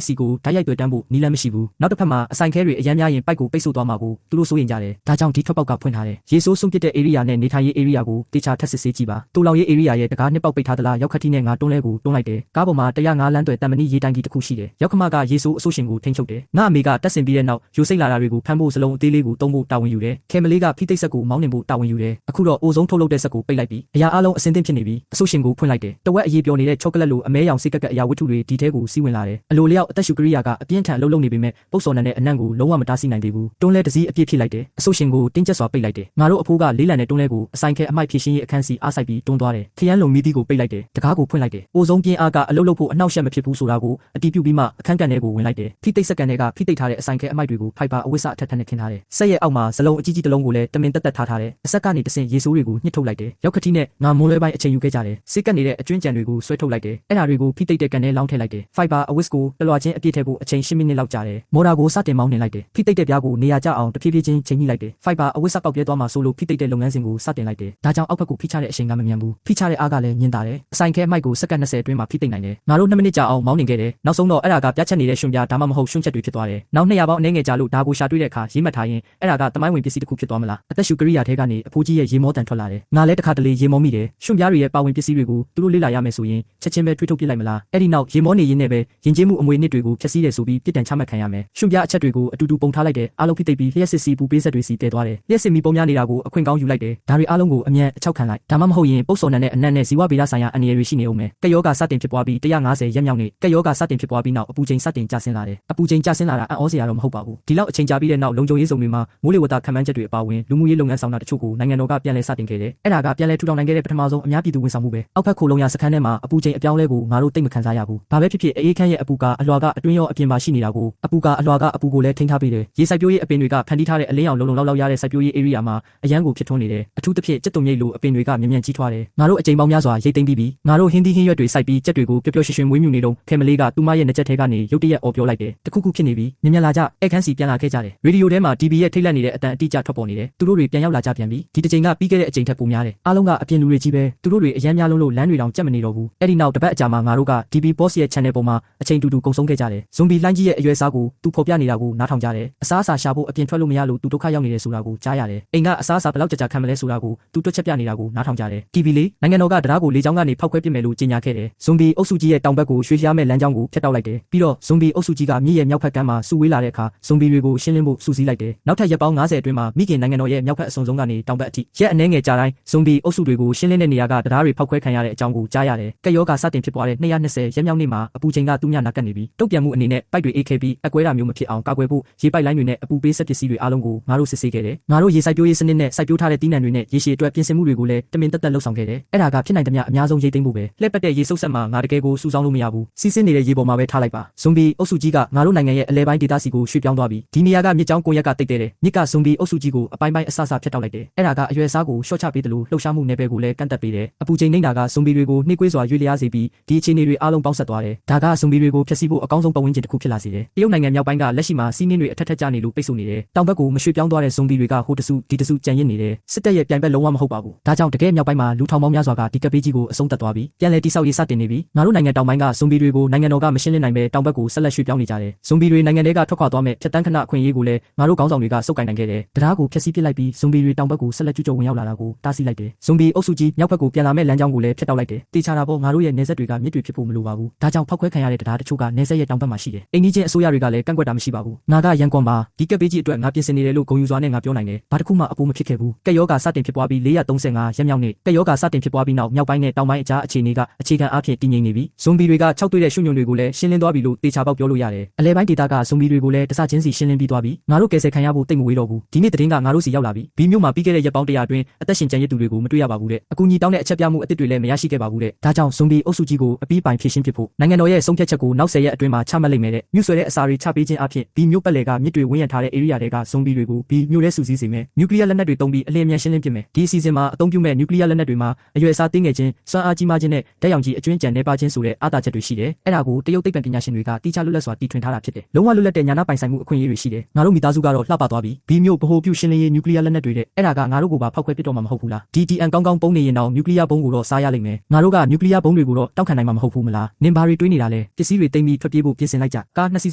်စီကိုဓာတ်ရိုက်တွေ့တန်းဖို့နီးလမ်းမရှိဘူးနောက်တစ်ဖက်မှာအဆိုင်ခဲတွေအရမ်းများရင်ပိုက်ကိုပိတ်ဆို့သွားမှာကိုသူတို့စိုးရင်ကြတယ်ဒါကြောင့်ဒီထွက်ပေါက်ကဖွင့်ထားတယ်ရေဆိုးစွန့်ပစ်တဲ့ area နဲ့နေထိုင်ရေး area ကိုတေချာထပ်စစ်ဆေးကြည့်ပါတူလောင်ရေး area ရဲ့တကားနှစ်ပေါက်ပိတ်ထားသလားရောက်ခတ်တီနဲ့ငါတွန်းလဲကိုတွန်းလိုက်တယ်ကားပေါ်မှာ105လမ်းတွေတံမဏိရေတိုင်ကြီးတစ်ခုရှိတယ်ရောက်ခမကရေဆိုးအဆိုးရှင်ကိုထိန်းချုပ်တယ်ငါအမေကတက်ဆင်ပြီးတဲ့နောက်ယူစိတ်လာတာတွေကိုဖမ်းဖို့စလုံးအသေးလေးကိုတုံးဖို့တာဝန်ယူတယ်ခဲမလေးကဖိသိက်ဆက်ကိုမောင်းနှင်ဖို့တာဝန်ယူတယ်အခုတော့အိုဆုံးထုတ်လုပ်တဲ့ဆက်ကိုပိတ်လိုက်ပြီးအရာအလုံးအစင်းသင့်ဖြစ်နေပြီအဆိုးရှင်ကိုဖွင့်လိုက်တယ်တဝက်အရေးပြောနေတဲ့ချောကလက်လိုအမဲရောင်စိတ်ကက်အရာဝတ္ထုတွေဒီထဲကိုစီးဝင်လာတယ်အလိုလျောက်အသက်ရှူကရိယာကအပြင်းထန်အလုပ်လုပ်နေပေမဲ့ပုတ်စော်နံတဲ့အနံ့ကိုလုံးဝမတားဆီးနိုင်သေးဘူးတွန်းလဲတစည်းအပြည့်ဖြစ်လိုက်တယ်အဆိုးရှင်ကိုတင်းကျပ်စွာပိတ်လိုက်တယ်ငါတို့အဖိုးကလေးလံတဲ့တွန်းလဲကိုအဆိုင်ခဲအမိုက်ဖြစ်ရှင်းရေးအခန်းစီအားဆိုင်ပြီးတွန်းသွားတယ်ခရမ်းလုံမီးသီးကိုပိတ်လိုက်တယ်တကားကိုဖွင့်လိုက်တယ်အိုဆုံးပြင်းအားကအလုပ်လုပ်ဖို့အနှောက်အယှက်မဖြစ်ဘူးဆိုတာကိုအတီးပြုပြီးမှအခန်းကန်ထဲကိုဝင်လိုက်တယ်ဖိသိက်စက္ကန့်တွေကဖိသိက်ထားတဲ့အဆိုင်ခဲအမိုက်တွေကိုဖိုက်ပါအဝိစအထက်ထပ်နဲ့ခင်းထားတယ်ဆက်ရဲ့အောက်မှာဇလုံးအကြီးကြီးတစ်လုံးကိုလည်းတမင်တက်ထားထားတယ်အဆက်ကနေတဆင့်ရေဆိုးတွေကိုညှစ်ထုတ်လိုက်တယ်ရောက်ခတိနဲ့ငါမိုးလွဲပိုင်းအချိန်ယူခဲ့ကြတယ်စိတ်ကပ်နေတဲ့အကျွင်းကြံတွေကိုဆွဲထုတ်လိုက်တယ်အဲ့ဒါတွေကိုဖိသိက်တဲ့ကန်ထဲလောင်းထည့်လိုက်တယ်ဖိုက်ပါအဝစ်ကိုတလွှာချင်းအပြည့်ထည့်ဖို့အချိန်10မိနစ်လောက်ကြာတယ်မော်တာကိုစတင်မောင်းနှင်လိုက်တယ်ဖိသိက်တဲ့ပြားကိုနေရာကျအောင်တဖြည်းဖြည်းချင်းချိန်ညှိလိုက်တယ်ဖိုက်ပါအဝစ်ဆက်ပေါက်ပြဲသွားမှဆိုလို့ဖိသိက်တဲ့လုပ်ငန်းစဉ်ကိုစတင်လိုက်တယ်ဒါကြောင့်အောက်ဘက်ကိုဖိချတဲ့အချိန်ကမမြန်ဘူးဖိချတဲ့အားကလည်းညင်တာတယ်အဆိုင်ခဲအမိုက်ကိုစက္ကန့်20အတွင်းမှာဖိသိက်နိုင်တယ်ငါတို့2မိနစ်ကြာအောင်မောင်းနှင်ခဲ့တယ်နောက်ဆုံးတော့အဲ့ဒါကပြတ်ချက်နေတဲ့ရွှွန်ပြားဒါမှမဟုတ်ရွှွန့်ချက်တွေဖြစ်သွားတယ်နောက်200ပေါင်းအနေငယ်ကြာလို့ဒါကိုရှာတွေ့တဲ့အခါရေးမှတ်ထားရင်အဲ့ဒါကတမိုင်းဝင်ပစ္စည်းတစ်ခုဖြစ်သွားမလားအသက်ရှူကရိယာထဲကနေအဖိုးကြီးရဲ့ရေမောတန်ထွက်လာတယ်ငါလည်းတစ်ခါတလေရေမောမိတယ်ရွှွန့်ပြားတွေရဲ့ပါဝင်ပစ္စည်းတွေကိုသူတို့လေ့လာရမယ်ဆိုရင်ချက်ချင်းပဲတွေးထုတ်ပြလိုက်မလားအဲ့ဒီနောက်ရေမောနေရင်းနဲ့ပဲယဉ်ကျေးမှုအမွေအနှစ်တွေကိုဖျက်ဆီးတယ်ဆိုပြီးပြစ်ဒဏ်ချမှတ်ခံရမယ်ရွှွန့်ပြားအချက်တွေကိုအတူတူပုံထားလိုက်တယ်အားလုံးဖိသိပ်ပြီးလျှက်စစ်စီပူပေးဆက်တွေစီတည်သွားတယ်လျှက်စစ်မီပုံများနေတာကိုအခွင့်ကောင်းယူလိုက်တယ်ဒါတွေအားလုံးကိုအမြန်အချောက်ခံလိုက်ဒါမှမဟုတ်ရင်ပုတ်စော်နံနဲ့အနံ့နဲ့ဇီဝဗေဒဆိုင်ရာအန္တရာယ်တွေရှိနေအောင်မယ်ကက်ယောဂစတင်ဖြစ်ပွားပြီး150ရက်မြောက်နေ့ကက်ယောဂစတင်ဖြစ်ပွားပြီးနောက်အပူချိန်စတင်ကျဆင်းလာတယ်အပူချိန်ကျဆင်းလာတာအံ့ဩစရာတော့မဟုတ်ပါဘူးဒီလောက်အချိန်ကြာပြီးတဲ့နောက်လုံခြုံရေးစုံတွေမှာမိုးလေဝသခံမှန်းချက်တွေအပါအဝင်လူမှုရေးလုပ်ငန်းဆောင်တာတချို့ကိုနိုင်ငံတော်ကပြန်လည်စတင်ခဲ့တယ်အဲ့ဒါကပြန်လည်ထူထောင်နိုင်ခဲ့တဲ့ပထမဆုံးအများပြည်သူဝန်ဆောင်မှုပဲအောက်ဘက်ခိုလုံရစခန်းထဲမှာအပူချိန်အပြောင်းလဲကိုငါတို့သိမခံစားရဘူးဘာပဲဖြစ်ဖြစ်အေးခန့်ရဲ့အပူကအလွှာကအတွင်းရောအပြင်မှာရှိနေတာကိုအပူကအလွှာကအပူကိုလည်းထိန်းထားပေးတယ်ရေစိုက်ပျိုးရေးအပင်တွေကဖန်တီးထားတဲ့အလင်းရောင်လုံလုံလောက်ရတဲ့စိုက်ပျိုးရေး area မှာအရန်ကိုဖြစ်ထွန်းနေတယ်အထူးသဖြင့်ကြက်တုံမြိတ်လိုအပင်တွေကမြင်မြန်ကြီးထွားတယ်ငါတို့အချိန်ပေါင်းများစွာရိတ်သိမ်းပြီးပြီငါတို့ဟင်းသီးဟင်းရွက်တွေစိုက်ပြီးကြက်တွေကိုပျော်ပျော်ရွှင်ရွှင်မွေးမြူနေတော့ခဲမလေးကသူမရဲ့နှစ်ချက်ထဲကနေရုတ်တရက်အော်ပြောလိုက်တယ်တခုခုဖြစ်နေပြီမြင်မြန်လာကြအခန်းစီပြန်လာခဲ့ကြတယ်ရေဒီယိုထဲမှာ TV ရဲ့ထိတ်လန့်နေတဲ့အတန်အတိအကျထွက်ပေါ်နေတယ်သူတို့တွေပြန်ရောက်လာကြပြန်ပြီဒီတစ်ချိန်ကပြီးခဲ့တဲ့အချိန်ထက်ပိုများတယ်အားလုံးကအပြင်လူတွေကြီးပဲသူတို့တွေအရန်များလုံးလို့လမ်းတွေတောင်ကြက်မနေတော့ဘူးအဲ့ဒီနောက်တစ်ပတ်အကြာမှာငါတို့က TV Boss ရဲ့ channel ပေါ်မှာအချိန်တူတူကုံဆုံးခဲ့ကြတယ်ဇွန်ဘီလိုင်းကြီးရဲ့အရွယ်စားကိုသူဖော်ပြနေတာကိုနားထောင်ကြတယ်အစားအစာရှာဖို့အပြင်ထွက်လို့မရလို့သူဒုက္ခရောက်နေတယ်ဆိုတာကိုကြားရတယ်အိမ်ကအစားအစာဘယ်လောက်ကြာခံမလဲဆိုတာကိုသူတွက်ချက်ပြနေတာကိုနားထောင်ကြတယ် TV လေးနိုင်ငံတော်ကတရားကိုလေကြောင်းကနေဖောက်ခွဲပစ်မယ်လို့ကြေညာခဲ့တယ်ဇွန်ဘီအုပ်စုကြီးရဲ့တောင်ဘက်ကိုရွှေ့ရမယ့်လမ်းကြောင်းကိုဖျက်တောက်လိုက်တယ်ပြီးတော့ဇွန်ဘီအုပ်စုကြီးကမြစ်ရဲ့မြောက်ဘက်ကမ်းမှာစုဝေးလာတဲ့အခါဇွန်ဘီတွေကိုရှင်းလင်းဖို့စုစည်းလိုက်တယ်နောက်ထပ်ရက်ပေါင်း90အတွင်းမှာမိခင်နိုင်ငံတော်ရဲ့မြောက်ဘက်အစွန်ဆုံးကနေတောင်ဘက်အထိရက်အနည်းငယ်ကြာတိုင်းဇွန်ဘီအုပ်စုတွေကိုရှင်းလင်းတဲ့နေရာကတရားတွေဖောက်ခွဲခံရတဲ့အကြောင်းကိုကြားရတယ်ကက်ယောဂစတင်ဖြစ်ပွားတဲ့220ရက်မြောက်နေ့မှာအပူချိန်ကသူ့ညနာကပ်နေပြီးတုတ်ပြန်မှုအနေနဲ့ပိုက်တွေအေးခဲပြီးအကွဲတာမျိုးမဖြစ်အောင်ကာကွယ်ဖို့ရေပိုက်လိုင်းတွေနဲ့အပူပေးဆက်ပစ္စည်းတွေအားလုံးကိုငါတို့စစ်ဆေးခဲ့တယ်ငါတို့ရေစိုက်ပျိုးရေးစနစ်နဲ့စိုက်ပျိုးထားတဲ့တီးနှံတွေနဲ့ရေရှည်အတွက်ပြင်ဆင်မှုတွေကိုလည်းတမင်တက်လှုပ်ဆောင်ခဲ့တယ်အဲ့ဒါကဖြစ်နိုင်သမျှအများဆုံးရိတ်သိမ်းဖို့ပဲလှည့်ပတ်တဲ့ရေစုပ်ဆက်မှာငါတကယ်ကိုစူးစောင်းလို့မရဘူးစီးဆင်းနေတဲ့ရေပေါ်မှာပဲထားလိုက်ပါဇွန်ဘီအုပ်စုကြီးကငါတို့နိုင်ငံရဲ့အလဲပိုင်းဒေသစီကိုရွှေ့ပြောင်းသွားပြီးဒီနေရာကမြစ်ကြောင်းကွန်ရက်ကတိတ်တဲ့မြစ်ကဇွန်ဘီအုပ်စုကြီးကိုအပိုင်းပိုင်းအဆအဆဖြတ်တောက်လိုက်တယ်အဲ့ဒါကအရွယ်စားကိုရှော့ချပေးတယ်လို့လှုပ်ရှားမှုနယ်ပယ်ကိုလည်းကန့်သက်ပေးတယ်အပူချိန်နှိမ့်တာကဇွန်ဘီတွေကိုနှိမ့်ကွေးစွာရွေ့လျားစေပြီးဒီအခြေအနေတွေအားလုံးပေါင်းဆက်သွားတယ်ဒါကဇွန်ဘီတွေကိုဖျက်ဆီးဖို့အကောင်းဆုံးပတ်ဝန်းကျင်တစ်ခုဖြစ်လာစေတယ်တရုတ်နိုင်ငံမြောက်ပိုင်းကလက်ရှိမှာစီးနှင်းတွေအထက်ထက်ကျနေလို့ပိတ်ဆို့နေတယ်တောင်ဘက်ကိုမရွှေ့ပြောင်းသွားတဲ့ဇွန်ဘီတွေကဟိုတစုဒီတစုကြံရစ်နေတယ်စစ်တပ်ရဲ့ပြိုင်ဘက်လုံးဝမဟုတ်ပါဘူးဒါကြောင့်တကယ်မြောက်ပိုင်းမှာလူထောင်ပေါင်းများစွာကဒီကပ်ဘေးကြီးကိုအဆုံးသတ်သွားပြီးပြန်လည်တိဆောက်ရေးစတင်နေပြီးငါတို့နိုင်ငံတောင်ပိုင်းကဇွန်ဘီတွေကိုနိုင်ငံတော်ကမရှင်းလင်းနိုင်ပဲတောင်ဘက်ကိုဆက်လက်ရွှေ့ပြောင်းနေကြတယ်ဇွန်ဘီတွေနိုင်ငံတွေကထွက်ခွာသွားမဲ့ဖြတ်တန်းခဏအခွင့်အရေးကိုလည်းငါတို့ခေါင်းဆောင်တွေကစုပ်ကိုင်နိုင်ခဲ့တယ်တရားကိုဖျက်ဆီးပစ်လိုက်ပြီးဇွန်ဘီတွေတောင်ဘက်ကိုဆက်လက်ကျူးကျော်ဝင်ရောက်လာတာကိုတားဆီးလိုက်တယ်ဇွန်ဘီအုပ်စုကြီးမြောက်ဘက်ကိုပြန်လာမဲ့လမ်းကြောင်းကိုလည်းဖျက်တောက်လိုက်တယ်တေချာတာ ပေါ်ငါတို့ရဲ့နေဆက်တွေကမြစ်တွေဖြစ်ဖို့မလိုပါဘူးဒါကြောင့်ဖောက်ခွဲခံရတဲ့တရားတချို့ကနေဆက်ရဲ့တောင်ဘက်မှာရှိတယ်အိမ်ကြီးချင်းအစိုးရတွေကလည်းကန့်ကွက်တာမရှိပါဘူးငါကရန်ကုန်မှာဒီကပ်ပေးကြီးအတွက်ငါပြင်ဆင်နေတယ်လို့ဂုဏ်ယူစွာနဲ့ငါပြောနိုင်တယ်ဘာတစ်ခုမှအပိုးမဖြစ်ခဲ့ဘူးကက်ယောဂါစတင်ဖြစ်ပွားပြီး435ရက်မြောက်နေ့ကက်ယောဂါစတင်ဖြစ်ပွားပြီးနောက်မြောက်ပိုင်းနဲ့တောင်ပိုင်းအကြားအခြေအနေကအခြေခံအားဖြင့်တည်ငြိမ်နေပြီဇွန်ဘီတွေက6တွေ့တဲ့ရွှွညွန်တွေကိုလည်းရှင်းလင်းသွားပြီလို့တေချာပေါက်ပြောလို့ရတယ်အလဲပိုင်းဒေတာကဇွန်ဘီတွေကိုလည်းတစချင်းစီရှင်းလင်းပြီးသွားပြီငါတို့ကယ်ဆယ်ခံရဖို့တိတ်မဝေးတော့ဘူးဒီနေ့သတင်းကငါတို့စီရောက်လာပြီဘီမြို့မှာပြီးခဲ့တဲ့ရက်ပေါင်း100အတွင်းအသက်ရှင်ကျန်ရစ်သူတွေကိုမတွေ့ရပါဘူးတဲ့အကူအညီတောင်းတဲ့အချက်ပြမှုအသစ်တွေလည်းမရရှိခဲ့ပါဘူးတဲ့ဒါကြောင့်ဇွန်ဘီအုပ်စုကြီးကိုအပြီးပိုင်ဖြည့်ရှင်းဖြစ်ဖို့နိုင်ငံတော်ရဲ့ဆုံးဖြတ်ချက်ကိုနောက်10ရက်အတွင်းမှာချမှတ်လိုက်မယ်တဲ့မြို့ဆွဲတဲ့အစာတွေချပေးခြင်းအပြင်ဘီမြို့ပတ်လည်ကမြစ်တွေဝန်းရံထားတဲ့ area တွေကဇွန်ဘီတွေကိုဘီမြို့ထဲစုစည်းစေမယ်နျူကလ িয়ার လက်နက်တွေတုံးပြီးအလင်းအမြန်ရှင်းလင်းပစ်မယ်ဒီအစီအစဉ်မှာအသုံးပြုမဲ့နျူကလ িয়ার လက်နက်တွေမှာအရွယ်အစားတင်းငယ်ခြင်းစွမ်းအားကြီးမားခြင်းနဲ့ဓာတ်ရောင်ကြီးအကျွင်းကြံနေပါခြင်းဆိုတဲ့အားသာချက်တွေရှိတယ်အဲ့ဒါကိုတရုတ်သိပ္ပံပညာရှင်တွေကတိကျလွတ်လပ်စွာတီထွင်ထားတာဖြစ်တယ်လုံးဝလွတ်လပ်တဲ့ညာနာပိုင်ဆိုင်မှုအခွင့်အရေးတွေရှိတယ်ငါတို့မိသားစုကတော့လှပသွားပြီဘီမြို့ဗဟိုပြုရှင်းလင်းရေးနျူကလ িয়ার လက်နက်တွေတဲ့အဲ့ဒါကငါတို့ကိုပါဖောက်ခွဲပစ်တော့မှာမဟုတ်ဘူးလား DTN ကောင်းကောင်းပုံနေရင်တော့နျူကလ িয়ার ဘုံကိုတော့စားရလိမ့်မယ်ငါတို့ကနျူကလ িয়ার ဘုံတွေကိုတော့တောက်ခံနိုင်မှာမဟုတ်ဘူးမလားနင်ဘာတွေတွေးနေတာလဲပစ္စည်းတွေတိမ်ပြီးထွက်ပြေးဖို့ပြင်ဆင်လိုက်ကြကားနှစ်စီး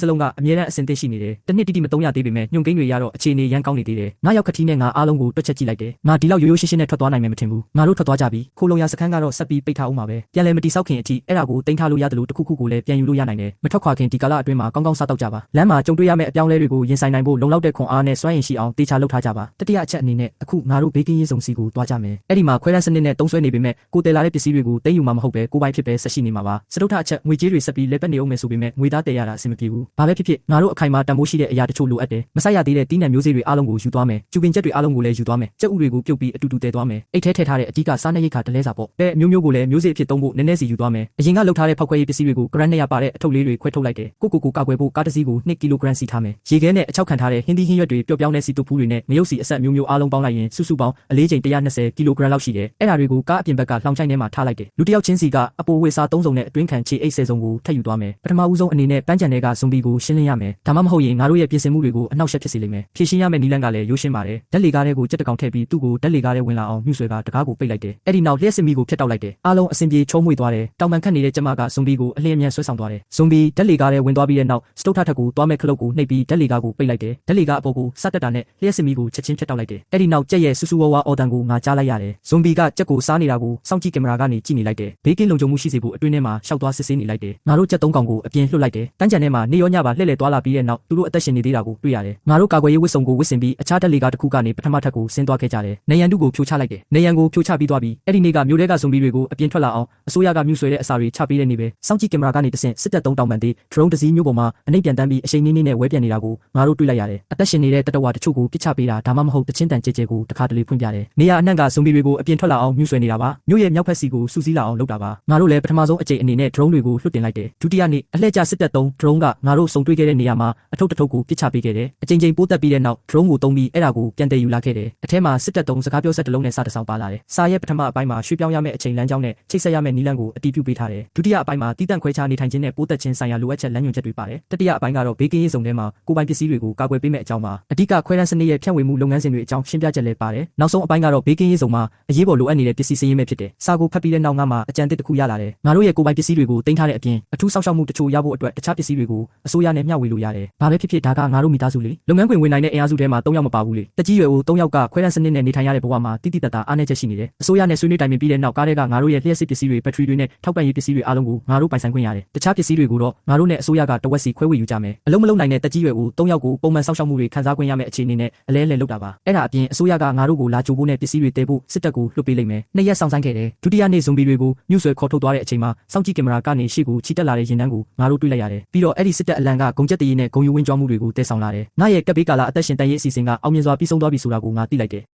စလုံးကအမြဲတမ်းအဆင်သင့်ရှိနေတယ်တစ်နှစ်တိတိမသုံးရသေးပေမဲ့ညွန့်ကိန်းတွေရတော့အခြေအနေရန်ကောင်းနေသေးတယ်ငါရောက်ခတိနဲ့ငါအားလုံးကိုတွက်ချက်ကြည့်လိုက်တယ်ငါဒီလောက်ရိုးရိုးရှင်းရှင်းနဲ့ထွက်သွားနိုင်မယ်မထင်ဘူးငါတို့ထွက်သွားကြပြီခိုလုံရစခန်းကတော့ဆက်ပြီးပိတ်ထားအောင်ပါပဲပြန်လဲမတိဆောက်ခင်အထိအဲ့ဒါကိုတင်ထားလို့ရတယ်လို့တခုခုကိုလည်းပြန်ယူလို့ရနိုင်တယ်မထွက်ခွာခင်ဒီကာလအတွင်းမှာကောင်းကောင်းစားတော့ကြပါလမ်းမှာကြုံတွေ့ရမယ့်အပြောင်းလဲတွေကိုရင်ဆိုင်နိုင်ဖို့လုံလောက်တဲ့ခွန်အားနဲ့စွမ်းရည်ရှိအောင်တေချာလုပ်ထားကြပါတတိယအချက်အနေနဲ့အခုငါတို့ဘေးကင်းရေးဆောင်စီကိုတွားကြမယ်အဲ့ဒီမှာခွဲတန်းစနစ်နဲ့တုံးဆွဲနေပေမဲ့ကိုတယ်လာတဲ့ပစ္စည်းတွေကိုသိမ်းယူမှာမဟုတ်ပဲကိုပိုင်ဖြစ်ပဲဆက်ရှိနေမှာပါစတုထအချက်ငွေကြေးတွေဆက်ပြီးလက်ပတ်နေအောင်မယ်ဆိုပေမဲ့ငွေသားတည်ရတာအဆင်မပြေဘူးဘာပဲဖြစ်ဖြစ်ငါတို့အခိုင်အမာတန်ဖိုးရှိတဲ့အရာတချို့လိုအပ်တယ်မဆိုင်ရသေးတဲ့တီးနှံမျိုးစေ့တွေအားလုံးကိုယူသွားမယ်ကျူပင်ချက်တွေအားလုံးကိုလည်းယူသွားမယ်ကြက်ဥတွေကိုပြုတ်ပြီးအတူတူတည်သွားမယ်အိတ်ထဲထည့်ထားတဲ့အဓိကစားနပ်ရိက္ခာတလဲစာပေါ့ပဲမျိုးမျိုးကိုလည်းမျိုးစေ့အဖြစ်သုံးဖို့နည်းနည်းစီယူသွားမယ်အရင်ကလှုပ်ထားတဲ့ဖောက်ခွဲရေးပစ္စည်းတွေကိုဂရမ်200ပါတဲ့အထုပ်လေးတွေခွဲထုတ်လိုက်တယ်ကိုကာကွယ်ဖို့ကားတစ်စီးကို2ကီလိုဂရမ်စီထားမယ်ရေခဲနဲ့အချောက်ခံထားတဲ့ဟင်းသီးဟင်းရွက်တွေပျော့ပြောင်းတဲ့စီတုပ်ဖူးတွေနဲ့ငရုတ်စီအဆက်မျိုးမျိုးအားလုံးပေါင်းလိုက်ရင်စုစုပေါင်းအလေးချိန်120ကီလိုဂရမ်လောက်ရှိတယ်အဲ့ဒါတွေကိုကားအပြင်ဘက်ကလှောင်ချိုင်းထဲမှာထားလိုက်တယ်လူတစ်ယောက်ချင်းစီကအပိုဝေစား3စုံနဲ့အတွင်းခံခြေအိတ်10စုံကိုထပ်ယူသွားမယ်ပထမဦးဆုံးအနေနဲ့ပန်းချန်တွေကဇွန်ဘီကိုရှင်းလင်းရမယ်ဒါမှမဟုတ်ရင်ငါတို့ရဲ့ပြင်ဆင်မှုတွေကိုအနှောက်အယှက်ဖြစ်စေလိမ့်မယ်ဖြည့်ရှင်းရမယ့်နီလန်ကလည်းရိုးရှင်းပါတယ်ဓာတ်လေကားတွေကိုကြက်တကောင်ထည့်ပြီးသူ့ကိုဓာတ်လေကားထဲဝင်လာအောင်မြှုပ်ဆွဲကတကားကိုပိတ်လိုက်တယ်အဲ့ဒီနောက်လျှက်စစ်မီကိုဖျက်တောက်လိုက်တယ်အားလုံးအဆင်ပြေချုံးမွေသွားတယ်တောင်ပန်ခတ်နေတဲ့ကျမကဇွန်ဘီကိုအလျင်အမြန်ဆွဲဆောင်သွားတယ်ဇွန်ဘီဓာတ်လေကားထဲဝင်သွားပြီးတဲ့နောက်စတုတ်ထထက်ကိုသွားမဲ့ခလုတ်ကိုနှိပ်ပြီးဓာတ်လေကားကိုပိတ်လိုက်တယ်ဓာတ်လေကားအပေါ်ကိုစတက်တာနဲ့လျှက်စစ်မီကိုချက်ချင်းဖျက်တောက်လိုက်တယ်အဲ့ဒီနောက်ကြက်ရဲ့ဆူဆူဝါဝါအော်တန်ကိုငါကြားလိုက်ရတယ်ဇွန်ဘီကကြက်ကိုစားနေတာကိုစောင့်ကြည့်ကင်မရာကနေကြည့်နေလိုက်တယ်ဘေးကင်းလုံခြုံမှုရှိစေဖို့အတွင်းထဲမှာရှောက်သွားစစ်ဆေးနေလိုက်တယ်ငါတို့ကြက်3ကောင်ကိုအပြင်လွှတ်လိုက်တယ်တန်းကြံထဲမှာနေရောညပါလှည့်လည်သွားလာပြီးတဲ့နောက်သူတို့အသက်ရှင်နေသေးတာကိုတွေ့ရတယ်ငါတို့ကာကွယ်ရေးဝတ်စုံကိုဝတ်ဆင်ပြီးအခြားဓာတ်လေကားတစ်ခုကနေပထမထပ်ကိုဆင်းသွားခဲ့ကြတယ်နေရန်တုကိုဖြိုချလိုက်တယ်နေရန်ကိုဖြိုချပြီးသွားပြီးအဲ့ဒီနေ့ကမြို့ထဲကဇွန်ဘီတွေကိုအပြင်ထွက်လာအောင်အစိုးရကမြှုပ်ဆွဲတဲ့အစာတွေချပေးတဲ့နေ့ပဲစောင့်ကြည့်ကင်မရာကနေတဆင့်စစ်တပ်3တောင်ပန်သေးဒရုန်းတစ်စီးမျိုးပေါ်မှာအနှိပ်ပြန်တန်းပြီးအရှိန်နှင်းနှင်းနဲ့ဝဲပြန်နေတာကိုငါတို့တွေ့လိုက်ရတယ်အသက်ရှင်နေတဲ့တတဝါတချို့ကိုပစ်ချပေးတာဒါမှမဟုတ်တချင်းတန်ကြဲကြဲကိုတခါတလေဖွင့်ပြတယ်နေရအနှံ့ကဇွန်ဘီတွေကိုအပြင်ထွက်လာအောင်မြှုပ်ဆွဲနေတာပါမြို့ရဲ့မြောက်ဖက်စီကိုစူးစီးလာအောင်လုပ်တာပါငါတို့လည်းပထမဆုံးအကြိမ်အနေနဲ့ဒရုန်းတွေကိုလွှတ်တင်လိုက်တယ်ဒုတိယနေ့အလှည့်ကျစစ်တပ်3ဒရုန်းကငါတို့စုံတွေ့ခဲ့တဲ့နေရာမှာအထုပ်တစ်ထုပ်ကိုပစ်ချပေးခဲ့တယ်အကြိမ်ကြိမ်ပိုးတက်ပြီးတဲ့နောက်ဒရုန်းကိုတုံးပြီးအဲ့ဒါကိုပြန်တည်ယူလာခဲ့တယ်အထဲမှာစစ်တပ်3စကားပြောဆက်တစ်လုံးနဲ့စာတစ်စောင်ပါလာတယ်စာရဲ့ပထမအပိုင်းမှာရွှေ့ပြောင်းရမယ့်အချိန်လမ်းကြောင်းနဲ့ချိတ်ဆက်ရမယ့်နည်းလမ်းကိုအတည်ပြုပေးထားတယ်ဒုတိယအပိုင်းမှာတီးတန့်ခွဲခြားနေထိုင်ခြင်းနဲ့ပိုးတက်ခြင်းဆိုင်ရာလိုအပ်ချက်လမ်းညွှန်ချက်တွေပါတယ်တတိယအပိုင်းကတော့ဘေးကင်းရေးစုံထဲမှာကိုယ်ပိုင်ပစ္စည်းတွေကိုကာကွယ်ပေးမယ့်အကြောင်းပါအဓိကခွဲတန်းစနစ်ရဲ့ဖြန့်ဝေမှုလုပ်ငန်းစဉ်တွေအကြောင်းရှင်းပြချက်လည်းပါတယ်နောက်ဆုံးအပိုင်းကတော့ဘေးကင်းရေးစုံမှာအရေးပေါ်လိုအပ်နေတဲ့ပစ္စည်းစည်းရင်းမဲ့ဖြစ်တယ်စာကိုဖတ်ပြီးတဲ့နောက်ငါမှအကြံတစ်ခုရလာတယ်ငါတို့ရဲ့ကိုယ်ပိုင်ပစ္စည်းတွေကိုတင်ထားတဲ့အပြင်အထူးစောင့်ရှောက်မှုတချို့ရဖို့အတွက်တခြားပစ္စည်းတွေကိုအစိုးရနဲ့မျှဝေလို့ရတယ်ဘာပဲဖြစ်ဖြစ်ဒါကငါတို့မိသားစုလေလုပ်ငန်းခွင်ဝင်နိုင်တဲ့အင်အားစုထဲမှာ3ယောက်မပါဘူးလေတက်ကြီးရွယ်ကို3ယောက်ကခွဲတန်းစနစ်နဲ့နေထိုင်ရတဲ့ဘဝမှာတိတိတတ်တာအားနည်းချက်ရှိနေတယ်အစိုးရနဲ့ဆွေးနွေးတိုင်ပင်ပြီးတဲ့နောက်ကားတွေကငါတို့ရဲ့လျှက်စစ်ပစ္စည်းတွေဘက်ထရီတွေနဲ့ထောက်ပံ့ရေးပစ္စည်းတွေအားလုံးကိုငါတို့ပိုင်ဆိုင်ခွင့်ရတယ်တခြားပစ္စည်းတွေကိုတော့ငါတို့နဲ့အစိုးရကတဝက်စီခွဲဝေယူကြမယ်အလုံးမလုံးနိုင်တဲ့တက်ကြီးရွယ်ကို3ယောက်ကိုပုံမှန်စောင့်ရှောက်မှုတွေခံစားခွင့်ရမယ့်အခြေအနေနဲ့အလဲလဲလုပ်တာပါအဲ့ဒါအပြင်အစိုးရကငါတို့ကိုလာကြိုးဖို့နဲ့ပစ္စည်းတွေတည်ဖို့စစ်တပ်ကိုလွှတ်ပေးလိမ့်မယ်2ရက်ဆောင်ဆိုင်ခဲ့တယ်ဒုတိယနေ့ဇွန်ဘီတွေကိုမြှုပ်ဆွဲခေါ်ထုတ်သွားတဲ့အချိန်မှာစောင့်ကြည့်ကင်မရာကနေရှေ့ကိုချီတက်လာတဲ့ရင်တန်းကိုငါတို့တွေ့လိုက်ရတယ်ပြီးတော့အဲ့ဒီစစ်တပ်အလံကဂုံကျက်တရေနဲ့ဂုံယူဝင်းကြွားမှုတွေကိုတည်ဆောင်လာတယ်ငါရဲ့ကပ်ဘေးကာလအသက်ရှင်တန်ရေးအစီအစဉ်ကအောင်မြင်စွာပြီးဆုံးသွားပြီဆိုတာကိုငါသိလိုက်တယ်